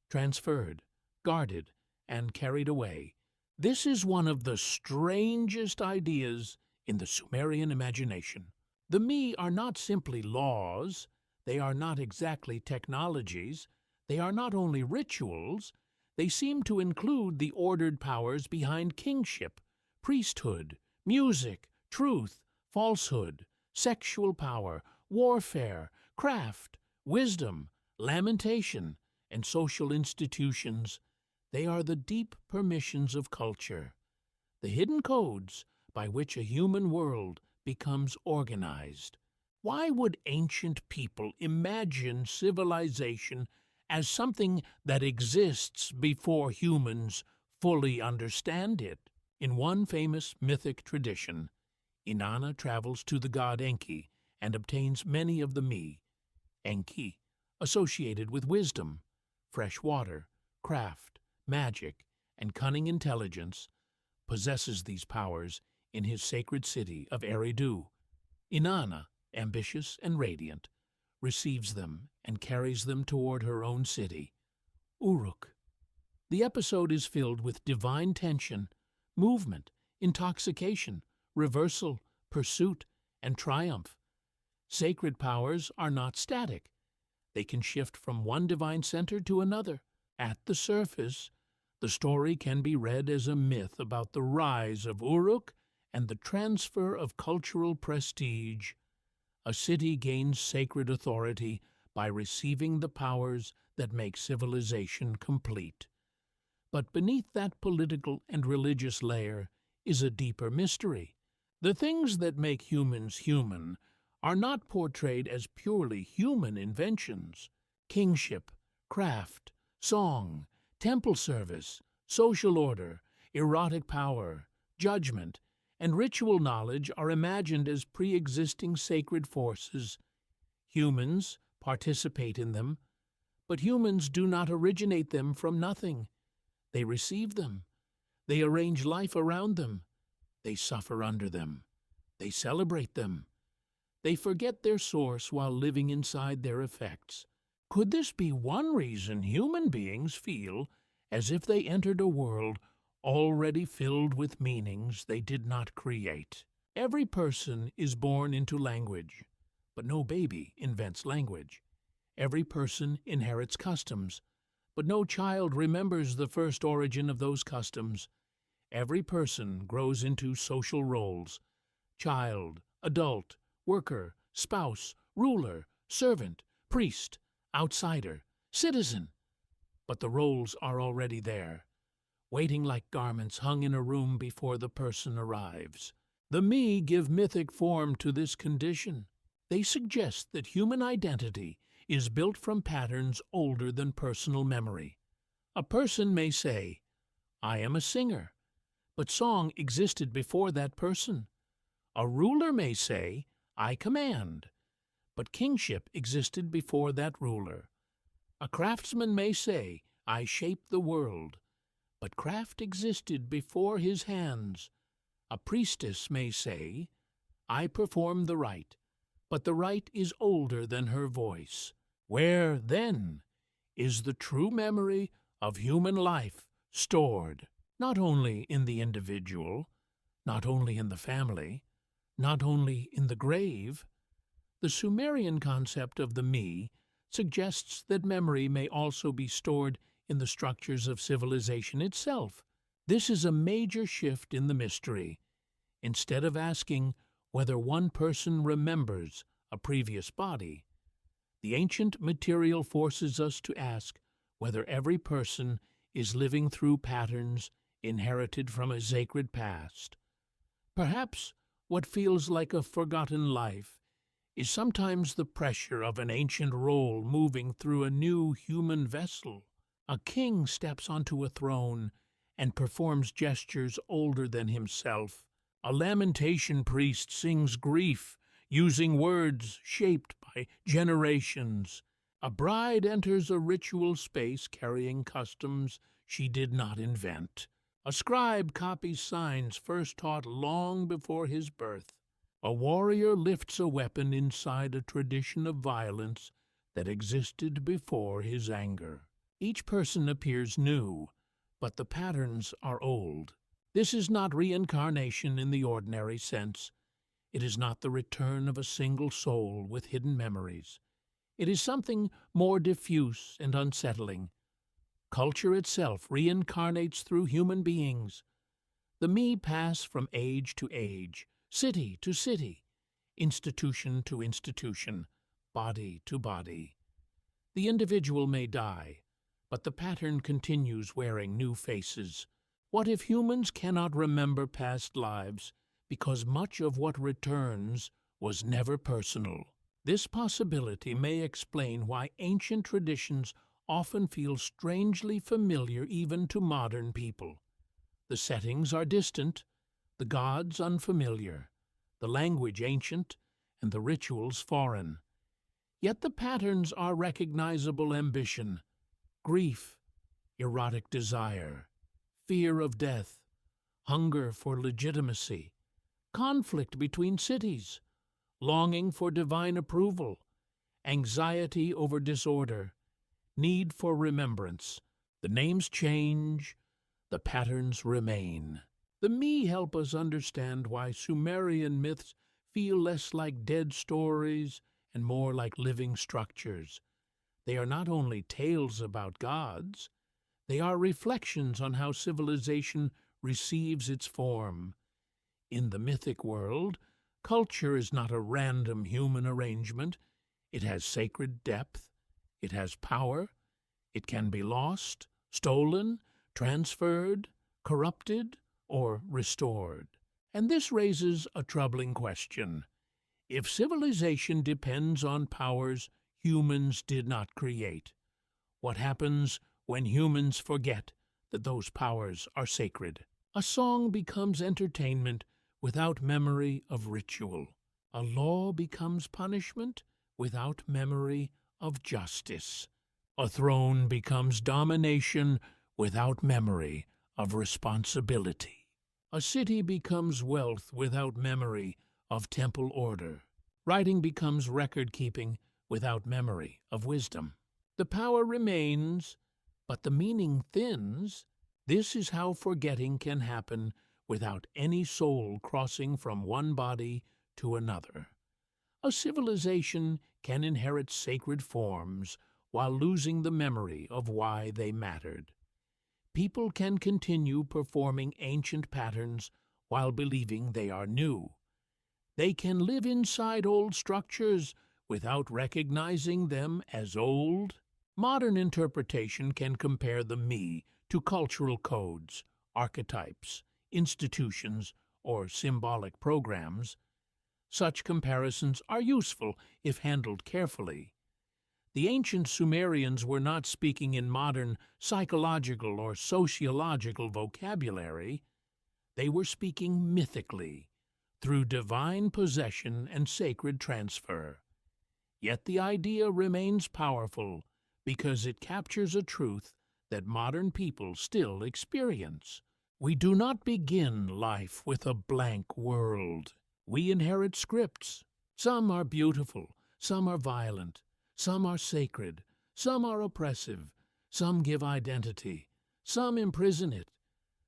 transferred, guarded, and carried away. This is one of the strangest ideas in the Sumerian imagination. The me are not simply laws, they are not exactly technologies, they are not only rituals, they seem to include the ordered powers behind kingship, priesthood, music, truth, falsehood, sexual power, warfare, craft, wisdom, lamentation, and social institutions. They are the deep permissions of culture, the hidden codes by which a human world becomes organized. Why would ancient people imagine civilization as something that exists before humans fully understand it? In one famous mythic tradition, Inanna travels to the god Enki and obtains many of the mi, enki, associated with wisdom, fresh water, craft, magic, and cunning intelligence, possesses these powers in his sacred city of Eridu. Inanna, ambitious and radiant, receives them and carries them toward her own city, Uruk. The episode is filled with divine tension, movement, intoxication, reversal, pursuit, and triumph. Sacred powers are not static. They can shift from one divine center to another. At the surface, the story can be read as a myth about the rise of Uruk and the transfer of cultural prestige. A city gains sacred authority by receiving the powers that make civilization complete. But beneath that political and religious layer is a deeper mystery. The things that make humans human are not portrayed as purely human inventions. Kingship, craft, song, temple service, social order, erotic power, judgment, and ritual knowledge are imagined as pre-existing sacred forces. Humans participate in them, but humans do not originate them from nothing. They receive them. They arrange life around them. They suffer under them. They celebrate them. They forget their source while living inside their effects. Could this be one reason human beings feel as if they entered a world already filled with meanings they did not create? Every person is born into language, but no baby invents language. Every person inherits customs, but no child remembers the first origin of those customs. Every person grows into social roles: child, adult, worker, spouse, ruler, servant, priest, outsider, citizen. But the roles are already there, waiting like garments hung in a room before the person arrives. The me give mythic form to this condition. They suggest that human identity is built from patterns older than personal memory. A person may say, "I am a singer," but song existed before that person. A ruler may say, "I command," but kingship existed before that ruler. A craftsman may say, "I shape the world," but craft existed before his hands. A priestess may say, "I perform the rite," but the rite is older than her voice. Where, then, is the true memory of human life stored? Not only in the individual, not only in the family, not only in the grave. The Sumerian concept of the me suggests that memory may also be stored in the structures of civilization itself. This is a major shift in the mystery. Instead of asking whether one person remembers a previous body, the ancient material forces us to ask whether every person is living through patterns inherited from a sacred past. Perhaps what feels like a forgotten life is sometimes the pressure of an ancient role moving through a new human vessel. A king steps onto a throne and performs gestures older than himself. A lamentation priest sings grief using words shaped by generations. A bride enters a ritual space carrying customs she did not invent. A scribe copies signs first taught long before his birth. A warrior lifts a weapon inside a tradition of violence that existed before his anger. Each person appears new, but the patterns are old. This is not reincarnation in the ordinary sense. It is not the return of a single soul with hidden memories. It is something more diffuse and unsettling. Culture itself reincarnates through human beings. The me pass from age to age, city to city, institution to institution, body to body. The individual may die, but the pattern continues wearing new faces. What if humans cannot remember past lives because much of what returns was never personal? This possibility may explain why ancient traditions often feel strangely familiar even to modern people. The settings are distant, the gods unfamiliar, the language ancient, and the rituals foreign. Yet the patterns are recognizable: ambition, grief, erotic desire, fear of death, hunger for legitimacy, conflict between cities, longing for divine approval, anxiety over disorder, need for remembrance. The names change, the patterns remain. The me help us understand why Sumerian myths feel less like dead stories and more like living structures. They are not only tales about gods, they are reflections on how civilization receives its form. In the mythic world, culture is not a random human arrangement. It has sacred depth, it has power, it can be lost, stolen, transferred, corrupted, or restored. And this raises a troubling question. If civilization depends on powers humans did not create, what happens when humans forget that those powers are sacred? A song becomes entertainment without memory of ritual. A law becomes punishment without memory of justice. A throne becomes domination without memory of responsibility. A city becomes wealth without memory of temple order. Writing becomes record-keeping without memory of wisdom. The power remains, but the meaning thins. This is how forgetting can happen without any soul crossing from one body to another. A civilization can inherit sacred forms while losing the memory of why they mattered. People can continue performing ancient patterns while believing they are new. They can live inside old structures without recognizing them as old. Modern interpretation can compare the me to cultural codes, archetypes, institutions, or symbolic programs. Such comparisons are useful if handled carefully. The ancient Sumerians were not speaking in modern psychological or sociological vocabulary. They were speaking mythically, through divine possession and sacred transfer. Yet the idea remains powerful because it captures a truth that modern people still experience. We do not begin life with a blank world. We inherit scripts. Some are beautiful, some are violent, some are sacred, some are oppressive, some give identity, some imprison it,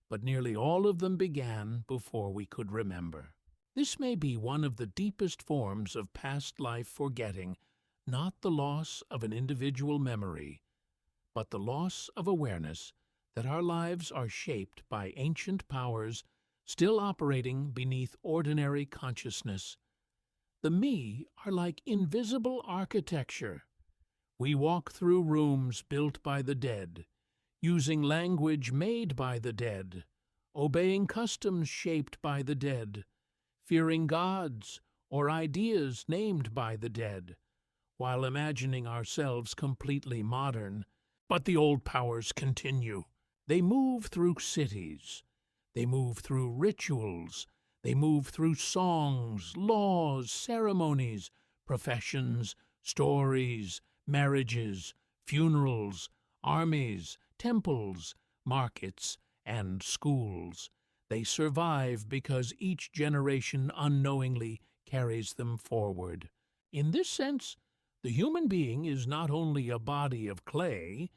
but nearly all of them began before we could remember. This may be one of the deepest forms of past life forgetting, not the loss of an individual memory, but the loss of awareness that our lives are shaped by ancient powers still operating beneath ordinary consciousness. The me are like invisible architecture. We walk through rooms built by the dead, using language made by the dead, obeying customs shaped by the dead, fearing gods or ideas named by the dead, while imagining ourselves completely modern. But the old powers continue. They move through cities. They move through rituals. They move through songs, laws, ceremonies, professions, stories, marriages, funerals, armies, temples, markets, and schools. They survive because each generation unknowingly carries them forward. In this sense, the human being is not only a body of clay,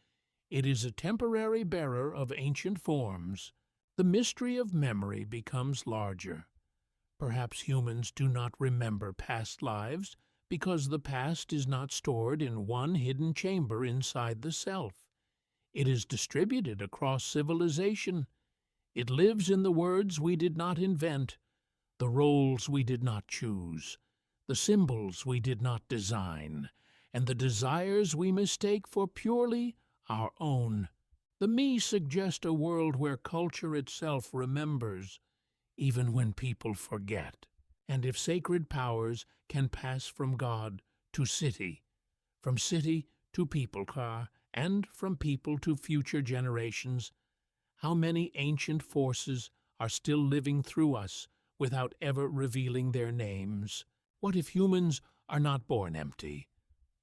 it is a temporary bearer of ancient forms. The mystery of memory becomes larger. Perhaps humans do not remember past lives because the past is not stored in one hidden chamber inside the self. It is distributed across civilization. It lives in the words we did not invent, the roles we did not choose, the symbols we did not design, and the desires we mistake for purely our own. The me suggests a world where culture itself remembers, even when people forget. And if sacred powers can pass from God to city, from city to people car, and from people to future generations, how many ancient forces are still living through us without ever revealing their names? What if humans are not born empty,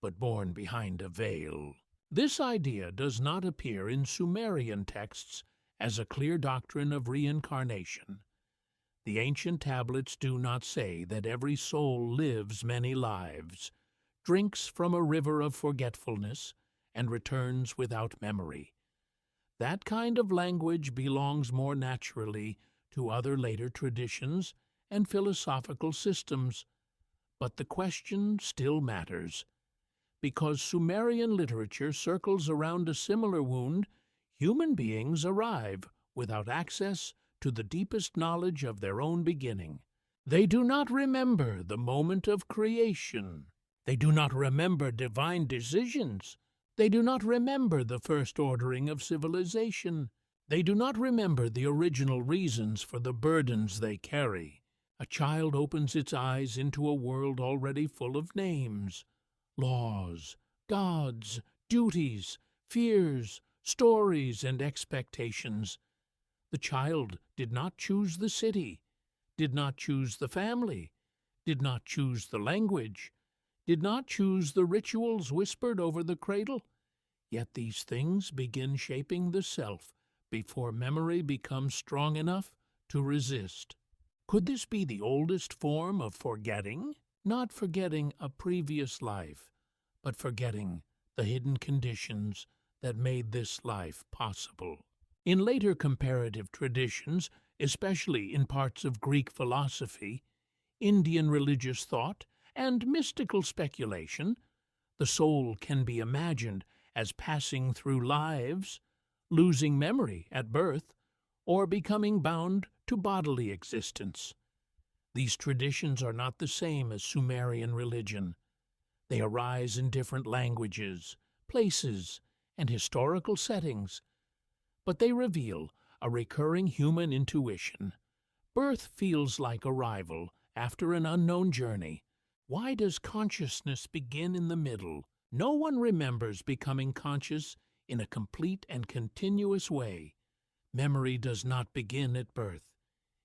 but born behind a veil? This idea does not appear in Sumerian texts as a clear doctrine of reincarnation. The ancient tablets do not say that every soul lives many lives, drinks from a river of forgetfulness, and returns without memory. That kind of language belongs more naturally to other later traditions and philosophical systems. But the question still matters. Because Sumerian literature circles around a similar wound, human beings arrive without access to the deepest knowledge of their own beginning. They do not remember the moment of creation. They do not remember divine decisions. They do not remember the first ordering of civilization. They do not remember the original reasons for the burdens they carry. A child opens its eyes into a world already full of names, laws, gods, duties, fears, stories, and expectations. The child did not choose the city, did not choose the family, did not choose the language, did not choose the rituals whispered over the cradle. Yet these things begin shaping the self before memory becomes strong enough to resist. Could this be the oldest form of forgetting? Not forgetting a previous life, but forgetting the hidden conditions that made this life possible. In later comparative traditions, especially in parts of Greek philosophy, Indian religious thought, and mystical speculation, the soul can be imagined as passing through lives, losing memory at birth, or becoming bound to bodily existence. These traditions are not the same as Sumerian religion. They arise in different languages, places, and historical settings, but they reveal a recurring human intuition. Birth feels like arrival after an unknown journey. Why does consciousness begin in the middle? No one remembers becoming conscious in a complete and continuous way. Memory does not begin at birth.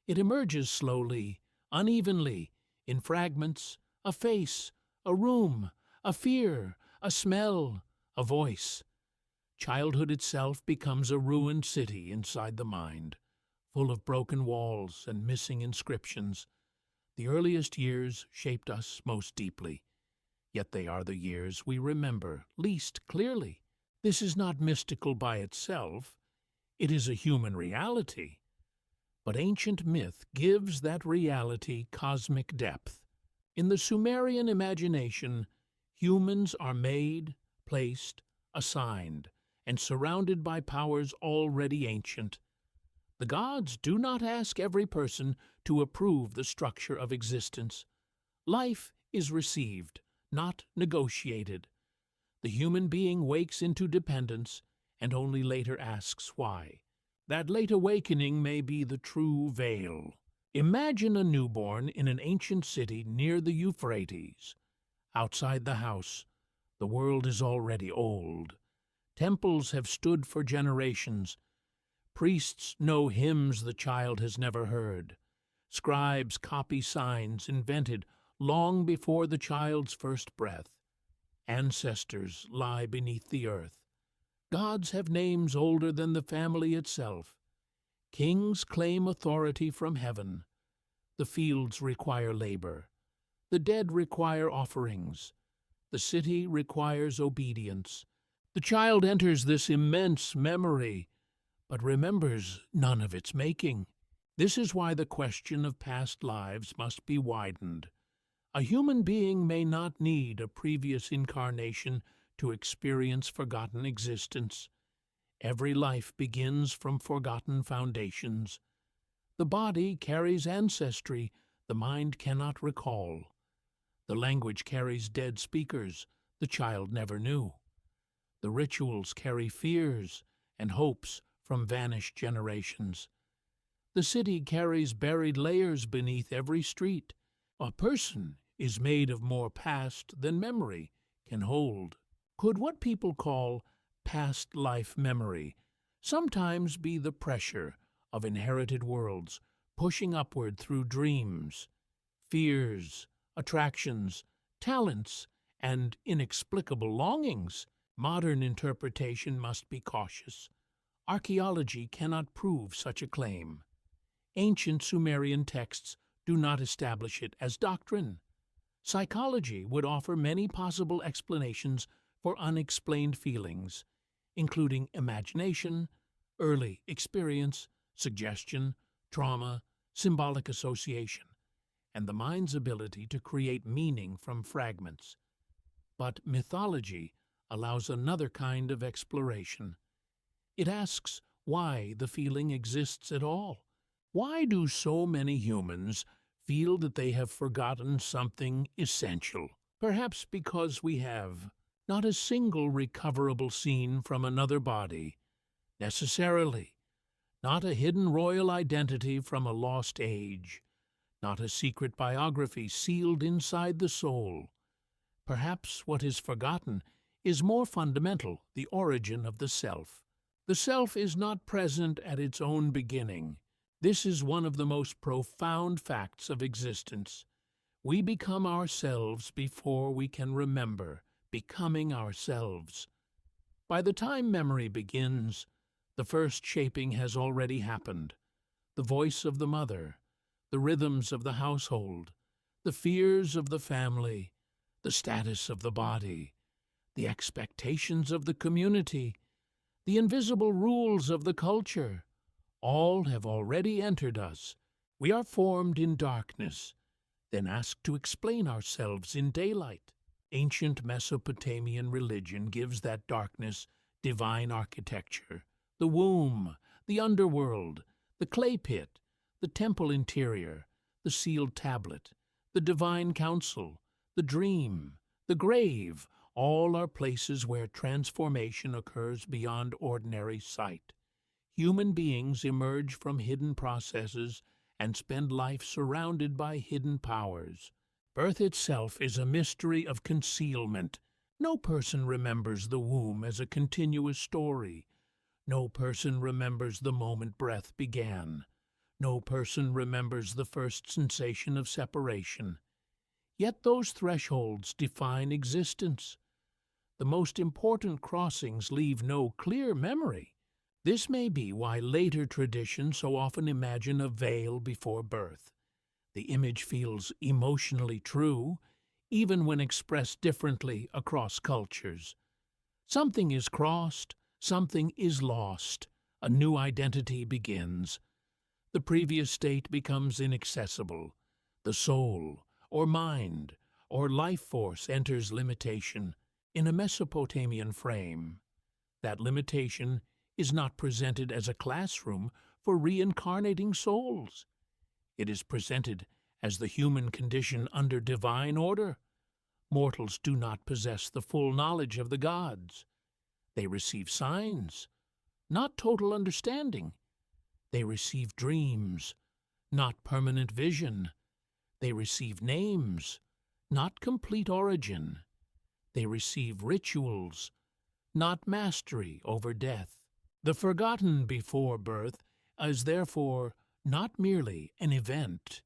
It emerges slowly, unevenly, in fragments, a face, a room, a fear, a smell, a voice. Childhood itself becomes a ruined city inside the mind, full of broken walls and missing inscriptions. The earliest years shaped us most deeply, yet they are the years we remember least clearly. This is not mystical by itself. It is a human reality. But ancient myth gives that reality cosmic depth. In the Sumerian imagination, humans are made, placed, assigned, and surrounded by powers already ancient. The gods do not ask every person to approve the structure of existence. Life is received, not negotiated. The human being wakes into dependence and only later asks why. That late awakening may be the true veil. Imagine a newborn in an ancient city near the Euphrates. Outside the house, the world is already old. Temples have stood for generations. Priests know hymns the child has never heard. Scribes copy signs invented long before the child's first breath. Ancestors lie beneath the earth. Gods have names older than the family itself. Kings claim authority from heaven. The fields require labor. The dead require offerings. The city requires obedience. The child enters this immense memory, but remembers none of its making. This is why the question of past lives must be widened. A human being may not need a previous incarnation to experience forgotten existence. Every life begins from forgotten foundations. The body carries ancestry the mind cannot recall. The language carries dead speakers the child never knew. The rituals carry fears and hopes from vanished generations. The city carries buried layers beneath every street. A person is made of more past than memory can hold. Could what people call past life memory sometimes be the pressure of inherited worlds pushing upward through dreams, fears, attractions, talents, and inexplicable longings. Modern interpretation must be cautious. Archaeology cannot prove such a claim. Ancient Sumerian texts do not establish it as doctrine. Psychology would offer many possible explanations for unexplained feelings, including imagination, early experience, suggestion, trauma, symbolic association, and the mind's ability to create meaning from fragments. But mythology allows another kind of exploration. It asks why the feeling exists at all. Why do so many humans feel that they have forgotten something essential? Perhaps because we have not a single recoverable scene from another body, necessarily, not a hidden royal identity from a lost age, not a secret biography sealed inside the soul. Perhaps what is forgotten is more fundamental, the origin of the self. The self is not present at its own beginning. This is one of the most profound facts of existence. We become ourselves before we can remember becoming ourselves. By the time memory begins, the first shaping has already happened. The voice of the mother, the rhythms of the household, the fears of the family, the status of the body, the expectations of the community, the invisible rules of the culture, all have already entered us. We are formed in darkness, then asked to explain ourselves in daylight. Ancient Mesopotamian religion gives that darkness divine architecture: the womb, the underworld, the clay pit, the temple interior, the sealed tablet, the divine council, the dream, the grave. All are places where transformation occurs beyond ordinary sight. Human beings emerge from hidden processes and spend life surrounded by hidden powers. Birth itself is a mystery of concealment. No person remembers the womb as a continuous story. No person remembers the moment breath began. No person remembers the first sensation of separation. Yet those thresholds define existence. The most important crossings leave no clear memory. This may be why later traditions so often imagine a veil before birth. The image feels emotionally true, even when expressed differently across cultures. Something is crossed, something is lost, a new identity begins. The previous state becomes inaccessible. The soul, or mind, or life force enters limitation in a Mesopotamian frame. That limitation is not presented as a classroom for reincarnating souls. It is presented as the human condition under divine order. Mortals do not possess the full knowledge of the gods. They receive signs, not total understanding. They receive dreams, not permanent vision. They receive names, not complete origin. They receive rituals, not mastery over death. The forgotten before birth is therefore not merely an event.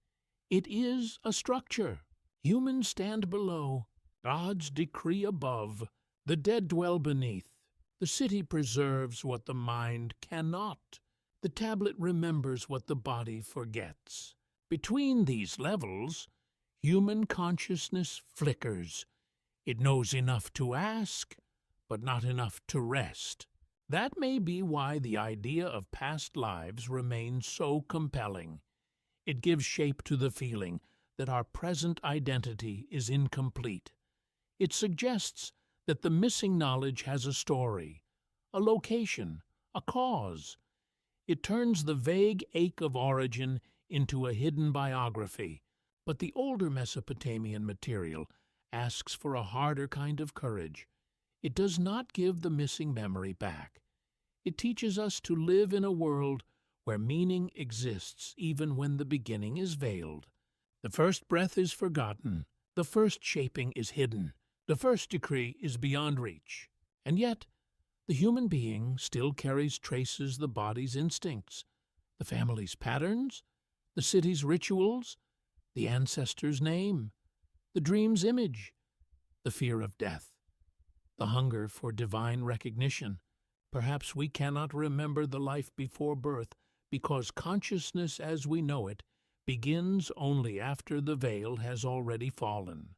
It is a structure. Humans stand below, gods decree above, the dead dwell beneath. The city preserves what the mind cannot. The tablet remembers what the body forgets. Between these levels, human consciousness flickers. It knows enough to ask, but not enough to rest. That may be why the idea of past lives remains so compelling. It gives shape to the feeling that our present identity is incomplete. It suggests that the missing knowledge has a story, a location, a cause. It turns the vague ache of origin into a hidden biography. But the older Mesopotamian material asks for a harder kind of courage. It does not give the missing memory back. It teaches us to live in a world where meaning exists even when the beginning is veiled. The first breath is forgotten. The first shaping is hidden. The first decree is beyond reach. And yet, the human being still carries traces the body's instincts, the family's patterns, the city's rituals, the ancestor's name. the dream's image, the fear of death, the hunger for divine recognition. Perhaps we cannot remember the life before birth because consciousness as we know it begins only after the veil has already fallen.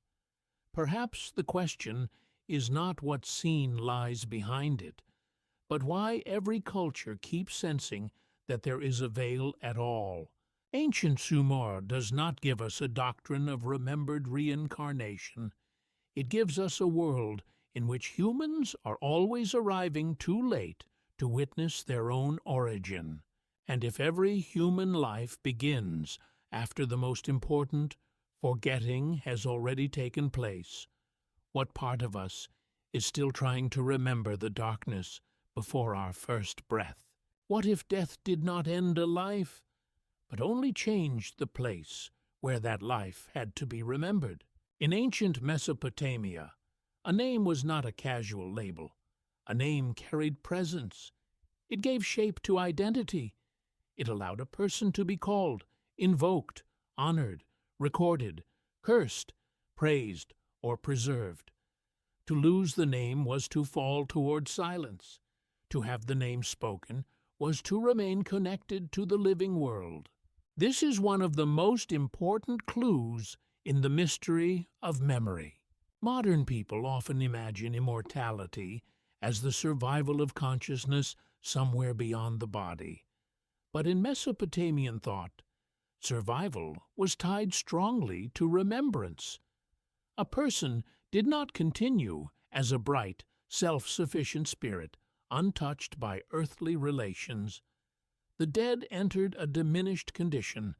Perhaps the question is not what scene lies behind it, but why every culture keeps sensing that there is a veil at all. Ancient Sumer does not give us a doctrine of remembered reincarnation. It gives us a world in which humans are always arriving too late to witness their own origin. And if every human life begins after the most important forgetting has already taken place, what part of us is still trying to remember the darkness before our first breath? What if death did not end a life, but only changed the place where that life had to be remembered? In ancient Mesopotamia, a name was not a casual label. A name carried presence. It gave shape to identity. It allowed a person to be called, invoked, honored, recorded, cursed, praised, or preserved. To lose the name was to fall toward silence. To have the name spoken was to remain connected to the living world. This is one of the most important clues in the mystery of memory. Modern people often imagine immortality as the survival of consciousness somewhere beyond the body. But in Mesopotamian thought, survival was tied strongly to remembrance. A person did not continue as a bright, self-sufficient spirit, untouched by earthly relations. The dead entered a diminished condition,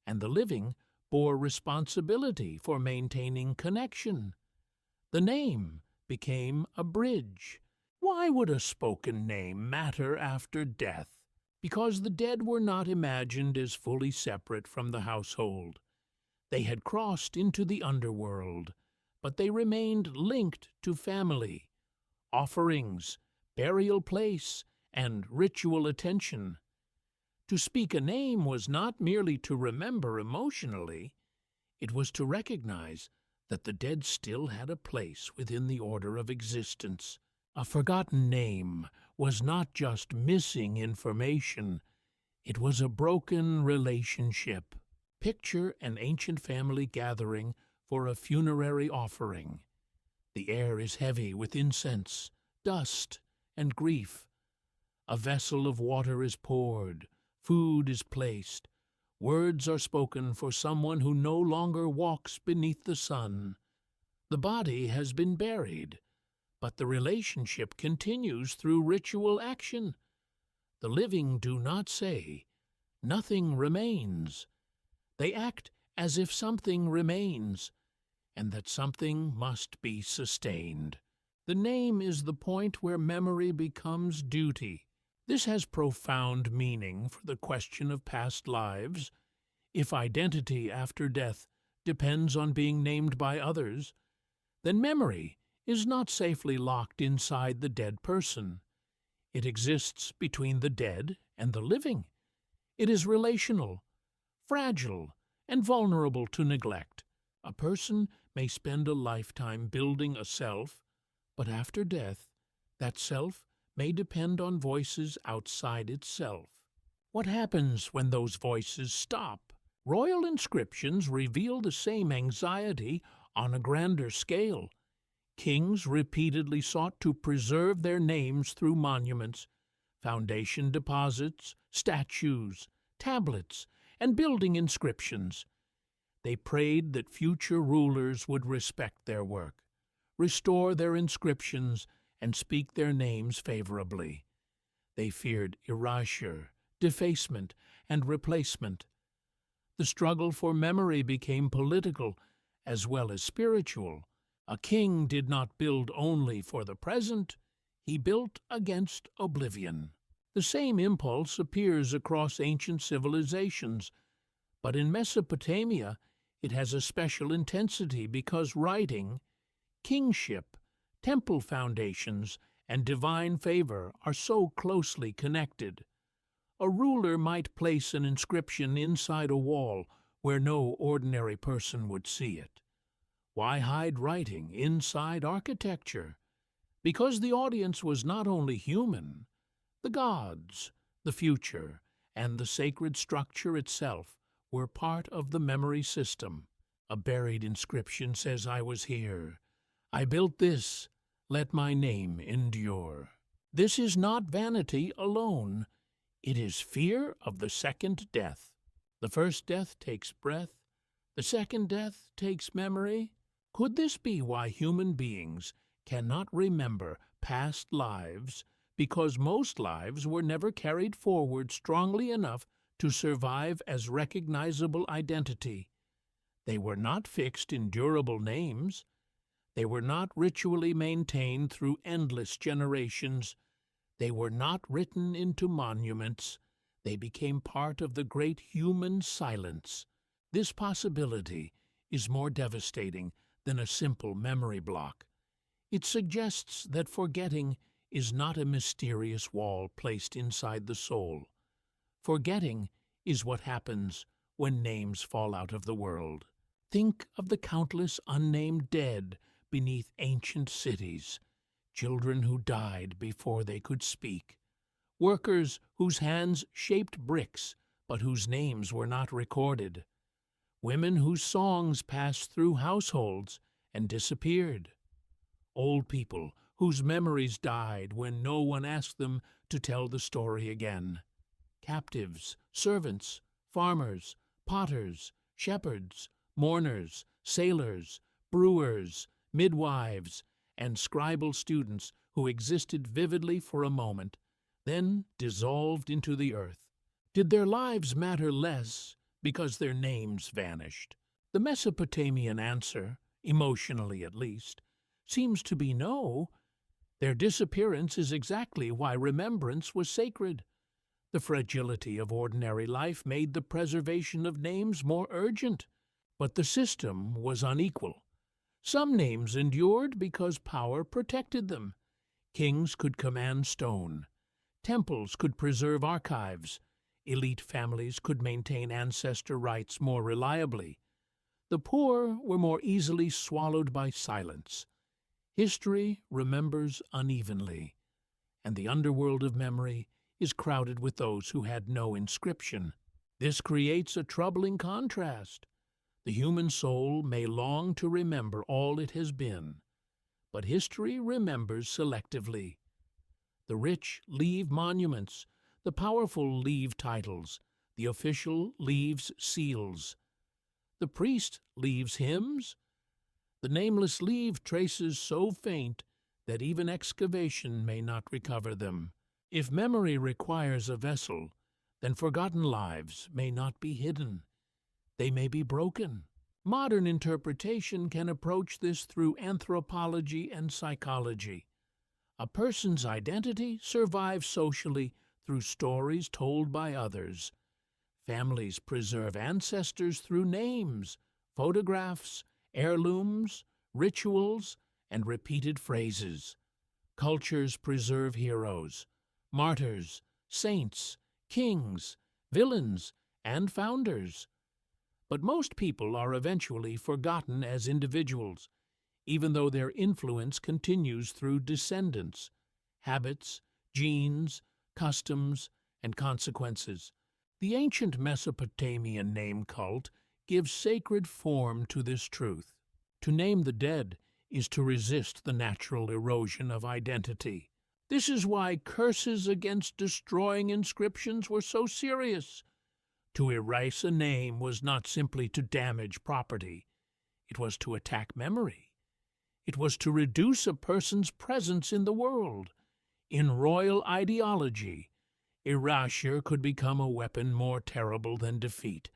and the living bore responsibility for maintaining connection. The name became a bridge. Why would a spoken name matter after death? Because the dead were not imagined as fully separate from the household. They had crossed into the underworld, but they remained linked to family, offerings, burial place, and ritual attention. To speak a name was not merely to remember emotionally, it was to recognize that the dead still had a place within the order of existence. A forgotten name was not just missing information, it was a broken relationship. Picture an ancient family gathering for a funerary offering. The air is heavy with incense, dust, and grief. A vessel of water is poured, food is placed, words are spoken for someone who no longer walks beneath the sun. The body has been buried, but the relationship continues through ritual action. The living do not say, "Nothing remains." They act as if something remains, and that something must be sustained. The name is the point where memory becomes duty. This has profound meaning for the question of past lives. If identity after death depends on being named by others, then memory is not safely locked inside the dead person. It exists between the dead and the living. It is relational, fragile, and vulnerable to neglect. A person may spend a lifetime building a self, but after death, that self may depend on voices outside itself. What happens when those voices stop? Royal inscriptions reveal the same anxiety on a grander scale. Kings repeatedly sought to preserve their names through monuments, foundation deposits, statues, tablets, and building inscriptions. They prayed that future rulers would respect their work, restore their inscriptions, and speak their names favorably. They feared erasure, defacement, and replacement. The struggle for memory became political as well as spiritual. A king did not build only for the present, he built against oblivion. The same impulse appears across ancient civilizations, but in Mesopotamia it has a special intensity because writing, kingship, temple foundations, and divine favor are so closely connected. A ruler might place an inscription inside a wall where no ordinary person would see it. Why hide writing inside architecture? Because the audience was not only human, the gods, the future, and the sacred structure itself were part of the memory system. A buried inscription says, "I was here. I built this. Let my name endure." This is not vanity alone. It is fear of the second death. The first death takes breath. The second death takes memory. Could this be why human beings cannot remember past lives? Because most lives were never carried forward strongly enough to survive as recognizable identity. They were not fixed in durable names. They were not ritually maintained through endless generations. They were not written into monuments. They became part of the great human silence. This possibility is more devastating than a simple memory block. It suggests that forgetting is not a mysterious wall placed inside the soul. Forgetting is what happens when names fall out of the world. Think of the countless unnamed dead beneath ancient cities, children who died before they could speak, workers whose hands shaped bricks but whose names were not recorded, women whose songs passed through households and disappeared, old people whose memories died when no one asked them to tell the story again, captives, servants, farmers, potters, shepherds, mourners, sailors, brewers, midwives, and scribal students who existed vividly for a moment, then dissolved into the earth. Did their lives matter less because their names vanished? The Mesopotamian answer, emotionally at least, seems to be no. Their disappearance is exactly why remembrance was sacred. The fragility of ordinary life made the preservation of names more urgent, but the system was unequal. Some names endured because power protected them. Kings could command stone. Temples could preserve archives. Elite families could maintain ancestor rites more reliably. The poor were more easily swallowed by silence. History remembers unevenly, and the underworld of memory is crowded with those who had no inscription. This creates a troubling contrast. The human soul may long to remember all it has been, but history remembers selectively. The rich leave monuments, the powerful leave titles, the official leaves seals. The priest leaves hymns. The nameless leave traces so faint that even excavation may not recover them. If memory requires a vessel, then forgotten lives may not be hidden. They may be broken. Modern interpretation can approach this through anthropology and psychology. A person's identity survives socially through stories told by others. Families preserve ancestors through names, photographs, heirlooms, rituals, and repeated phrases. Cultures preserve heroes, martyrs, saints, kings, villains, and founders. But most people are eventually forgotten as individuals, even though their influence continues through descendants, habits, genes, customs, and consequences. The ancient Mesopotamian name cult gives sacred form to this truth. To name the dead is to resist the natural erosion of identity. This is why curses against destroying inscriptions were so serious. To erase a name was not simply to damage property. It was to attack memory. It was to reduce a person's presence in the world. In royal ideology, erasure could become a weapon more terrible than defeat.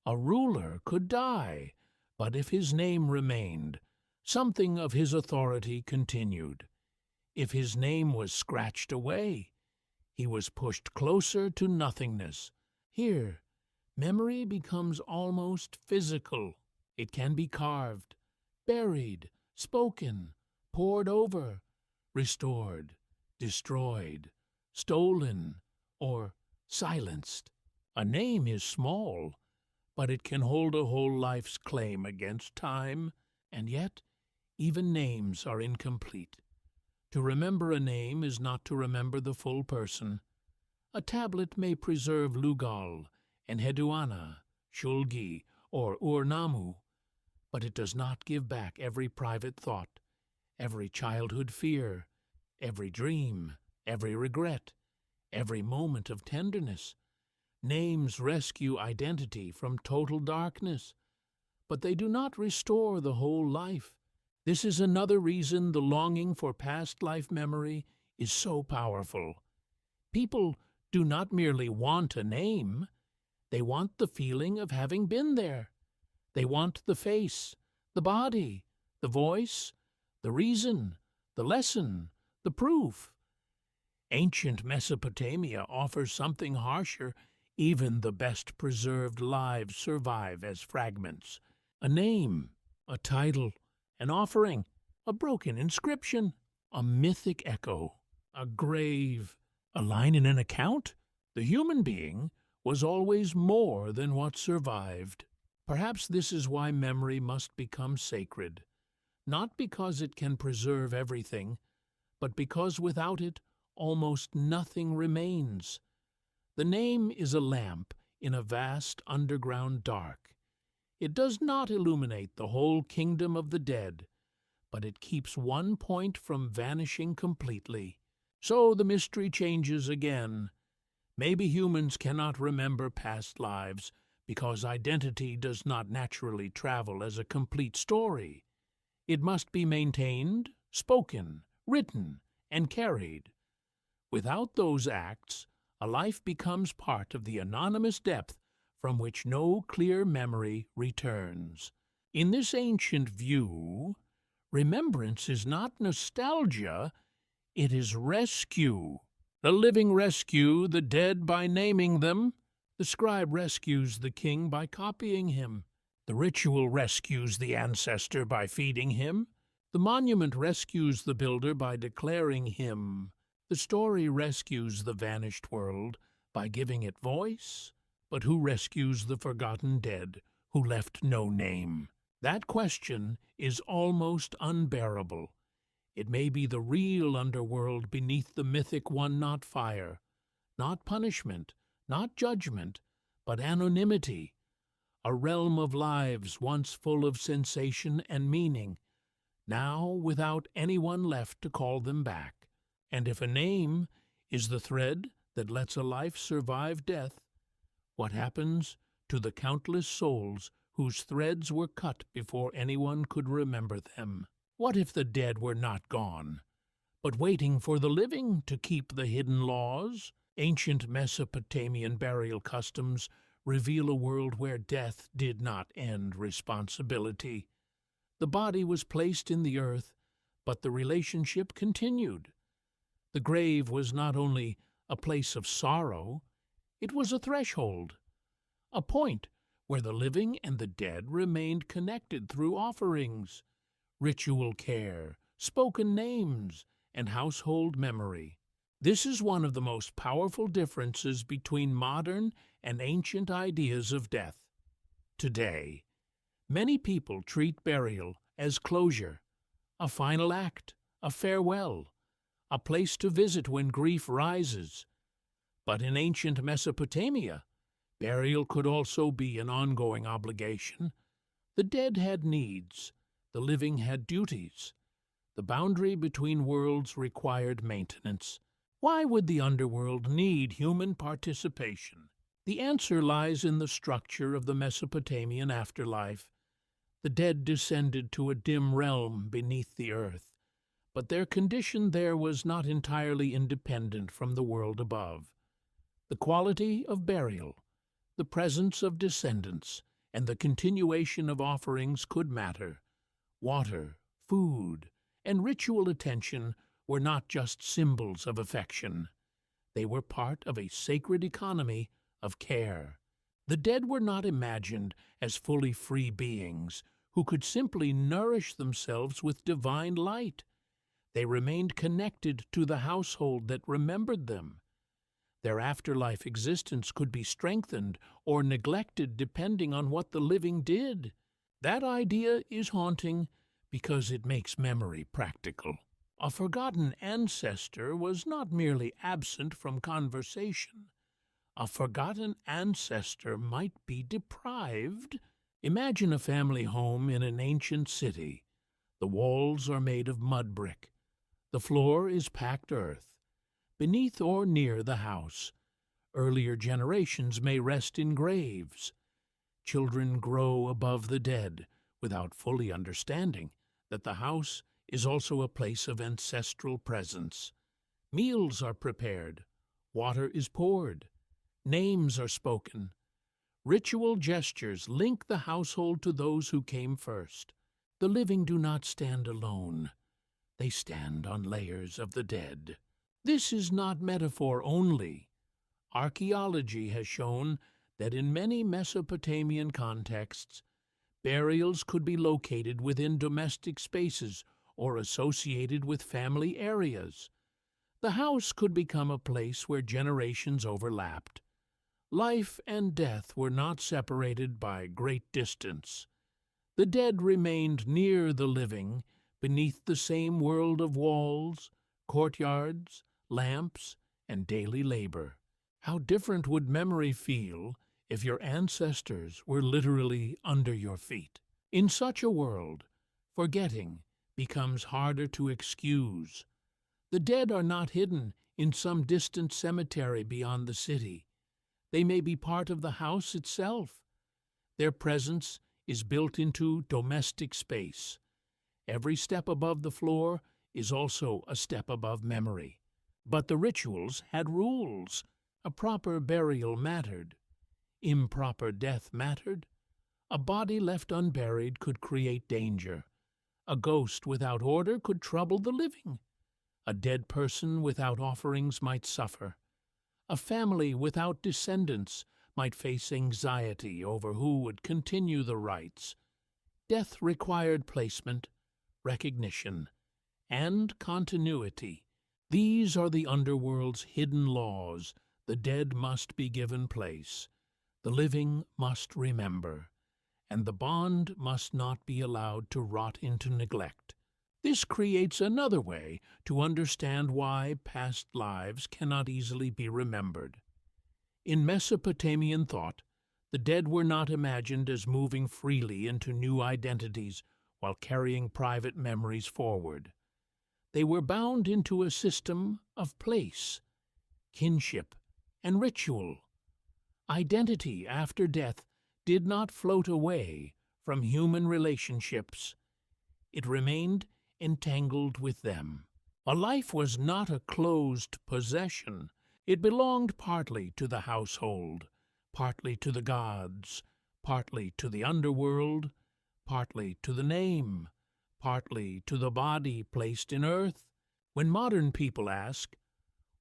A ruler could die, but if his name remained, something of his authority continued. If his name was scratched away, he was pushed closer to nothingness. Here, memory becomes almost physical. It can be carved, buried, spoken, pored over, restored, destroyed, stolen, or silenced. A name is small, but it can hold a whole life's claim against time, And yet, even names are incomplete. To remember a name is not to remember the full person. A tablet may preserve Lugal, Enheduanna, Shulgi, or Ur-Nammu, but it does not give back every private thought, every childhood fear, every dream, every regret, every moment of tenderness. Names rescue identity from total darkness, but they do not restore the whole life. This is another reason the longing for past life memory is so powerful. People do not merely want a name, they want the feeling of having been there. They want the face, the body, the voice, the reason, the lesson, the proof. Ancient Mesopotamia offers something harsher. Even the best preserved lives survive as fragments. A name, a title, an offering, a broken inscription, a mythic echo, a grave, a line in an account. The human being was always more than what survived. Perhaps this is why memory must become sacred, not because it can preserve everything, but because without it almost nothing remains. The name is a lamp in a vast underground dark. It does not illuminate the whole kingdom of the dead, but it keeps one point from vanishing completely. So the mystery changes again. Maybe humans cannot remember past lives because identity does not naturally travel as a complete story. It must be maintained, spoken, written, and carried. Without those acts, a life becomes part of the anonymous depth from which no clear memory returns. In this ancient view, remembrance is not nostalgia, it is rescue. The living rescue the dead by naming them. The scribe rescues the king by copying him. The ritual rescues the ancestor by feeding him. The monument rescues the builder by declaring him. The story rescues the vanished world by giving it voice. But who rescues the forgotten dead who left no name? That question is almost unbearable. It may be the real underworld beneath the mythic one, not fire, not punishment, not judgment, but anonymity, a realm of lives once full of sensation and meaning, now without anyone left to call them back. And if a name is the thread that lets a life survive death, what happens to the countless souls whose threads were cut before anyone could remember them? What if the dead were not gone, but waiting for the living to keep the hidden laws? Ancient Mesopotamian burial customs reveal a world where death did not end responsibility. The body was placed in the earth, but the relationship continued. The grave was not only a place of sorrow, it was a threshold, a point where the living and the dead remained connected through offerings, ritual care, spoken names, and household memory. This is one of the most powerful differences between modern and ancient ideas of death. Today, many people treat burial as closure, a final act, a farewell, a place to visit when grief rises. But in ancient Mesopotamia, burial could also be an ongoing obligation. The dead had needs, the living had duties. The boundary between worlds required maintenance. Why would the underworld need human participation? The answer lies in the structure of the Mesopotamian afterlife. The dead descended to a dim realm beneath the earth, but their condition there was not entirely independent from the world above. The quality of burial, the presence of descendants, and the continuation of offerings could matter. Water, food, and ritual attention were not just symbols of affection. They were part of a sacred economy of care. The dead were not imagined as fully free beings who could simply nourish themselves with divine light. They remained connected to the household that remembered them. Their afterlife existence could be strengthened or neglected depending on what the living did. That idea is haunting because it makes memory practical. A forgotten ancestor was not merely absent from conversation. A forgotten ancestor might be deprived. Imagine a family home in an ancient city. The walls are made of mud brick. The floor is packed earth. Beneath or near the house, earlier generations may rest in graves. Children grow above the dead without fully understanding that the house is also a place of ancestral presence. Meals are prepared. Water is poured. Names are spoken. Ritual gestures link the household to those who came first. The living do not stand alone. They stand on layers of the dead. This is not metaphor only. Archaeology has shown that in many Mesopotamian contexts, burials could be located within domestic spaces or associated with family areas. The house could become a place where generations overlapped. Life and death were not separated by great distance. The dead remained near the living, beneath the same world of walls, courtyards, lamps, and daily labor. How different would memory feel if your ancestors were literally under your feet? In such a world, forgetting becomes harder to excuse. The dead are not hidden in some distant cemetery beyond the city. They may be part of the house itself. Their presence is built into domestic space. Every step above the floor is also a step above memory. But the rituals had rules. A proper burial mattered. Improper death mattered. A body left unburied could create danger. A ghost without order could trouble the living. A dead person without offerings might suffer. A family without descendants might face anxiety over who would continue the rites. Death required placement, recognition, and continuity. These are the underworld's hidden laws. The dead must be given place. The living must remember, and the bond must not be allowed to rot into neglect. This creates another way to understand why past lives cannot easily be remembered. In Mesopotamian thought, the dead were not imagined as moving freely into new identities while carrying private memories forward. They were bound into a system of place, kinship, and ritual. Identity after death did not float away from human relationships. It remained entangled with them. A life was not a closed possession. It belonged partly to the household, partly to the gods, partly to the underworld, partly to the name, partly to the body placed in earth. When modern people ask,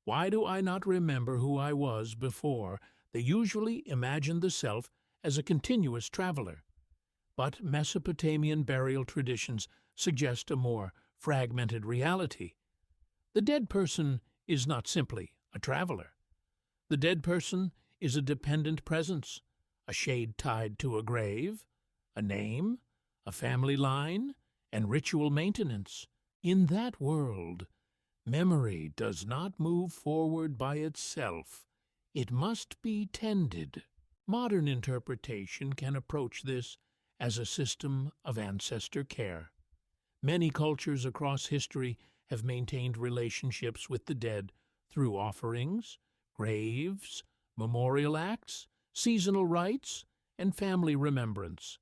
"Why do I not remember who I was before?" they usually imagine the self as a continuous traveler. But Mesopotamian burial traditions suggest a more fragmented reality. The dead person is not simply a traveler. The dead person is a dependent presence, a shade tied to a grave, a name, a family line, and ritual maintenance. In that world, memory does not move forward by itself. It must be tended. Modern interpretation can approach this as a system of ancestor care. Many cultures across history have maintained relationships with the dead through offerings, graves, memorial acts, seasonal rites, and family remembrance.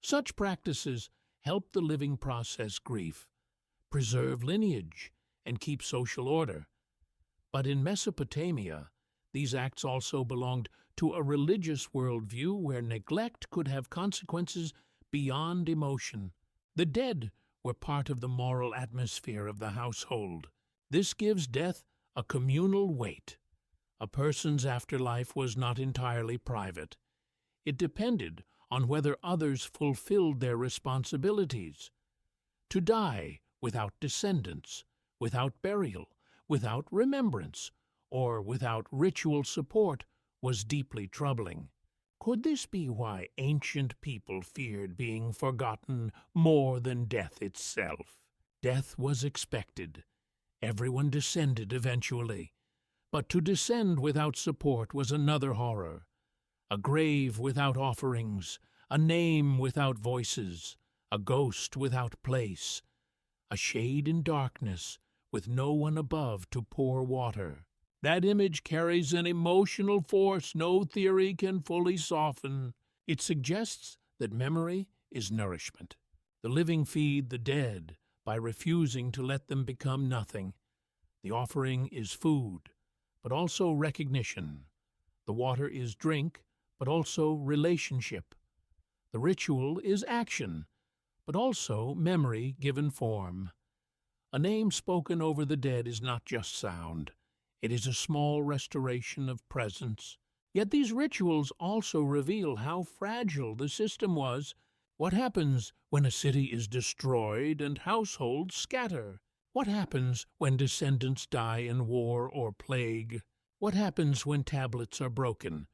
Such practices help the living process grief, preserve lineage, and keep social order. But in Mesopotamia, these acts also belonged to a religious worldview where neglect could have consequences beyond emotion. The dead were part of the moral atmosphere of the household. This gives death a communal weight. A person's afterlife was not entirely private. It depended on whether others fulfilled their responsibilities. To die without descendants, without burial, without remembrance, or without ritual support was deeply troubling. Could this be why ancient people feared being forgotten more than death itself? Death was expected. Everyone descended eventually. But to descend without support was another horror. A grave without offerings, a name without voices, a ghost without place, a shade in darkness with no one above to pour water. That image carries an emotional force no theory can fully soften. It suggests that memory is nourishment. The living feed the dead by refusing to let them become nothing. The offering is food, but also recognition. The water is drink, but also relationship. The ritual is action, but also memory given form. A name spoken over the dead is not just sound. It is a small restoration of presence. Yet these rituals also reveal how fragile the system was. What happens when a city is destroyed and households scatter? What happens when descendants die in war or plague? What happens when tablets are broken,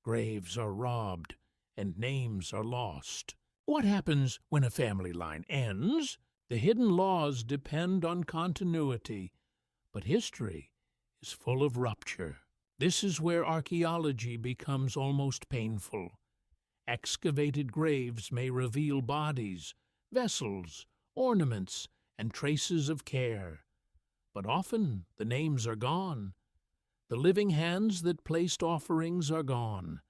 graves are robbed, and names are lost? What happens when a family line ends? The hidden laws depend on continuity, but history is full of rupture. This is where archaeology becomes almost painful. Excavated graves may reveal bodies, vessels, ornaments, and traces of care. But often the names are gone. The living hands that placed offerings are gone.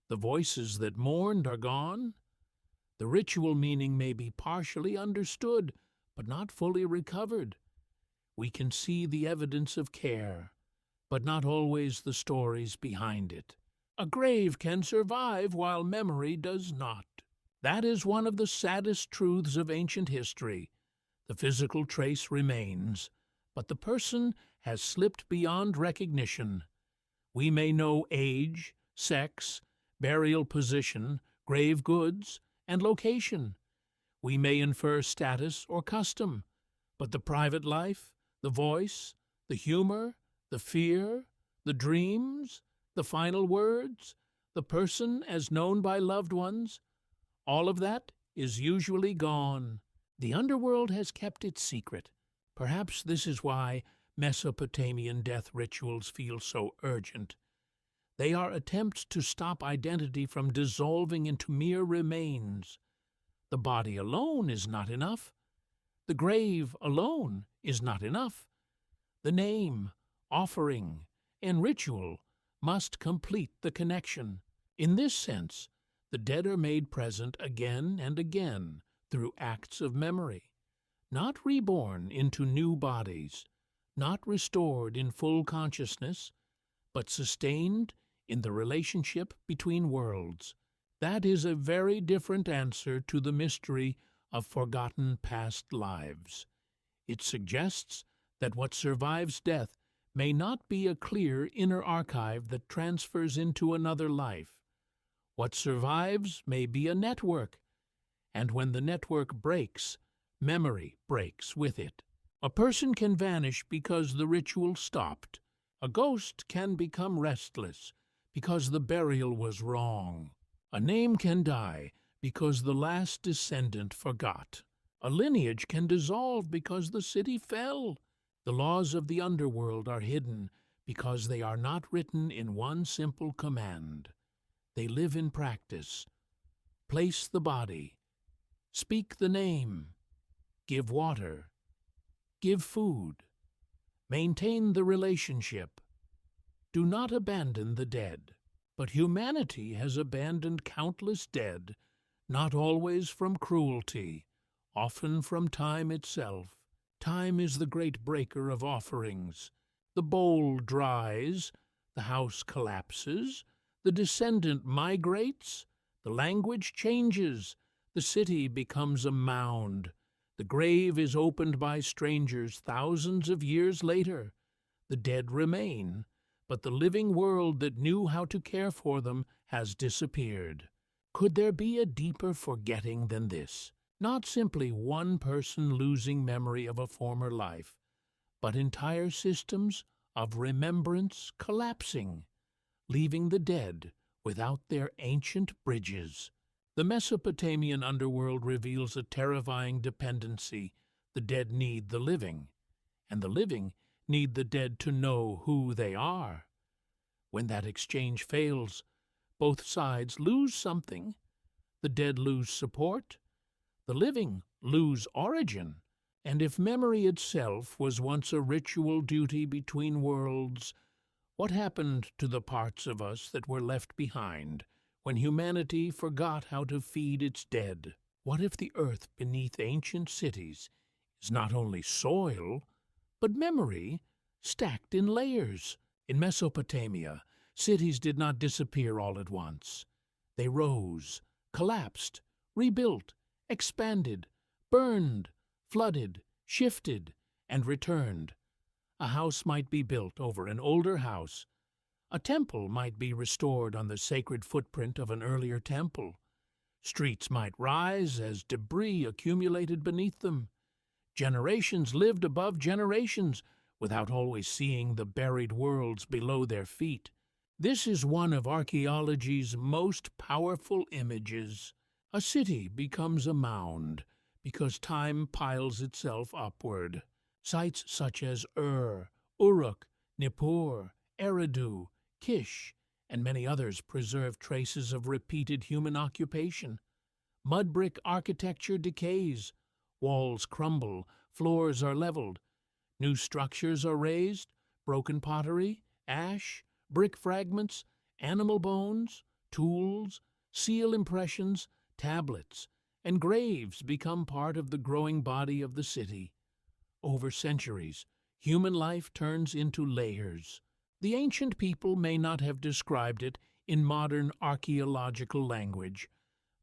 The voices that mourned are gone. The ritual meaning may be partially understood, but not fully recovered. We can see the evidence of care, but not always the stories behind it. A grave can survive while memory does not. That is one of the saddest truths of ancient history. The physical trace remains, but the person has slipped beyond recognition. We may know age, sex, burial position, grave goods, and location. We may infer status or custom, but the private life, the voice, the humor, the fear, the dreams, the final words, the person as known by loved ones, all of that is usually gone. The underworld has kept its secret. Perhaps this is why Mesopotamian death rituals feel so urgent. They are attempts to stop identity from dissolving into mere remains. The body alone is not enough. The grave alone is not enough. The name, offering, and ritual must complete the connection. In this sense, the dead are made present again and again through acts of memory, not reborn into new bodies, not restored in full consciousness, but sustained in the relationship between worlds. That is a very different answer to the mystery of forgotten past lives. It suggests that what survives death may not be a clear inner archive that transfers into another life. What survives may be a network, and when the network breaks, memory breaks with it. A person can vanish because the ritual stopped. A ghost can become restless because the burial was wrong. A name can die because the last descendant forgot. A lineage can dissolve because the city fell. The laws of the underworld are hidden because they are not written in one simple command. They live in practice. Place the body. Speak the name. Give water. Give food. Maintain the relationship. Do not abandon the dead. But humanity has abandoned countless dead, not always from cruelty, often from time itself. Time is the great breaker of offerings. The bowl dries, the house collapses, the descendant migrates, the language changes, the city becomes a mound, the grave is opened by strangers thousands of years later. The dead remain, but the living world that knew how to care for them has disappeared. Could there be a deeper forgetting than this? Not simply one person losing memory of a former life, but entire systems of remembrance collapsing, leaving the dead without their ancient bridges. The Mesopotamian underworld reveals a terrifying dependency. The dead need the living, and the living need the dead to know who they are. When that exchange fails, both sides lose something. The dead lose support, the living lose origin. And if memory itself was once a ritual duty between worlds, what happened to the parts of us that were left behind when humanity forgot how to feed its dead? What if the earth beneath ancient cities is not only soil, but memory stacked in layers? In Mesopotamia, cities did not disappear all at once. They rose, collapsed, rebuilt, expanded, burned, flooded, shifted, and returned. A house might be built over an older house. A temple might be restored on the sacred footprint of an earlier temple. Streets might rise as debris accumulated beneath them. Generations lived above generations without always seeing the buried worlds below their feet. This is one of archaeology's most powerful images. A city becomes a mound because time piles itself upward. Sites such as Uruk, Nippur, Eridu, Kish, and many others preserve traces of repeated human occupation. Mud brick architecture decays. Walls crumble, floors are leveled. New structures are raised. Broken pottery, ash, brick fragments, animal bones, tools, seal impressions, tablets, and graves become part of the growing body of the city. Over centuries, human life turns into layers. The ancient people may not have described it in modern archaeological language,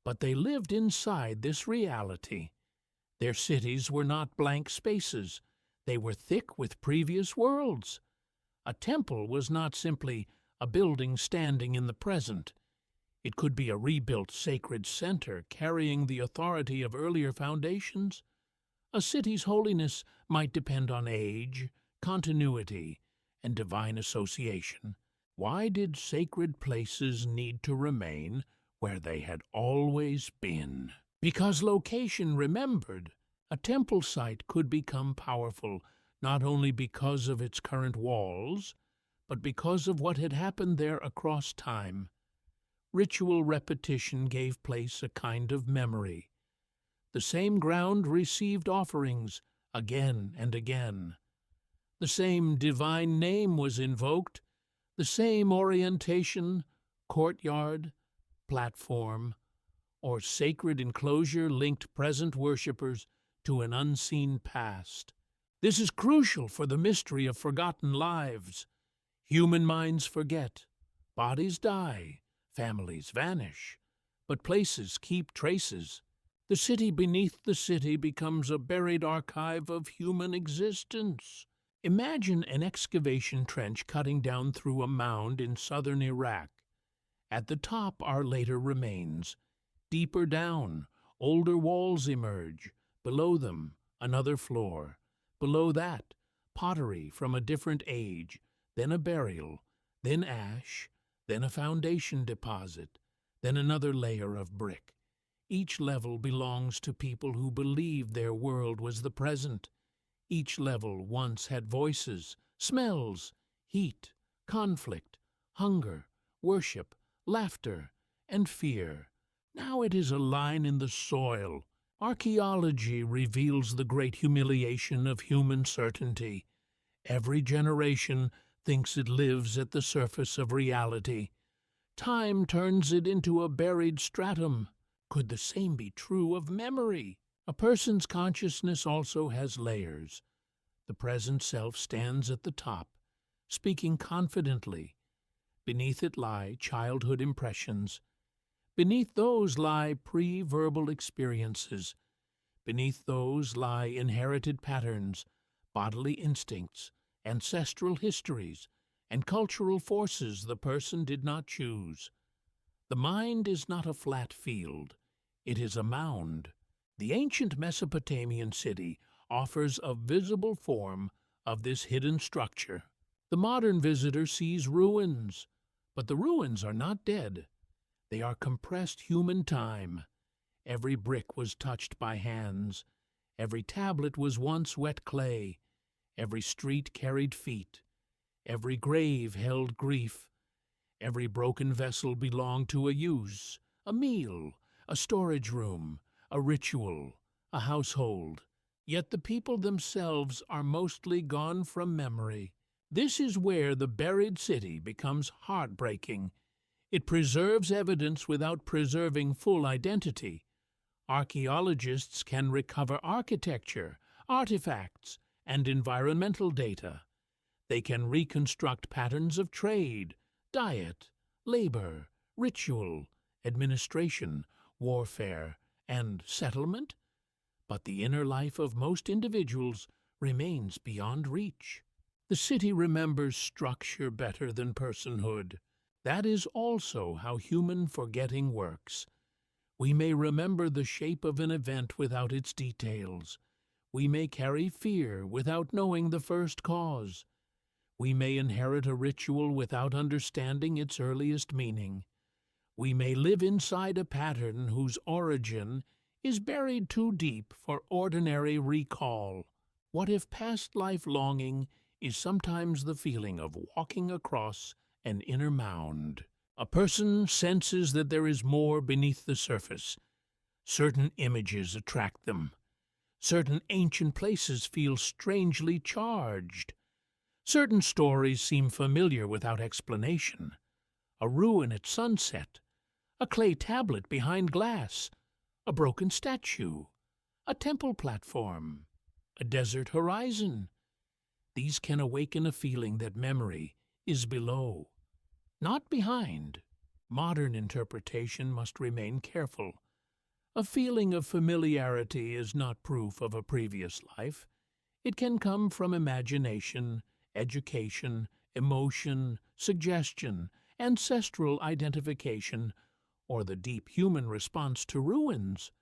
but they lived inside this reality. Their cities were not blank spaces. They were thick with previous worlds. A temple was not simply a building standing in the present. It could be a rebuilt sacred center carrying the authority of earlier foundations. A city's holiness might depend on age, continuity, and divine association. Why did sacred places need to remain where they had always been? Because location remembered. A temple site could become powerful not only because of its current walls, but because of what had happened there across time. Ritual repetition gave place a kind of memory. The same ground received offerings again and again. The same divine name was invoked, the same orientation, courtyard, platform, or sacred enclosure linked present worshippers to an unseen past. This is crucial for the mystery of forgotten lives. Human minds forget, bodies die, families vanish, but places keep traces. The city beneath the city becomes a buried archive of human existence. Imagine an excavation trench cutting down through a mound in southern Iraq. At the top are later remains. Deeper down, older walls emerge. Below them, another floor. Below that, pottery from a different age, then a burial, then ash, then a foundation deposit, then another layer of brick. Each level belongs to people who believed their world was the present. Each level once had voices, smells, heat, conflict, hunger, worship, laughter, and fear. Now it is a line in the soil. Archaeology reveals the great humiliation of human certainty. Every generation thinks it lives at the surface of reality. Time turns it into a buried stratum. Could the same be true of memory? A person's consciousness also has layers. The present self stands at the top, speaking confidently. Beneath it lie childhood impressions. Beneath those lie pre-verbal experiences. Beneath those lie inherited patterns, bodily instincts, ancestral histories, and cultural forces the person did not choose. The mind is not a flat field. It is a mound. The ancient Mesopotamian city offers a visible form of this hidden structure. The modern visitor sees ruins, but the ruins are not dead. They are compressed human time. Every brick was touched by hands. Every tablet was once wet clay. Every street carried feet. Every grave held grief. Every broken vessel belonged to a use, a meal, a storage room, a ritual, a household. Yet the people themselves are mostly gone from memory. This is where the buried city becomes heartbreaking. It preserves evidence without preserving full identity. Archaeologists can recover architecture, artifacts, and environmental data. They can reconstruct patterns of trade, diet, labor, ritual, administration, warfare, and settlement. But the inner life of most individuals remains beyond reach. The city remembers structure better than personhood. That is also how human forgetting works. We may remember the shape of an event without its details. We may carry fear without knowing the first cause. We may inherit a ritual without understanding its earliest meaning. We may live inside a pattern whose origin is buried too deep for ordinary recall. What if past life longing is sometimes the feeling of walking across an inner mound? A person senses that there is more beneath the surface. Certain images attract them. Certain ancient places feel strangely charged. Certain stories seem familiar without explanation. A ruin at sunset, a clay tablet behind glass, a broken statue, a temple platform, a desert horizon. These can awaken a feeling that memory is below, not behind. Modern interpretation must remain careful. A feeling of familiarity is not proof of a previous life. It can come from imagination, education, emotion, suggestion, ancestral identification, or the deep human response to ruins.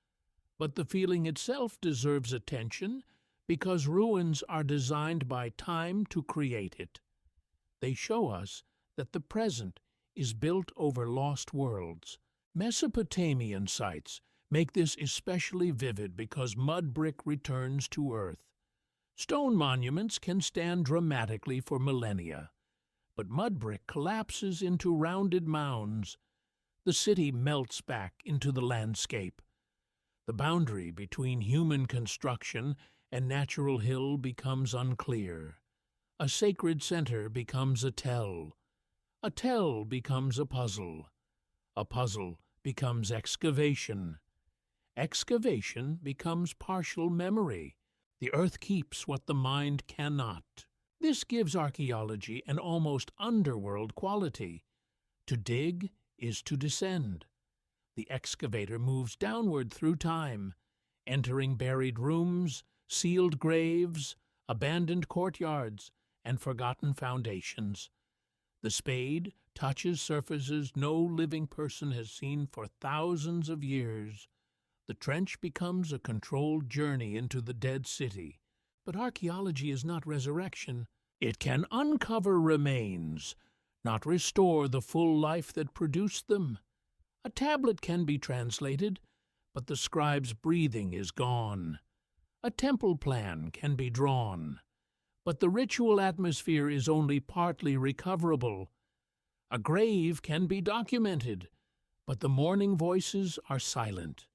But the feeling itself deserves attention because ruins are designed by time to create it. They show us that the present is built over lost worlds. Mesopotamian sites make this especially vivid because mud brick returns to earth. Stone monuments can stand dramatically for millennia, but mud brick collapses into rounded mounds. The city melts back into the landscape. The boundary between human construction and natural hill becomes unclear. A sacred center becomes a tell becomes a puzzle becomes excavation becomes partial memory. The earth keeps what the mind cannot. This gives archaeology an almost underworld quality. To dig is to descend. The excavator moves downward through time, entering buried rooms, sealed graves, abandoned courtyards, and forgotten foundations. The spade touches surfaces no living person has seen for thousands of years. The trench becomes a controlled journey into the dead city. But archaeology is not resurrection. It can uncover remains, not restore the full life that produced them. A tablet can be translated, but the scribe's breathing is gone. A temple plan can be drawn, but the ritual atmosphere is only partly recoverable. A grave can be documented, but the mourning voices are silent.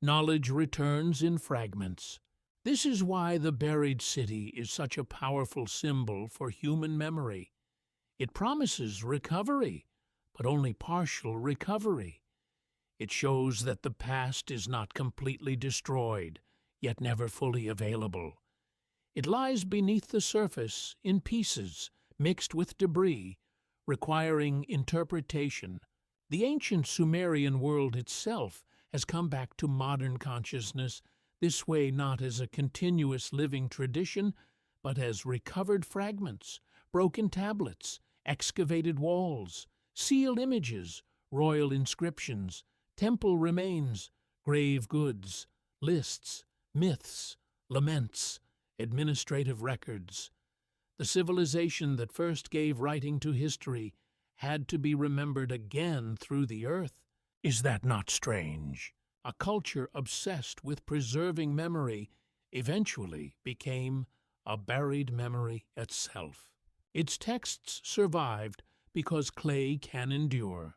Knowledge returns in fragments. This is why the buried city is such a powerful symbol for human memory. It promises recovery, but only partial recovery. It shows that the past is not completely destroyed, yet never fully available. It lies beneath the surface in pieces, mixed with debris, requiring interpretation. The ancient Sumerian world itself has come back to modern consciousness, this way not as a continuous living tradition, but as recovered fragments, broken tablets, excavated walls, sealed images, royal inscriptions, temple remains, grave goods, lists, myths, laments, administrative records. The civilization that first gave writing to history had to be remembered again through the earth. Is that not strange? A culture obsessed with preserving memory eventually became a buried memory itself. Its texts survived because clay can endure,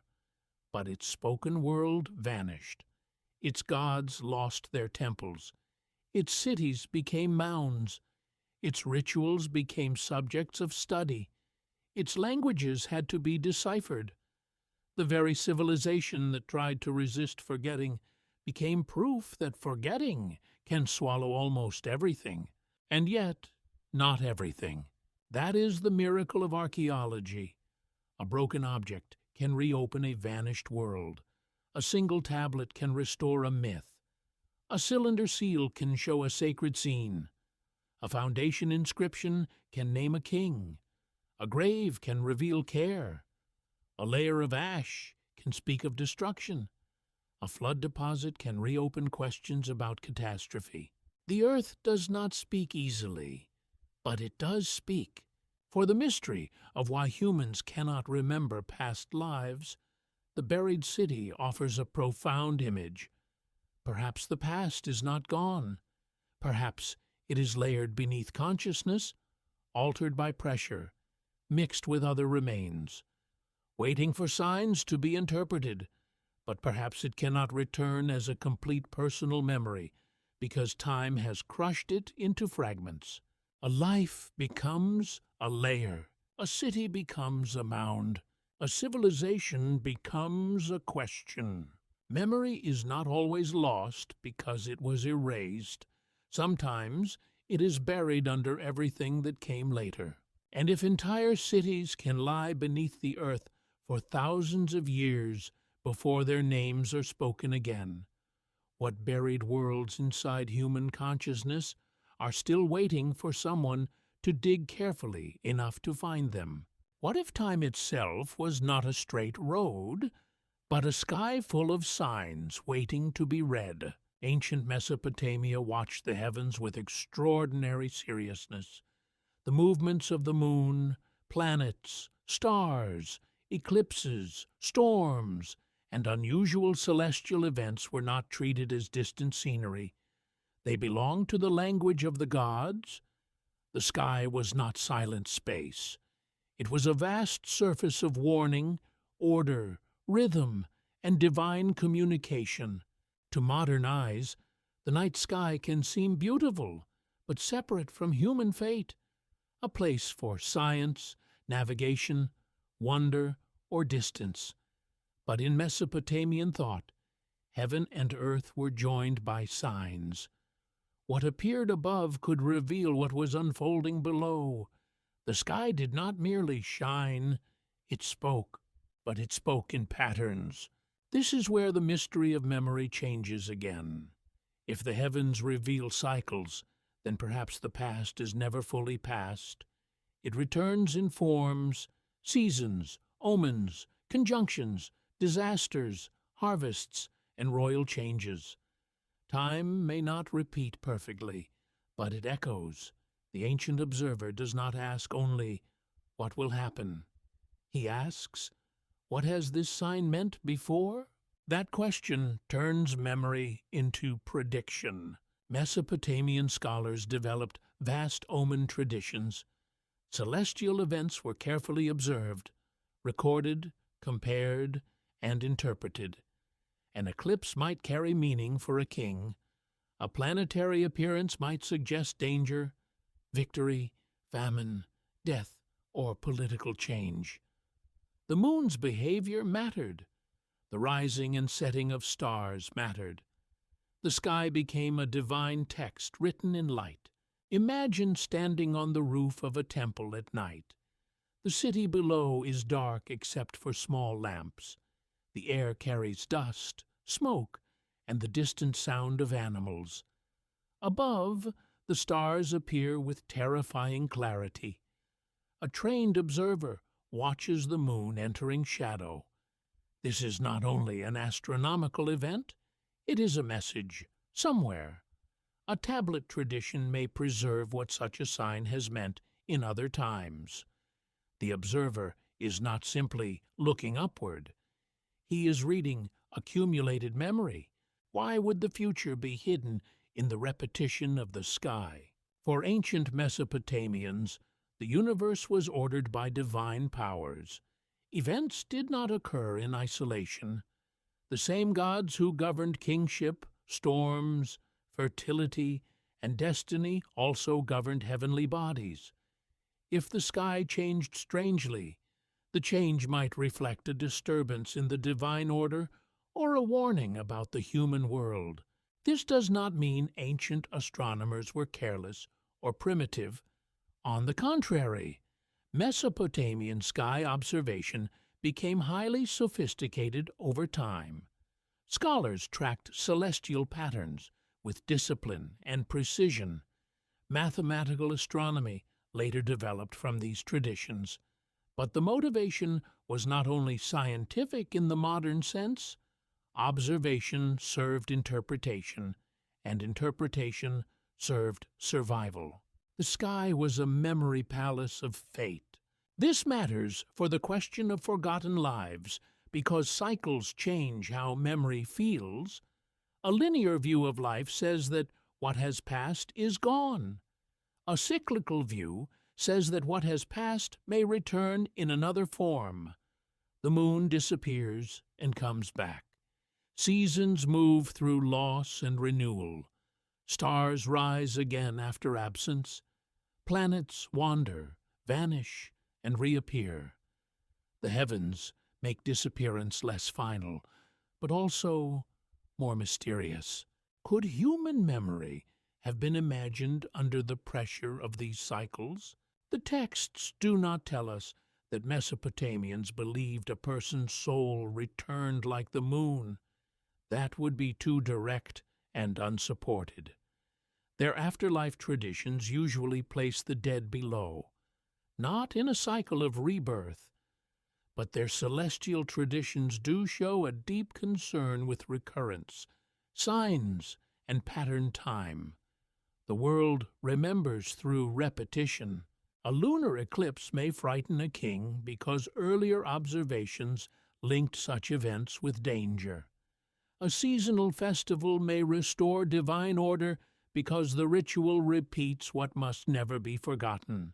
but its spoken world vanished. Its gods lost their temples. Its cities became mounds. Its rituals became subjects of study. Its languages had to be deciphered. The very civilization that tried to resist forgetting became proof that forgetting can swallow almost everything. And yet, not everything. That is the miracle of archaeology. A broken object can reopen a vanished world. A single tablet can restore a myth. A cylinder seal can show a sacred scene. A foundation inscription can name a king. A grave can reveal care. A layer of ash can speak of destruction. A flood deposit can reopen questions about catastrophe. The earth does not speak easily, but it does speak. For the mystery of why humans cannot remember past lives, the buried city offers a profound image. Perhaps the past is not gone. Perhaps it is layered beneath consciousness, altered by pressure, mixed with other remains, waiting for signs to be interpreted. But perhaps it cannot return as a complete personal memory because time has crushed it into fragments. A life becomes a layer. A city becomes a mound. A civilization becomes a question. Memory is not always lost because it was erased. Sometimes it is buried under everything that came later. And if entire cities can lie beneath the earth for thousands of years before their names are spoken again, what buried worlds inside human consciousness are still waiting for someone to dig carefully enough to find them? What if time itself was not a straight road, but a sky full of signs waiting to be read? Ancient Mesopotamia watched the heavens with extraordinary seriousness. The movements of the moon, planets, stars, eclipses, storms, and unusual celestial events were not treated as distant scenery. They belonged to the language of the gods. The sky was not silent space. It was a vast surface of warning, order, rhythm, and divine communication. To modern eyes, the night sky can seem beautiful, but separate from human fate, a place for science, navigation, wonder, or distance. But in Mesopotamian thought, heaven and earth were joined by signs. What appeared above could reveal what was unfolding below. The sky did not merely shine, it spoke, but it spoke in patterns. This is where the mystery of memory changes again. If the heavens reveal cycles, then perhaps the past is never fully past. It returns in forms, seasons, omens, conjunctions, disasters, harvests, and royal changes. Time may not repeat perfectly, but it echoes. The ancient observer does not ask only, "What will happen?" He asks, "What has this sign meant before?" That question turns memory into prediction. Mesopotamian scholars developed vast omen traditions. Celestial events were carefully observed, recorded, compared, and interpreted. An eclipse might carry meaning for a king. A planetary appearance might suggest danger, victory, famine, death, or political change. The moon's behavior mattered. The rising and setting of stars mattered. The sky became a divine text written in light. Imagine standing on the roof of a temple at night. The city below is dark except for small lamps. The air carries dust, smoke, and the distant sound of animals. Above, the stars appear with terrifying clarity. A trained observer watches the moon entering shadow. This is not only an astronomical event, it is a message, somewhere. A tablet tradition may preserve what such a sign has meant in other times. The observer is not simply looking upward. He is reading accumulated memory. Why would the future be hidden in the repetition of the sky? For ancient Mesopotamians, the universe was ordered by divine powers. Events did not occur in isolation. The same gods who governed kingship, storms, fertility, and destiny also governed heavenly bodies. If the sky changed strangely, the change might reflect a disturbance in the divine order or a warning about the human world. This does not mean ancient astronomers were careless or primitive. On the contrary, Mesopotamian sky observation became highly sophisticated over time. Scholars tracked celestial patterns with discipline and precision. Mathematical astronomy later developed from these traditions, but the motivation was not only scientific in the modern sense. Observation served interpretation, and interpretation served survival. The sky was a memory palace of fate. This matters for the question of forgotten lives, because cycles change how memory feels. A linear view of life says that what has passed is gone. A cyclical view says that what has passed may return in another form. The moon disappears and comes back. Seasons move through loss and renewal. Stars rise again after absence. Planets wander, vanish, and reappear. The heavens make disappearance less final, but also more mysterious. Could human memory have been imagined under the pressure of these cycles? The texts do not tell us that Mesopotamians believed a person's soul returned like the moon. That would be too direct and unsupported. Their afterlife traditions usually place the dead below, not in a cycle of rebirth, but their celestial traditions do show a deep concern with recurrence, signs, and pattern time. The world remembers through repetition. A lunar eclipse may frighten a king because earlier observations linked such events with danger. A seasonal festival may restore divine order because the ritual repeats what must never be forgotten.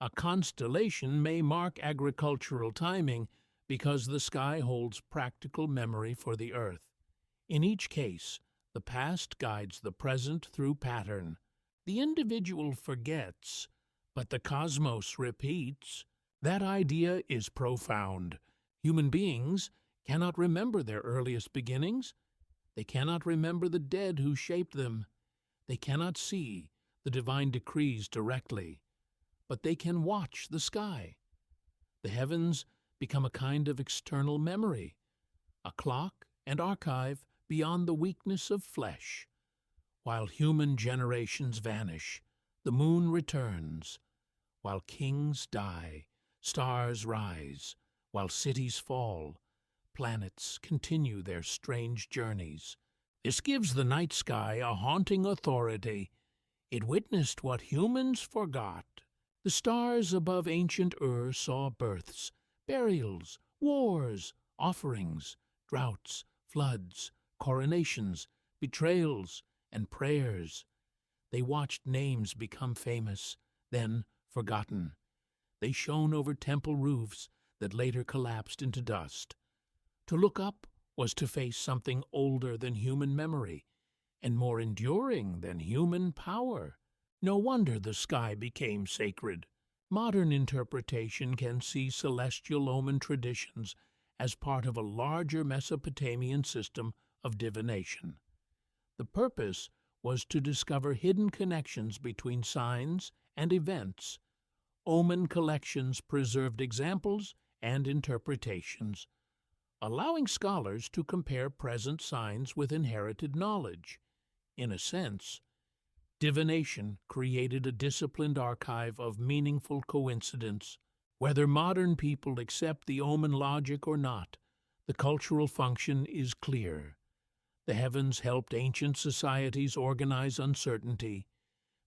A constellation may mark agricultural timing because the sky holds practical memory for the earth. In each case, the past guides the present through pattern. The individual forgets, but the cosmos repeats. That idea is profound. Human beings cannot remember their earliest beginnings. They cannot remember the dead who shaped them. They cannot see the divine decrees directly, but they can watch the sky. The heavens become a kind of external memory, a clock and archive beyond the weakness of flesh. While human generations vanish, the moon returns. While kings die, stars rise. While cities fall, planets continue their strange journeys. This gives the night sky a haunting authority. It witnessed what humans forgot. The stars above ancient Ur saw births, burials, wars, offerings, droughts, floods, coronations, betrayals, and prayers. They watched names become famous, then forgotten. They shone over temple roofs that later collapsed into dust. To look up was to face something older than human memory and more enduring than human power. No wonder the sky became sacred. Modern interpretation can see celestial omen traditions as part of a larger Mesopotamian system of divination. The purpose was to discover hidden connections between signs and events. Omen collections preserved examples and interpretations, allowing scholars to compare present signs with inherited knowledge. In a sense, divination created a disciplined archive of meaningful coincidence. Whether modern people accept the omen logic or not, the cultural function is clear. The heavens helped ancient societies organize uncertainty.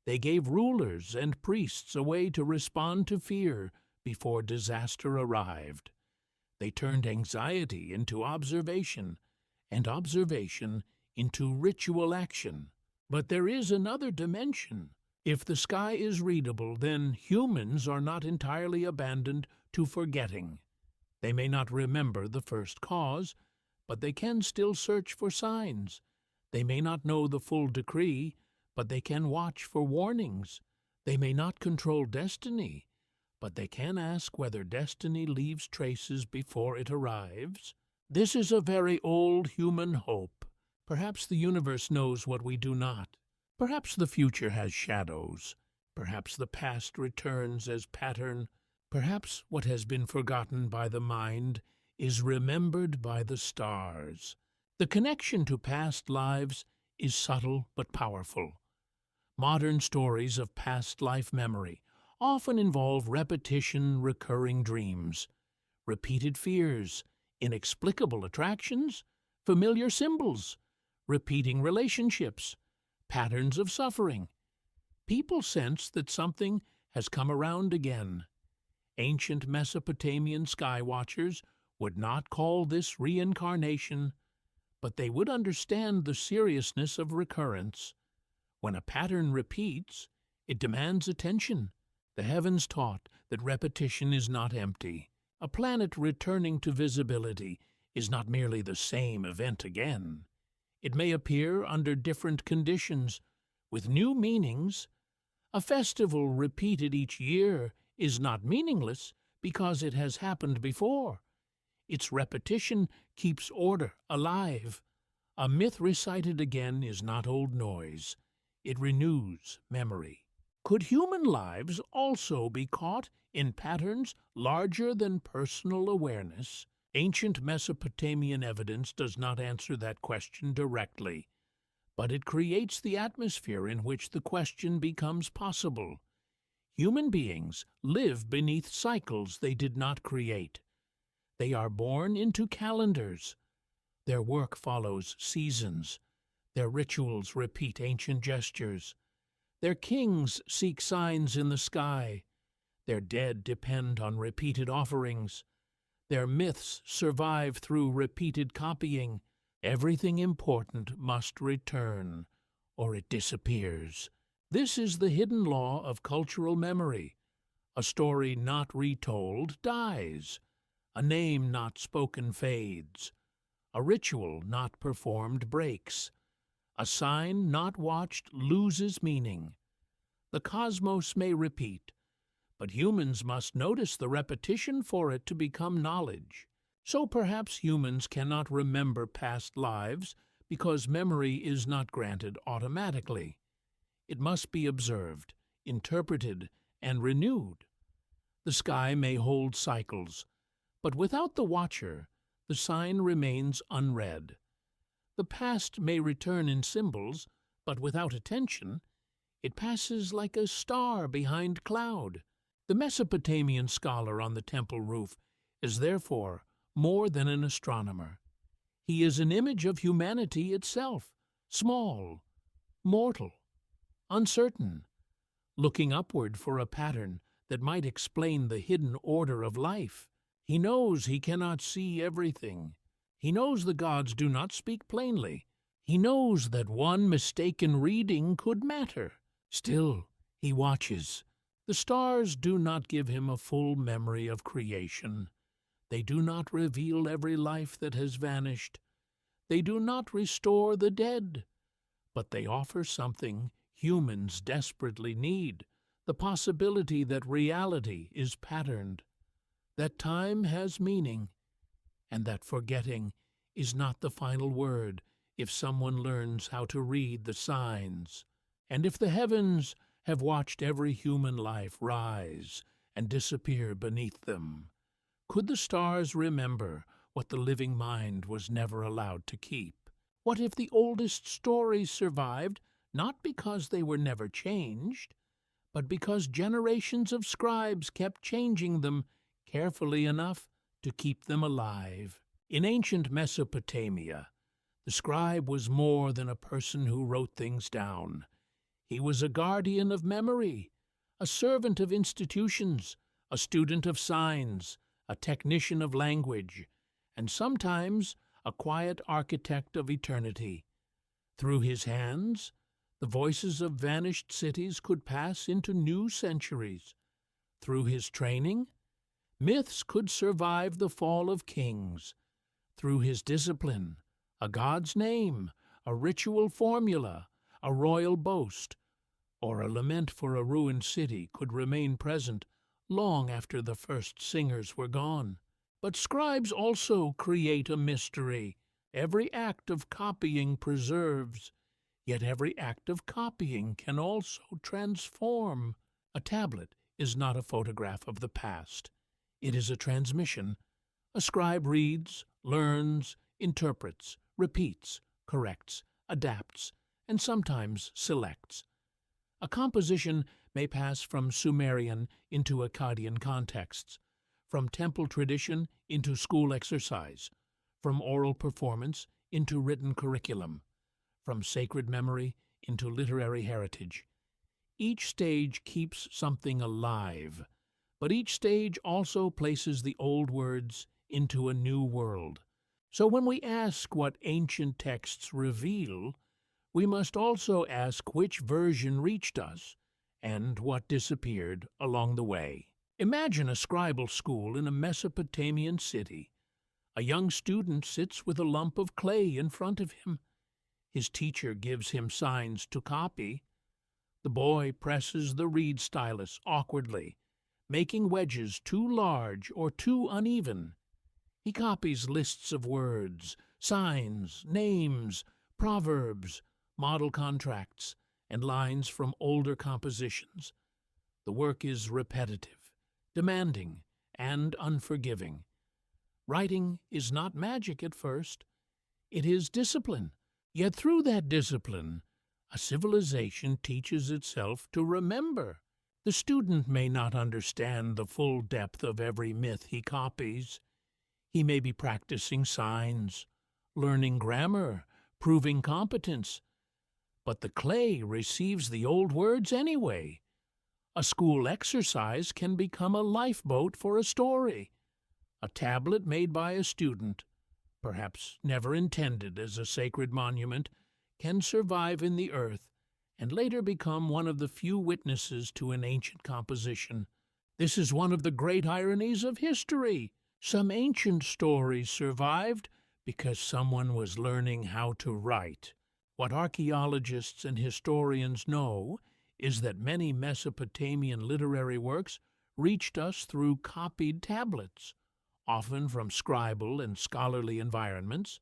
They gave rulers and priests a way to respond to fear before disaster arrived. They turned anxiety into observation and observation into ritual action. But there is another dimension. If the sky is readable, then humans are not entirely abandoned to forgetting. They may not remember the first cause, but they can still search for signs. They may not know the full decree, but they can watch for warnings. They may not control destiny, but they can ask whether destiny leaves traces before it arrives. This is a very old human hope. Perhaps the universe knows what we do not. Perhaps the future has shadows. Perhaps the past returns as pattern. Perhaps what has been forgotten by the mind is remembered by the stars. The connection to past lives is subtle but powerful. Modern stories of past life memory often involve repetition, recurring dreams, repeated fears, inexplicable attractions, familiar symbols, repeating relationships, patterns of suffering. People sense that something has come around again. Ancient Mesopotamian sky watchers would not call this reincarnation, but they would understand the seriousness of recurrence. When a pattern repeats, it demands attention. The heavens taught that repetition is not empty. A planet returning to visibility is not merely the same event again. It may appear under different conditions, with new meanings. A festival repeated each year is not meaningless because it has happened before. Its repetition keeps order alive. A myth recited again is not old noise. It renews memory. Could human lives also be caught in patterns larger than personal awareness? Ancient Mesopotamian evidence does not answer that question directly, but it creates the atmosphere in which the question becomes possible. Human beings live beneath cycles they did not create. They are born into calendars. Their work follows seasons. Their rituals repeat ancient gestures. Their kings seek signs in the sky. Their dead depend on repeated offerings. Their myths survive through repeated copying. Everything important must return, or it disappears. This is the hidden law of cultural memory. A story not retold dies. A name not spoken fades. A ritual not performed breaks. A sign not watched loses meaning. The cosmos may repeat, but humans must notice the repetition for it to become knowledge. So perhaps humans cannot remember past lives because memory is not granted automatically. It must be observed, interpreted, and renewed. The sky may hold cycles, but without the watcher, the sign remains unread. The past may return in symbols, but without attention, it passes like a star behind cloud. The Mesopotamian scholar on the temple roof is therefore more than an astronomer. He is an image of humanity itself, small, mortal, uncertain, looking upward for a pattern that might explain the hidden order of life. He knows he cannot see everything. He knows the gods do not speak plainly. He knows that one mistaken reading could matter. Still, he watches. The stars do not give him a full memory of creation. They do not reveal every life that has vanished. They do not restore the dead. But they offer something humans desperately need, the possibility that reality is patterned, that time has meaning, and that forgetting is not the final word if someone learns how to read the signs. And if the heavens have watched every human life rise and disappear beneath them, could the stars remember what the living mind was never allowed to keep? What if the oldest stories survived not because they were never changed, but because generations of scribes kept changing them carefully enough to keep them alive? In ancient Mesopotamia, the scribe was more than a person who wrote things down. He was a guardian of memory, a servant of institutions, a student of signs, a technician of language, and sometimes a quiet architect of eternity. Through his hands, the voices of vanished cities could pass into new centuries. Through his training, myths could survive the fall of kings. Through his discipline, a god's name, a ritual formula, a royal boast, or a lament for a ruined city could remain present long after the first singers were gone. But scribes also create a mystery. Every act of copying preserves, yet every act of copying can also transform. A tablet is not a photograph of the past. It is a transmission. A scribe reads, learns, interprets, repeats, corrects, adapts, and sometimes selects. A composition may pass from Sumerian into Akkadian contexts, from temple tradition into school exercise, from oral performance into written curriculum, from sacred memory into literary heritage. Each stage keeps something alive, but each stage also places the old words into a new world. So when we ask what ancient texts reveal, we must also ask which version reached us and what disappeared along the way. Imagine a scribal school in a Mesopotamian city. A young student sits with a lump of clay in front of him. His teacher gives him signs to copy. The boy presses the reed stylus awkwardly, making wedges too large or too uneven. He copies lists of words, signs, names, proverbs, model contracts, and lines from older compositions. The work is repetitive, demanding, and unforgiving. Writing is not magic at first. It is discipline. Yet through that discipline, a civilization teaches itself to remember. The student may not understand the full depth of every myth he copies. He may be practicing signs, learning grammar, proving competence. But the clay receives the old words anyway. A school exercise can become a lifeboat for a story. A tablet made by a student, perhaps never intended as a sacred monument, can survive in the earth and later become one of the few witnesses to an ancient composition. This is one of the great ironies of history. Some ancient stories survived because someone was learning how to write. What archaeologists and historians know is that many Mesopotamian literary works reached us through copied tablets, often from scribal and scholarly environments.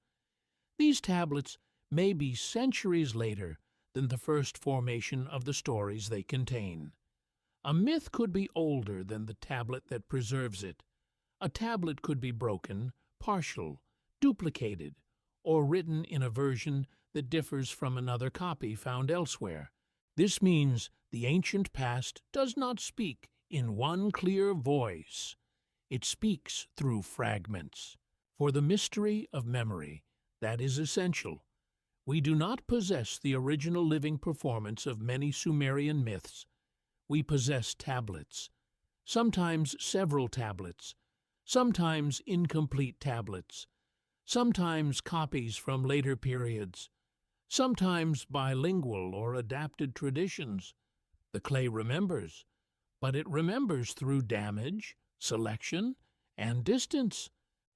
These tablets may be centuries later than the first formation of the stories they contain. A myth could be older than the tablet that preserves it. A tablet could be broken, partial, duplicated, or written in a version that differs from another copy found elsewhere. This means the ancient past does not speak in one clear voice. It speaks through fragments. For the mystery of memory, that is essential. We do not possess the original living performance of many Sumerian myths. We possess tablets, sometimes several tablets, sometimes incomplete tablets, sometimes copies from later periods, sometimes bilingual or adapted traditions. The clay remembers, but it remembers through damage, selection, and distance.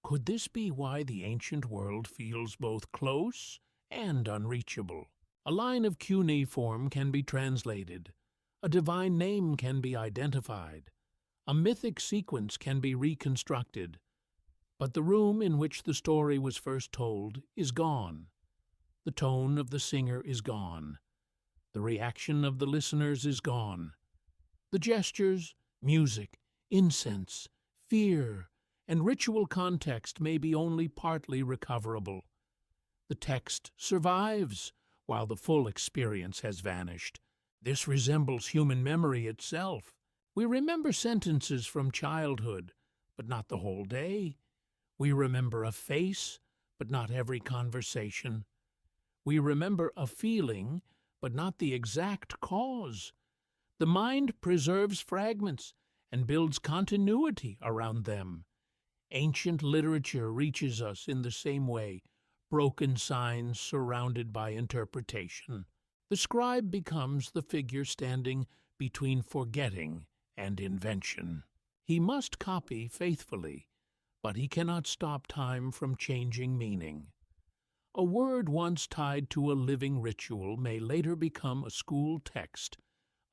Could this be why the ancient world feels both close and unreachable? A line of cuneiform can be translated. A divine name can be identified. A mythic sequence can be reconstructed. But the room in which the story was first told is gone. The tone of the singer is gone. The reaction of the listeners is gone. The gestures, music, incense, fear, and ritual context may be only partly recoverable. The text survives, while the full experience has vanished. This resembles human memory itself. We remember sentences from childhood, but not the whole day. We remember a face, but not every conversation. We remember a feeling, but not the exact cause. The mind preserves fragments and builds continuity around them. Ancient literature reaches us in the same way broken signs surrounded by interpretation. The scribe becomes the figure standing between forgetting and invention. He must copy faithfully, but he cannot stop time from changing meaning. A word once tied to a living ritual may later become a school text.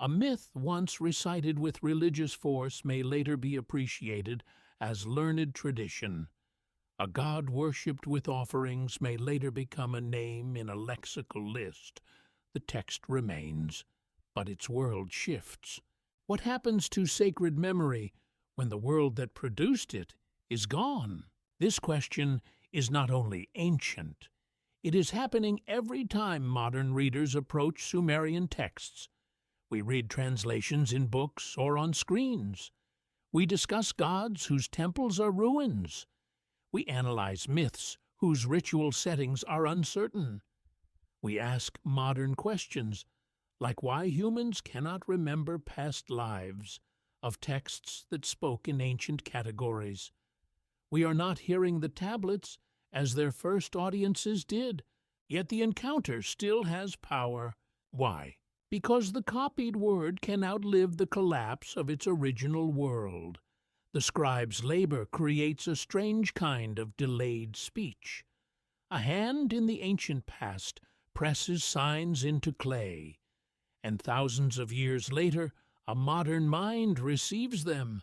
A myth once recited with religious force may later be appreciated as learned tradition. A god worshipped with offerings may later become a name in a lexical list. The text remains, but its world shifts. What happens to sacred memory when the world that produced it is gone? This question is not only ancient, it is happening every time modern readers approach Sumerian texts. We read translations in books or on screens. We discuss gods whose temples are ruins. We analyze myths whose ritual settings are uncertain. We ask modern questions, like why humans cannot remember past lives, of texts that spoke in ancient categories. We are not hearing the tablets as their first audiences did, yet the encounter still has power. Why? Because the copied word can outlive the collapse of its original world. The scribe's labor creates a strange kind of delayed speech. A hand in the ancient past presses signs into clay, and thousands of years later, a modern mind receives them.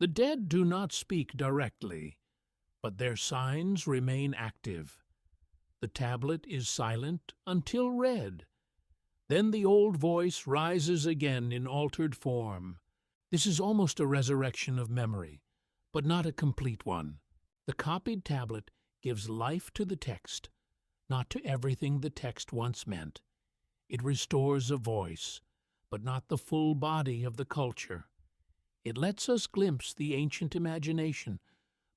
The dead do not speak directly, but their signs remain active. The tablet is silent until read. Then the old voice rises again in altered form. This is almost a resurrection of memory, but not a complete one. The copied tablet gives life to the text, not to everything the text once meant. It restores a voice, but not the full body of the culture. It lets us glimpse the ancient imagination,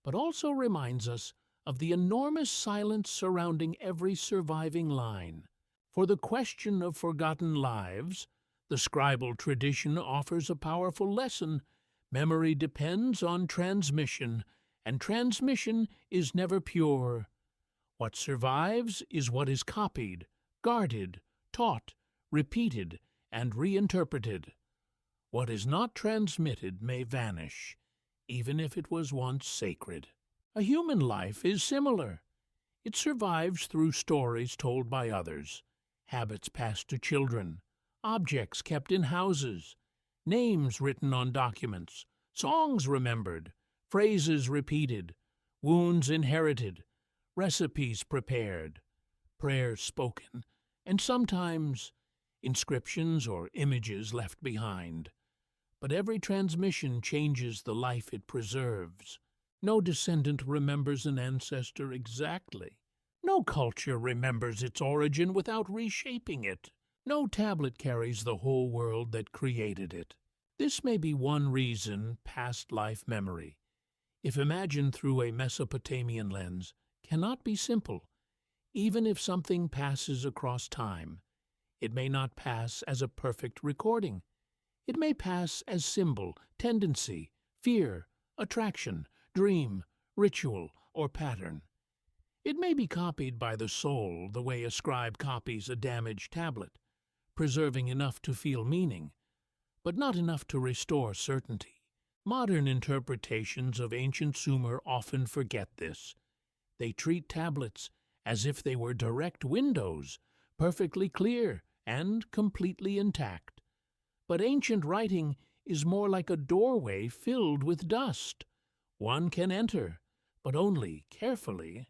but also reminds us of the enormous silence surrounding every surviving line. For the question of forgotten lives, the scribal tradition offers a powerful lesson. Memory depends on transmission, and transmission is never pure. What survives is what is copied, guarded, taught, repeated, and reinterpreted. What is not transmitted may vanish, even if it was once sacred. A human life is similar. It survives through stories told by others, habits passed to children, objects kept in houses, names written on documents, songs remembered, phrases repeated, wounds inherited, recipes prepared, prayers spoken, and sometimes inscriptions or images left behind. But every transmission changes the life it preserves. No descendant remembers an ancestor exactly. No culture remembers its origin without reshaping it. No tablet carries the whole world that created it. This may be one reason past life memory, if imagined through a Mesopotamian lens, cannot be simple. Even if something passes across time, it may not pass as a perfect recording. It may pass as symbol, tendency, fear, attraction, dream, ritual, or pattern. It may be copied by the soul the way a scribe copies a damaged tablet, preserving enough to feel meaning, but not enough to restore certainty. Modern interpretations of ancient Sumer often forget this. They treat tablets as if they were direct windows, perfectly clear and completely intact. But ancient writing is more like a doorway filled with dust. One can enter, but only carefully.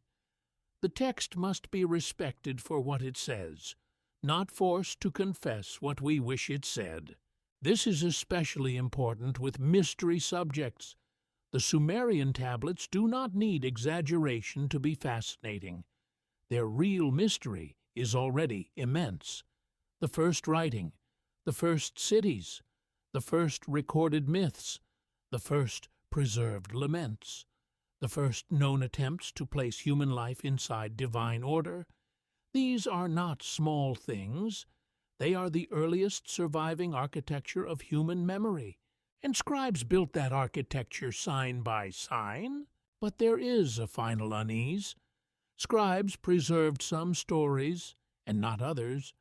The text must be respected for what it says, not forced to confess what we wish it said. This is especially important with mystery subjects. The Sumerian tablets do not need exaggeration to be fascinating. Their real mystery is already immense. The first writing, the first cities, the first recorded myths, the first preserved laments, the first known attempts to place human life inside divine order. These are not small things. They are the earliest surviving architecture of human memory, and scribes built that architecture sign by sign. But there is a final unease. Scribes preserved some stories and not others.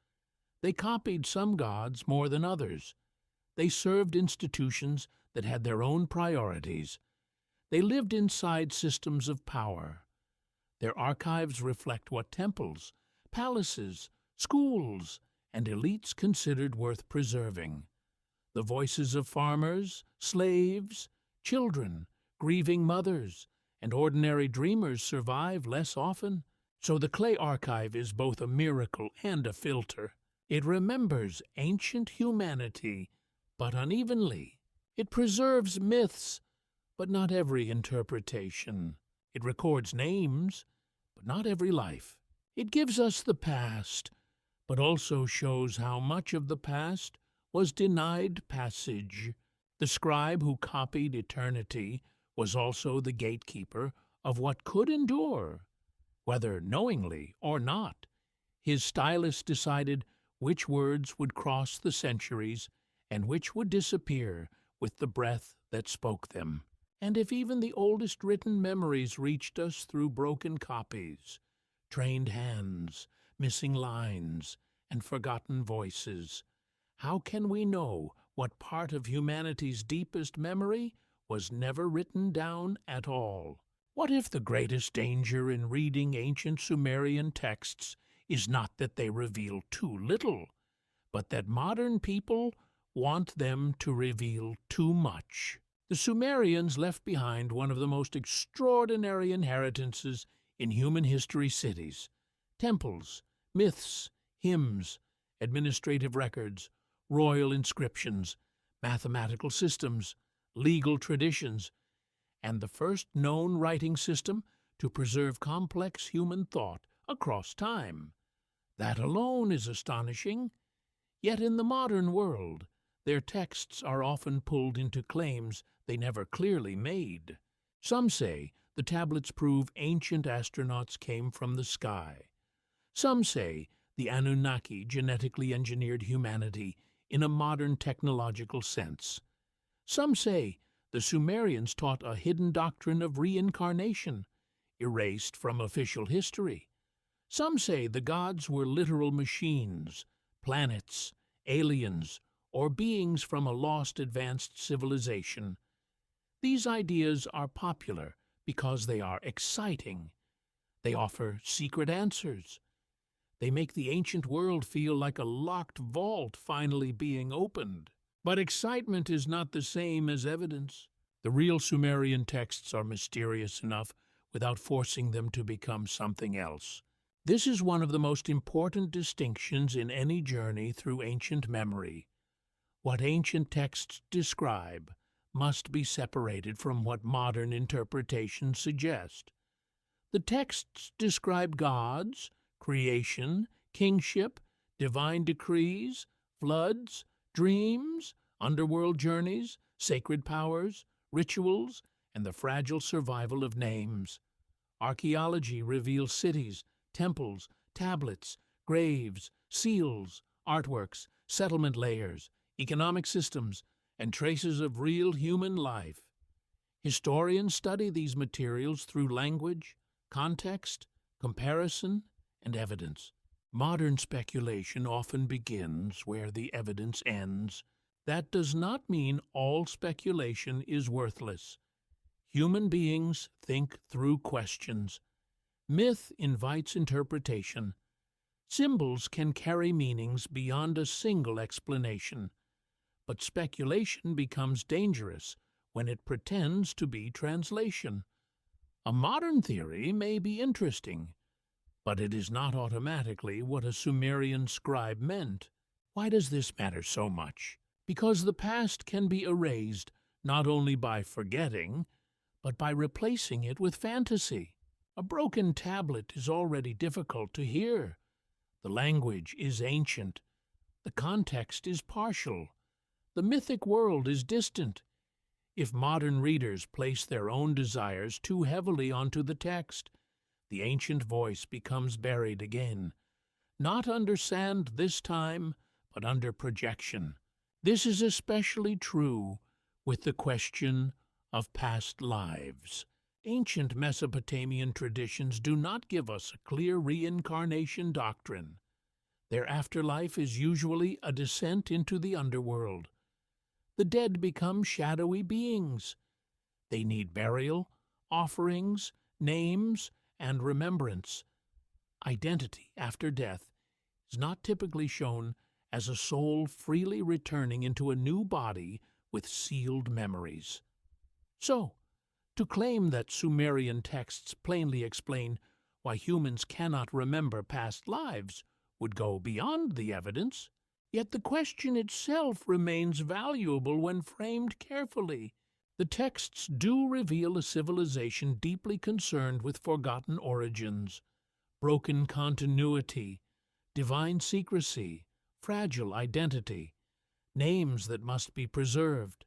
They copied some gods more than others. They served institutions that had their own priorities. They lived inside systems of power. Their archives reflect what temples, palaces, schools, and elites considered worth preserving. The voices of farmers, slaves, children, grieving mothers, and ordinary dreamers survive less often. So the clay archive is both a miracle and a filter. It remembers ancient humanity, but unevenly. It preserves myths, but not every interpretation. It records names, but not every life. It gives us the past, but also shows how much of the past was denied passage. The scribe who copied eternity was also the gatekeeper of what could endure, whether knowingly or not. His stylist decided which words would cross the centuries and which would disappear with the breath that spoke them. And if even the oldest written memories reached us through broken copies, trained hands, missing lines, and forgotten voices, how can we know what part of humanity's deepest memory was never written down at all? What if the greatest danger in reading ancient Sumerian texts is not that they reveal too little, but that modern people want them to reveal too much? The Sumerians left behind one of the most extraordinary inheritances in human history: cities, temples, myths, hymns, administrative records, royal inscriptions, mathematical systems, legal traditions, and the first known writing system to preserve complex human thought across time. That alone is astonishing. Yet in the modern world, their texts are often pulled into claims they never clearly made. Some say the tablets prove ancient astronauts came from the sky. Some say the Anunnaki genetically engineered humanity in a modern technological sense. Some say the Sumerians taught a hidden doctrine of reincarnation, erased from official history. Some say the gods were literal machines, planets, aliens, or beings from a lost advanced civilization. These ideas are popular because they are exciting. They offer secret answers. They make the ancient world feel like a locked vault finally being opened. But excitement is not the same as evidence. The real Sumerian texts are mysterious enough without forcing them to become something else. This is one of the most important distinctions in any journey through ancient memory. What ancient texts describe must be separated from what modern interpretations suggest. The texts describe gods, creation, kingship, divine decrees, floods, dreams, underworld journeys, sacred powers, rituals, and the fragile survival of names. Archaeology reveals cities, temples, tablets, graves, seals, artworks, settlement layers, economic systems, and traces of real human life. Historians study these materials through language, context, comparison, and evidence. Modern speculation often begins where the evidence ends. That does not mean all speculation is worthless. Human beings think through questions. Myth invites interpretation. Symbols can carry meanings beyond a single explanation. But speculation becomes dangerous when it pretends to be translation. A modern theory may be interesting, but it is not automatically what a Sumerian scribe meant. Why does this matter so much? Because the past can be erased not only by forgetting, but by replacing it with fantasy. A broken tablet is already difficult to hear. The language is ancient. The context is partial. The mythic world is distant. If modern readers place their own desires too heavily onto the text, the ancient voice becomes buried again, not under sand this time, but under projection. This is especially true with the question of past lives. Ancient Mesopotamian traditions do not give us a clear reincarnation doctrine. Their afterlife is usually a descent into the underworld. The dead become shadowy beings. They need burial, offerings, names, and remembrance. Identity after death is not typically shown as a soul freely returning into a new body with sealed memories. So, to claim that Sumerian texts plainly explain why humans cannot remember past lives would go beyond the evidence, yet the question itself remains valuable when framed carefully. The texts do reveal a civilization deeply concerned with forgotten origins, broken continuity, divine secrecy, fragile identity, names that must be preserved,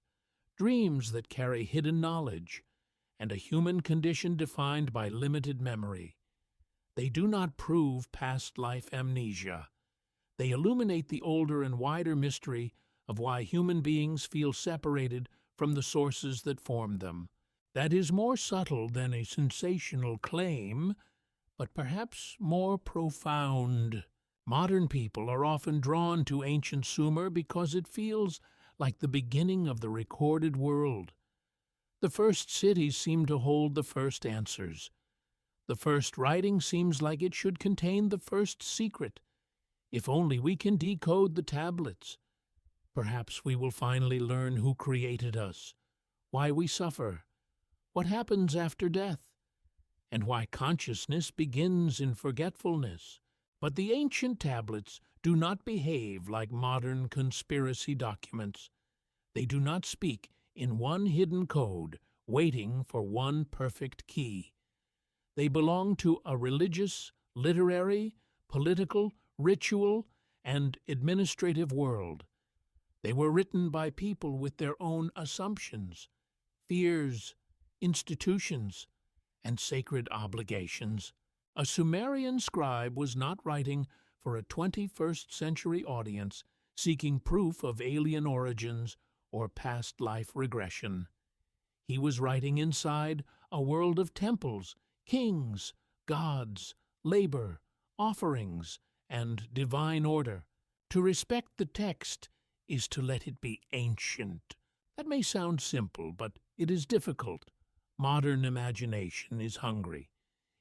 dreams that carry hidden knowledge, and a human condition defined by limited memory. They do not prove past life amnesia. They illuminate the older and wider mystery of why human beings feel separated from the sources that formed them. That is more subtle than a sensational claim, but perhaps more profound. Modern people are often drawn to ancient Sumer because it feels like the beginning of the recorded world. The first cities seem to hold the first answers. The first writing seems like it should contain the first secret. If only we can decode the tablets, perhaps we will finally learn who created us, why we suffer, what happens after death, and why consciousness begins in forgetfulness. But the ancient tablets do not behave like modern conspiracy documents. They do not speak in one hidden code, waiting for one perfect key. They belong to a religious, literary, political, ritual, and administrative world. They were written by people with their own assumptions, fears, institutions, and sacred obligations. A Sumerian scribe was not writing for a 21st century audience seeking proof of alien origins or past life regression. He was writing inside a world of temples, kings, gods, labor, offerings, and divine order. To respect the text is to let it be ancient. That may sound simple, but it is difficult. Modern imagination is hungry.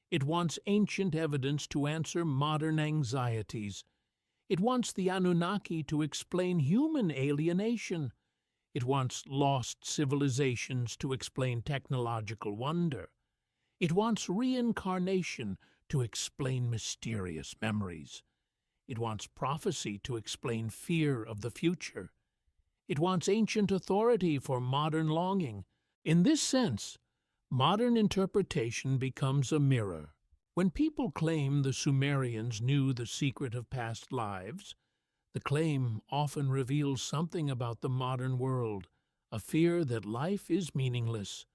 It wants ancient evidence to answer modern anxieties. It wants the Anunnaki to explain human alienation. It wants lost civilizations to explain technological wonder. It wants reincarnation to explain mysterious memories. It wants prophecy to explain fear of the future. It wants ancient authority for modern longing. In this sense, modern interpretation becomes a mirror. When people claim the Sumerians knew the secret of past lives, the claim often reveals something about the modern world, a fear that life is meaningless,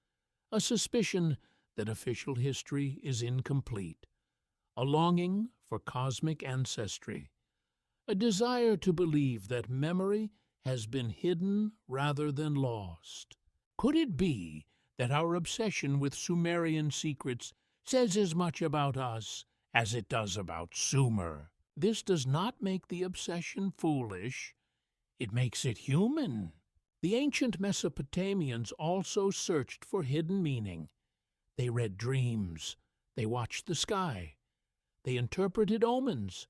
a suspicion that official history is incomplete, a longing for cosmic ancestry, a desire to believe that memory has been hidden rather than lost. Could it be that our obsession with Sumerian secrets says as much about us as it does about Sumer? This does not make the obsession foolish, it makes it human. The ancient Mesopotamians also searched for hidden meaning. They read dreams, they watched the sky, they interpreted omens,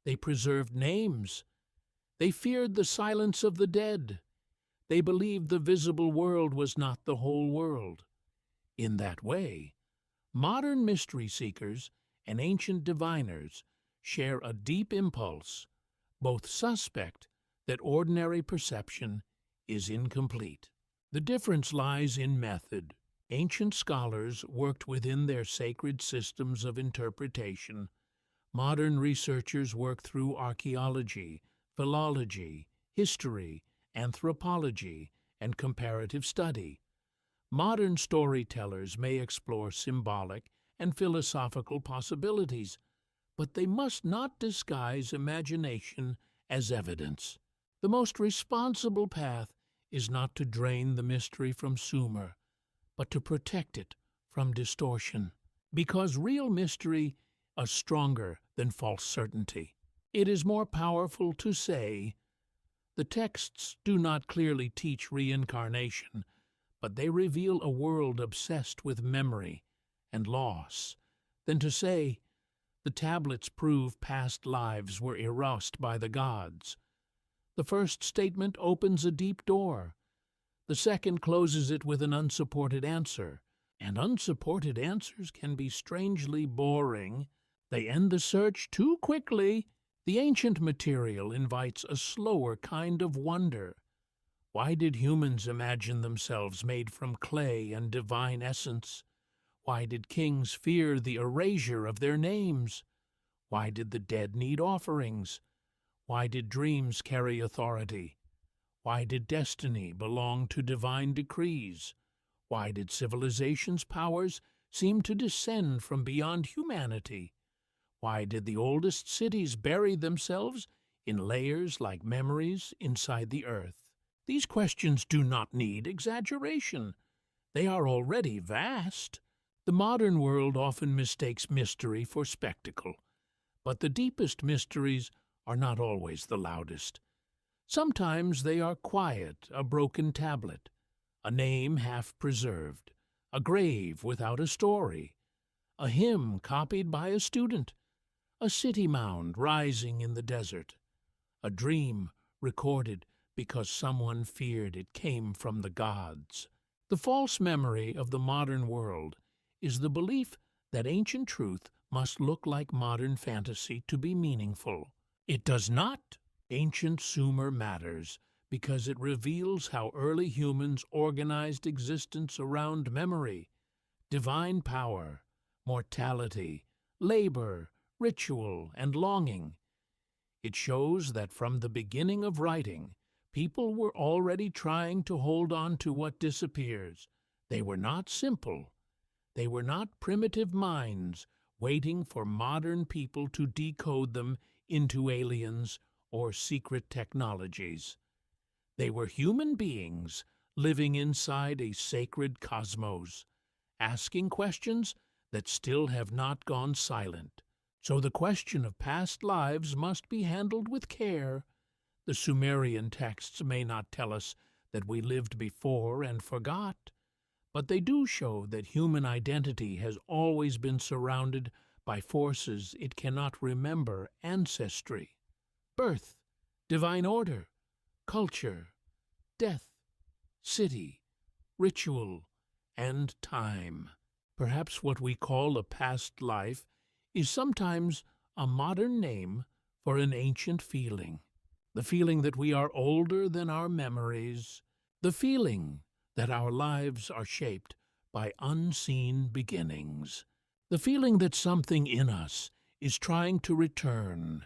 they preserved names, they feared the silence of the dead, they believed the visible world was not the whole world. In that way, modern mystery seekers and ancient diviners share a deep impulse. Both suspect that ordinary perception is incomplete. The difference lies in method. Ancient scholars worked within their sacred systems of interpretation. Modern researchers work through archaeology, philology, history, anthropology, and comparative study. Modern storytellers may explore symbolic and philosophical possibilities, but they must not disguise imagination as evidence. The most responsible path is not to drain the mystery from Sumer, but to protect it from distortion, because real mystery is stronger than false certainty. It is more powerful to say, the texts do not clearly teach reincarnation, but they reveal a world obsessed with memory and loss, than to say, the tablets prove past lives were erased by the gods. The first statement opens a deep door. The second closes it with an unsupported answer, and unsupported answers can be strangely boring. They end the search too quickly. The ancient material invites a slower kind of wonder. Why did humans imagine themselves made from clay and divine essence? Why did kings fear the erasure of their names? Why did the dead need offerings? Why did dreams carry authority? Why did destiny belong to divine decrees? Why did civilization's powers seem to descend from beyond humanity? Why did the oldest cities bury themselves in layers like memories inside the earth? These questions do not need exaggeration. They are already vast. The modern world often mistakes mystery for spectacle, but the deepest mysteries are not always the loudest. Sometimes they are quiet, a broken tablet, a name half preserved, a grave without a story, a hymn copied by a student, a city mound rising in the desert, a dream recorded because someone feared it came from the gods. The false memory of the modern world is the belief that ancient truth must look like modern fantasy to be meaningful. It does not. Ancient Sumer matters because it reveals how early humans organized existence around memory, divine power, mortality, labor, ritual, and longing. It shows that from the beginning of writing, people were already trying to hold on to what disappears. They were not simple. They were not primitive minds waiting for modern people to decode them into aliens or secret technologies. They were human beings living inside a sacred cosmos, asking questions that still have not gone silent. So the question of past lives must be handled with care. The Sumerian texts may not tell us that we lived before and forgot, but they do show that human identity has always been surrounded by forces it cannot remember: ancestry, birth, divine order, culture, death, city, ritual, and time. Perhaps what we call a past life is sometimes a modern name for an ancient feeling. The feeling that we are older than our memories. The feeling that our lives are shaped by unseen beginnings. The feeling that something in us is trying to return,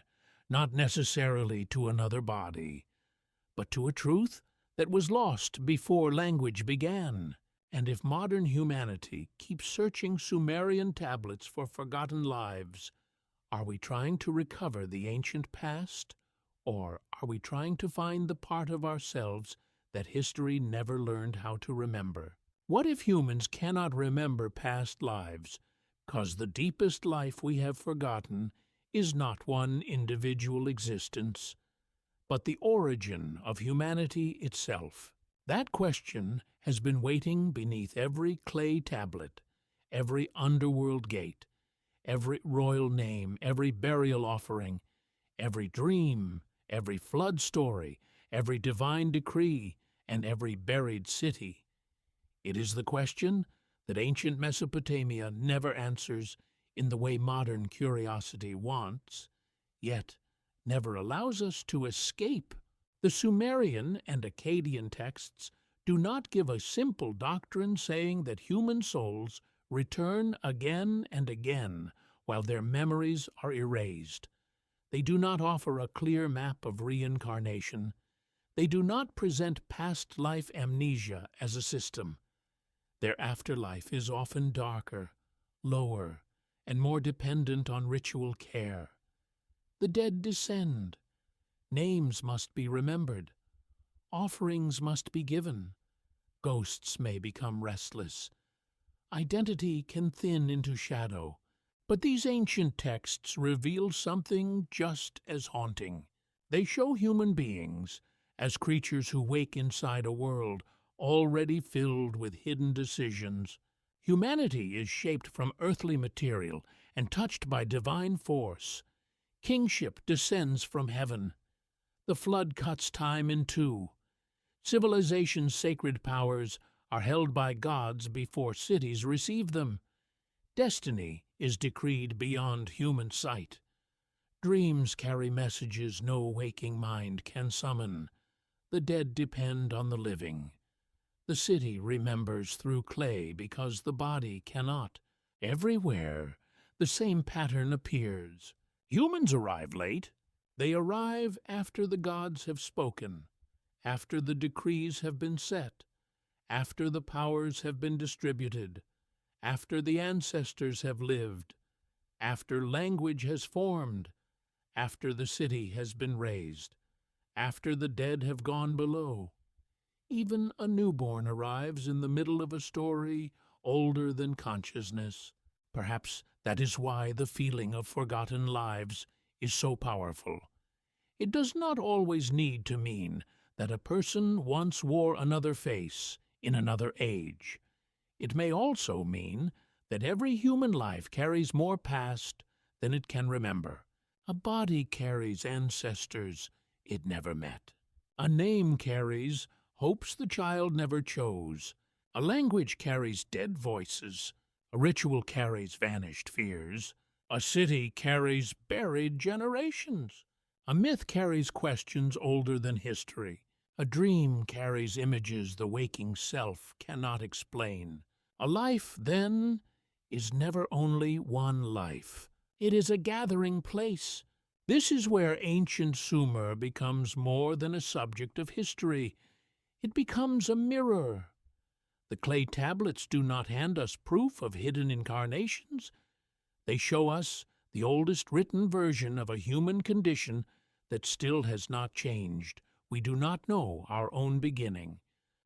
not necessarily to another body, but to a truth that was lost before language began. And if modern humanity keeps searching Sumerian tablets for forgotten lives, are we trying to recover the ancient past, or are we trying to find the part of ourselves that history never learned how to remember? What if humans cannot remember past lives because the deepest life we have forgotten is not one individual existence, but the origin of humanity itself? That question has been waiting beneath every clay tablet, every underworld gate, every royal name, every burial offering, every dream, every flood story, every divine decree, and every buried city. It is the question that ancient Mesopotamia never answers in the way modern curiosity wants, yet never allows us to escape. The Sumerian and Akkadian texts do not give a simple doctrine saying that human souls return again and again while their memories are erased. They do not offer a clear map of reincarnation. They do not present past life amnesia as a system. Their afterlife is often darker, lower, and more dependent on ritual care. The dead descend. Names must be remembered. Offerings must be given. Ghosts may become restless. Identity can thin into shadow, but these ancient texts reveal something just as haunting. They show human beings as creatures who wake inside a world already filled with hidden decisions. Humanity is shaped from earthly material and touched by divine force. Kingship descends from heaven. The flood cuts time in two. Civilization's sacred powers are held by gods before cities receive them. Destiny is decreed beyond human sight. Dreams carry messages no waking mind can summon. The dead depend on the living. The city remembers through clay because the body cannot. Everywhere, the same pattern appears. Humans arrive late. They arrive after the gods have spoken, after the decrees have been set, after the powers have been distributed, after the ancestors have lived, after language has formed, after the city has been raised, after the dead have gone below. Even a newborn arrives in the middle of a story older than consciousness. Perhaps that is why the feeling of forgotten lives is so powerful. It does not always need to mean that a person once wore another face in another age. It may also mean that every human life carries more past than it can remember. A body carries ancestors it never met. A name carries hopes the child never chose. A language carries dead voices. A ritual carries vanished fears. A city carries buried generations. A myth carries questions older than history. A dream carries images the waking self cannot explain. A life, then, is never only one life. It is a gathering place. This is where ancient Sumer becomes more than a subject of history. It becomes a mirror. The clay tablets do not hand us proof of hidden incarnations. They show us the oldest written version of a human condition that still has not changed. We do not know our own beginning.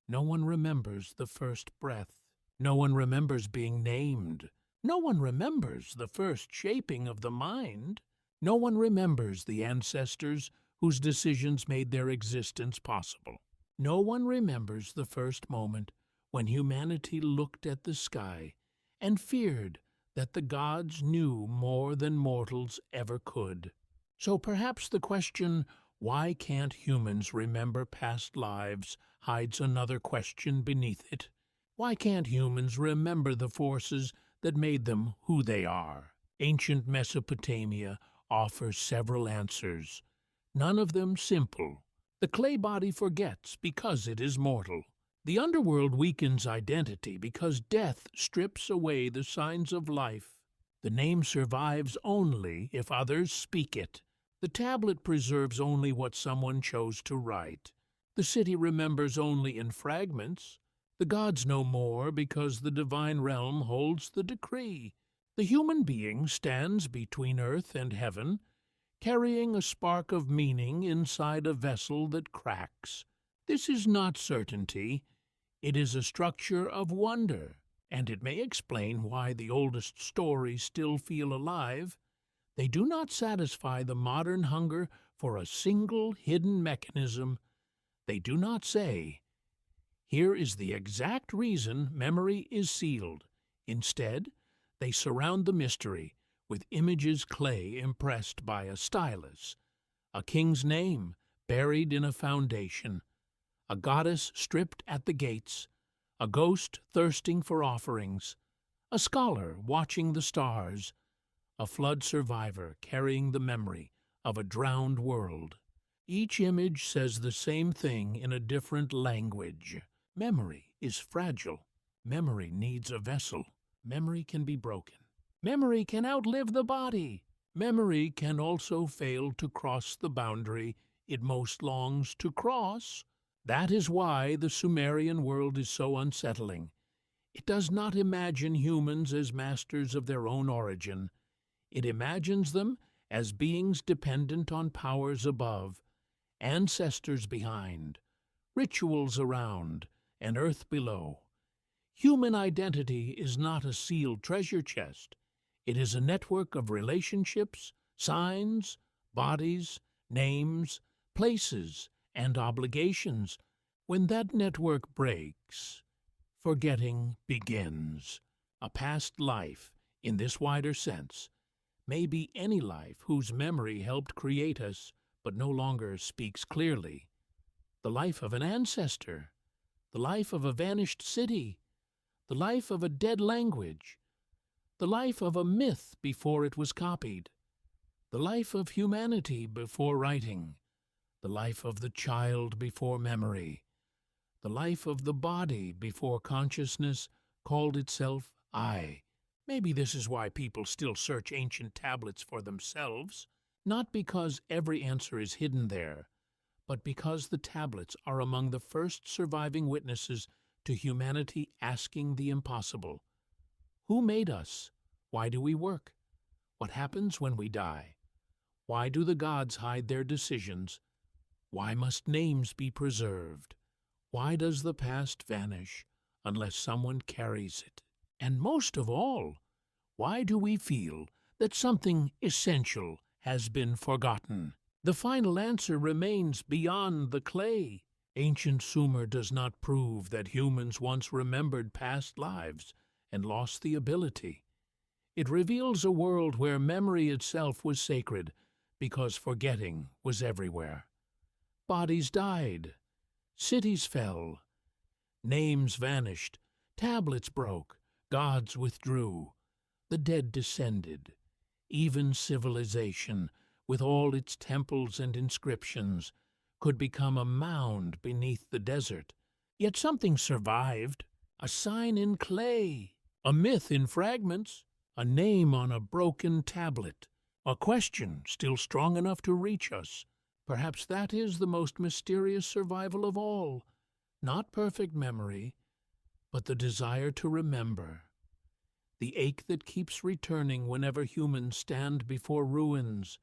No one remembers the first breath. No one remembers being named. No one remembers the first shaping of the mind. No one remembers the ancestors whose decisions made their existence possible. No one remembers the first moment when humanity looked at the sky and feared that the gods knew more than mortals ever could. So perhaps the question, why can't humans remember past lives, hides another question beneath it. Why can't humans remember the forces that made them who they are? Ancient Mesopotamia offers several answers, none of them simple. The clay body forgets because it is mortal. The underworld weakens identity because death strips away the signs of life. The name survives only if others speak it. The tablet preserves only what someone chose to write. The city remembers only in fragments. The gods know more because the divine realm holds the decree. The human being stands between earth and heaven, carrying a spark of meaning inside a vessel that cracks. This is not certainty. It is a structure of wonder, and it may explain why the oldest stories still feel alive. They do not satisfy the modern hunger for a single hidden mechanism. They do not say, here is the exact reason memory is sealed. Instead, they surround the mystery with images clay impressed by a stylus, a king's name buried in a foundation, a goddess stripped at the gates, a ghost thirsting for offerings, a scholar watching the stars, a flood survivor carrying the memory of a drowned world. Each image says the same thing in a different language. Memory is fragile. Memory needs a vessel. Memory can be broken. Memory can outlive the body. Memory can also fail to cross the boundary it most longs to cross. That is why the Sumerian world is so unsettling. It does not imagine humans as masters of their own origin. It imagines them as beings dependent on powers above, ancestors behind, rituals around, and earth below. Human identity is not a sealed treasure chest. It is a network of relationships, signs, bodies, names, places, and obligations. When that network breaks, forgetting begins. A past life, in this wider sense, may be any life whose memory helped create us but no longer speaks clearly. The life of an ancestor, the life of a vanished city, the life of a dead language, the life of a myth before it was copied, the life of humanity before writing, the life of the child before memory, the life of the body before consciousness called itself I. Maybe this is why people still search ancient tablets for themselves, not because every answer is hidden there, but because the tablets are among the first surviving witnesses to humanity asking the impossible. Who made us? Why do we work? What happens when we die? Why do the gods hide their decisions? Why must names be preserved? Why does the past vanish unless someone carries it? And most of all, why do we feel that something essential has been forgotten? The final answer remains beyond the clay. Ancient Sumer does not prove that humans once remembered past lives and lost the ability. It reveals a world where memory itself was sacred because forgetting was everywhere. Bodies died, cities fell, names vanished, tablets broke, gods withdrew, the dead descended. Even civilization, with all its temples and inscriptions, could become a mound beneath the desert. Yet something survived, a sign in clay, a myth in fragments, a name on a broken tablet, a question still strong enough to reach us. Perhaps that is the most mysterious survival of all, not perfect memory, but the desire to remember, the ache that keeps returning whenever humans stand before ruins,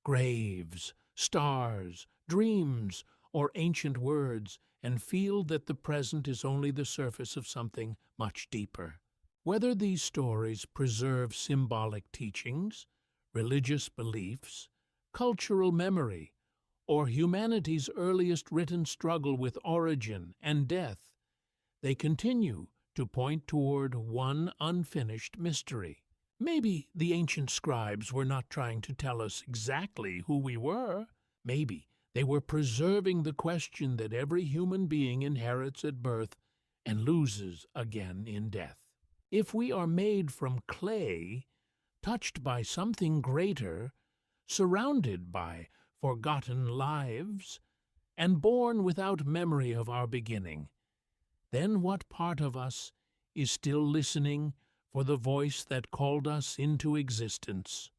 graves, stars, dreams, or ancient words, and feel that the present is only the surface of something much deeper. Whether these stories preserve symbolic teachings, religious beliefs, cultural memory, or humanity's earliest written struggle with origin and death, they continue to point toward one unfinished mystery. Maybe the ancient scribes were not trying to tell us exactly who we were. Maybe they were preserving the question that every human being inherits at birth and loses again in death. If we are made from clay, touched by something greater, surrounded by forgotten lives, and born without memory of our beginning, then what part of us is still listening for the voice that called us into existence?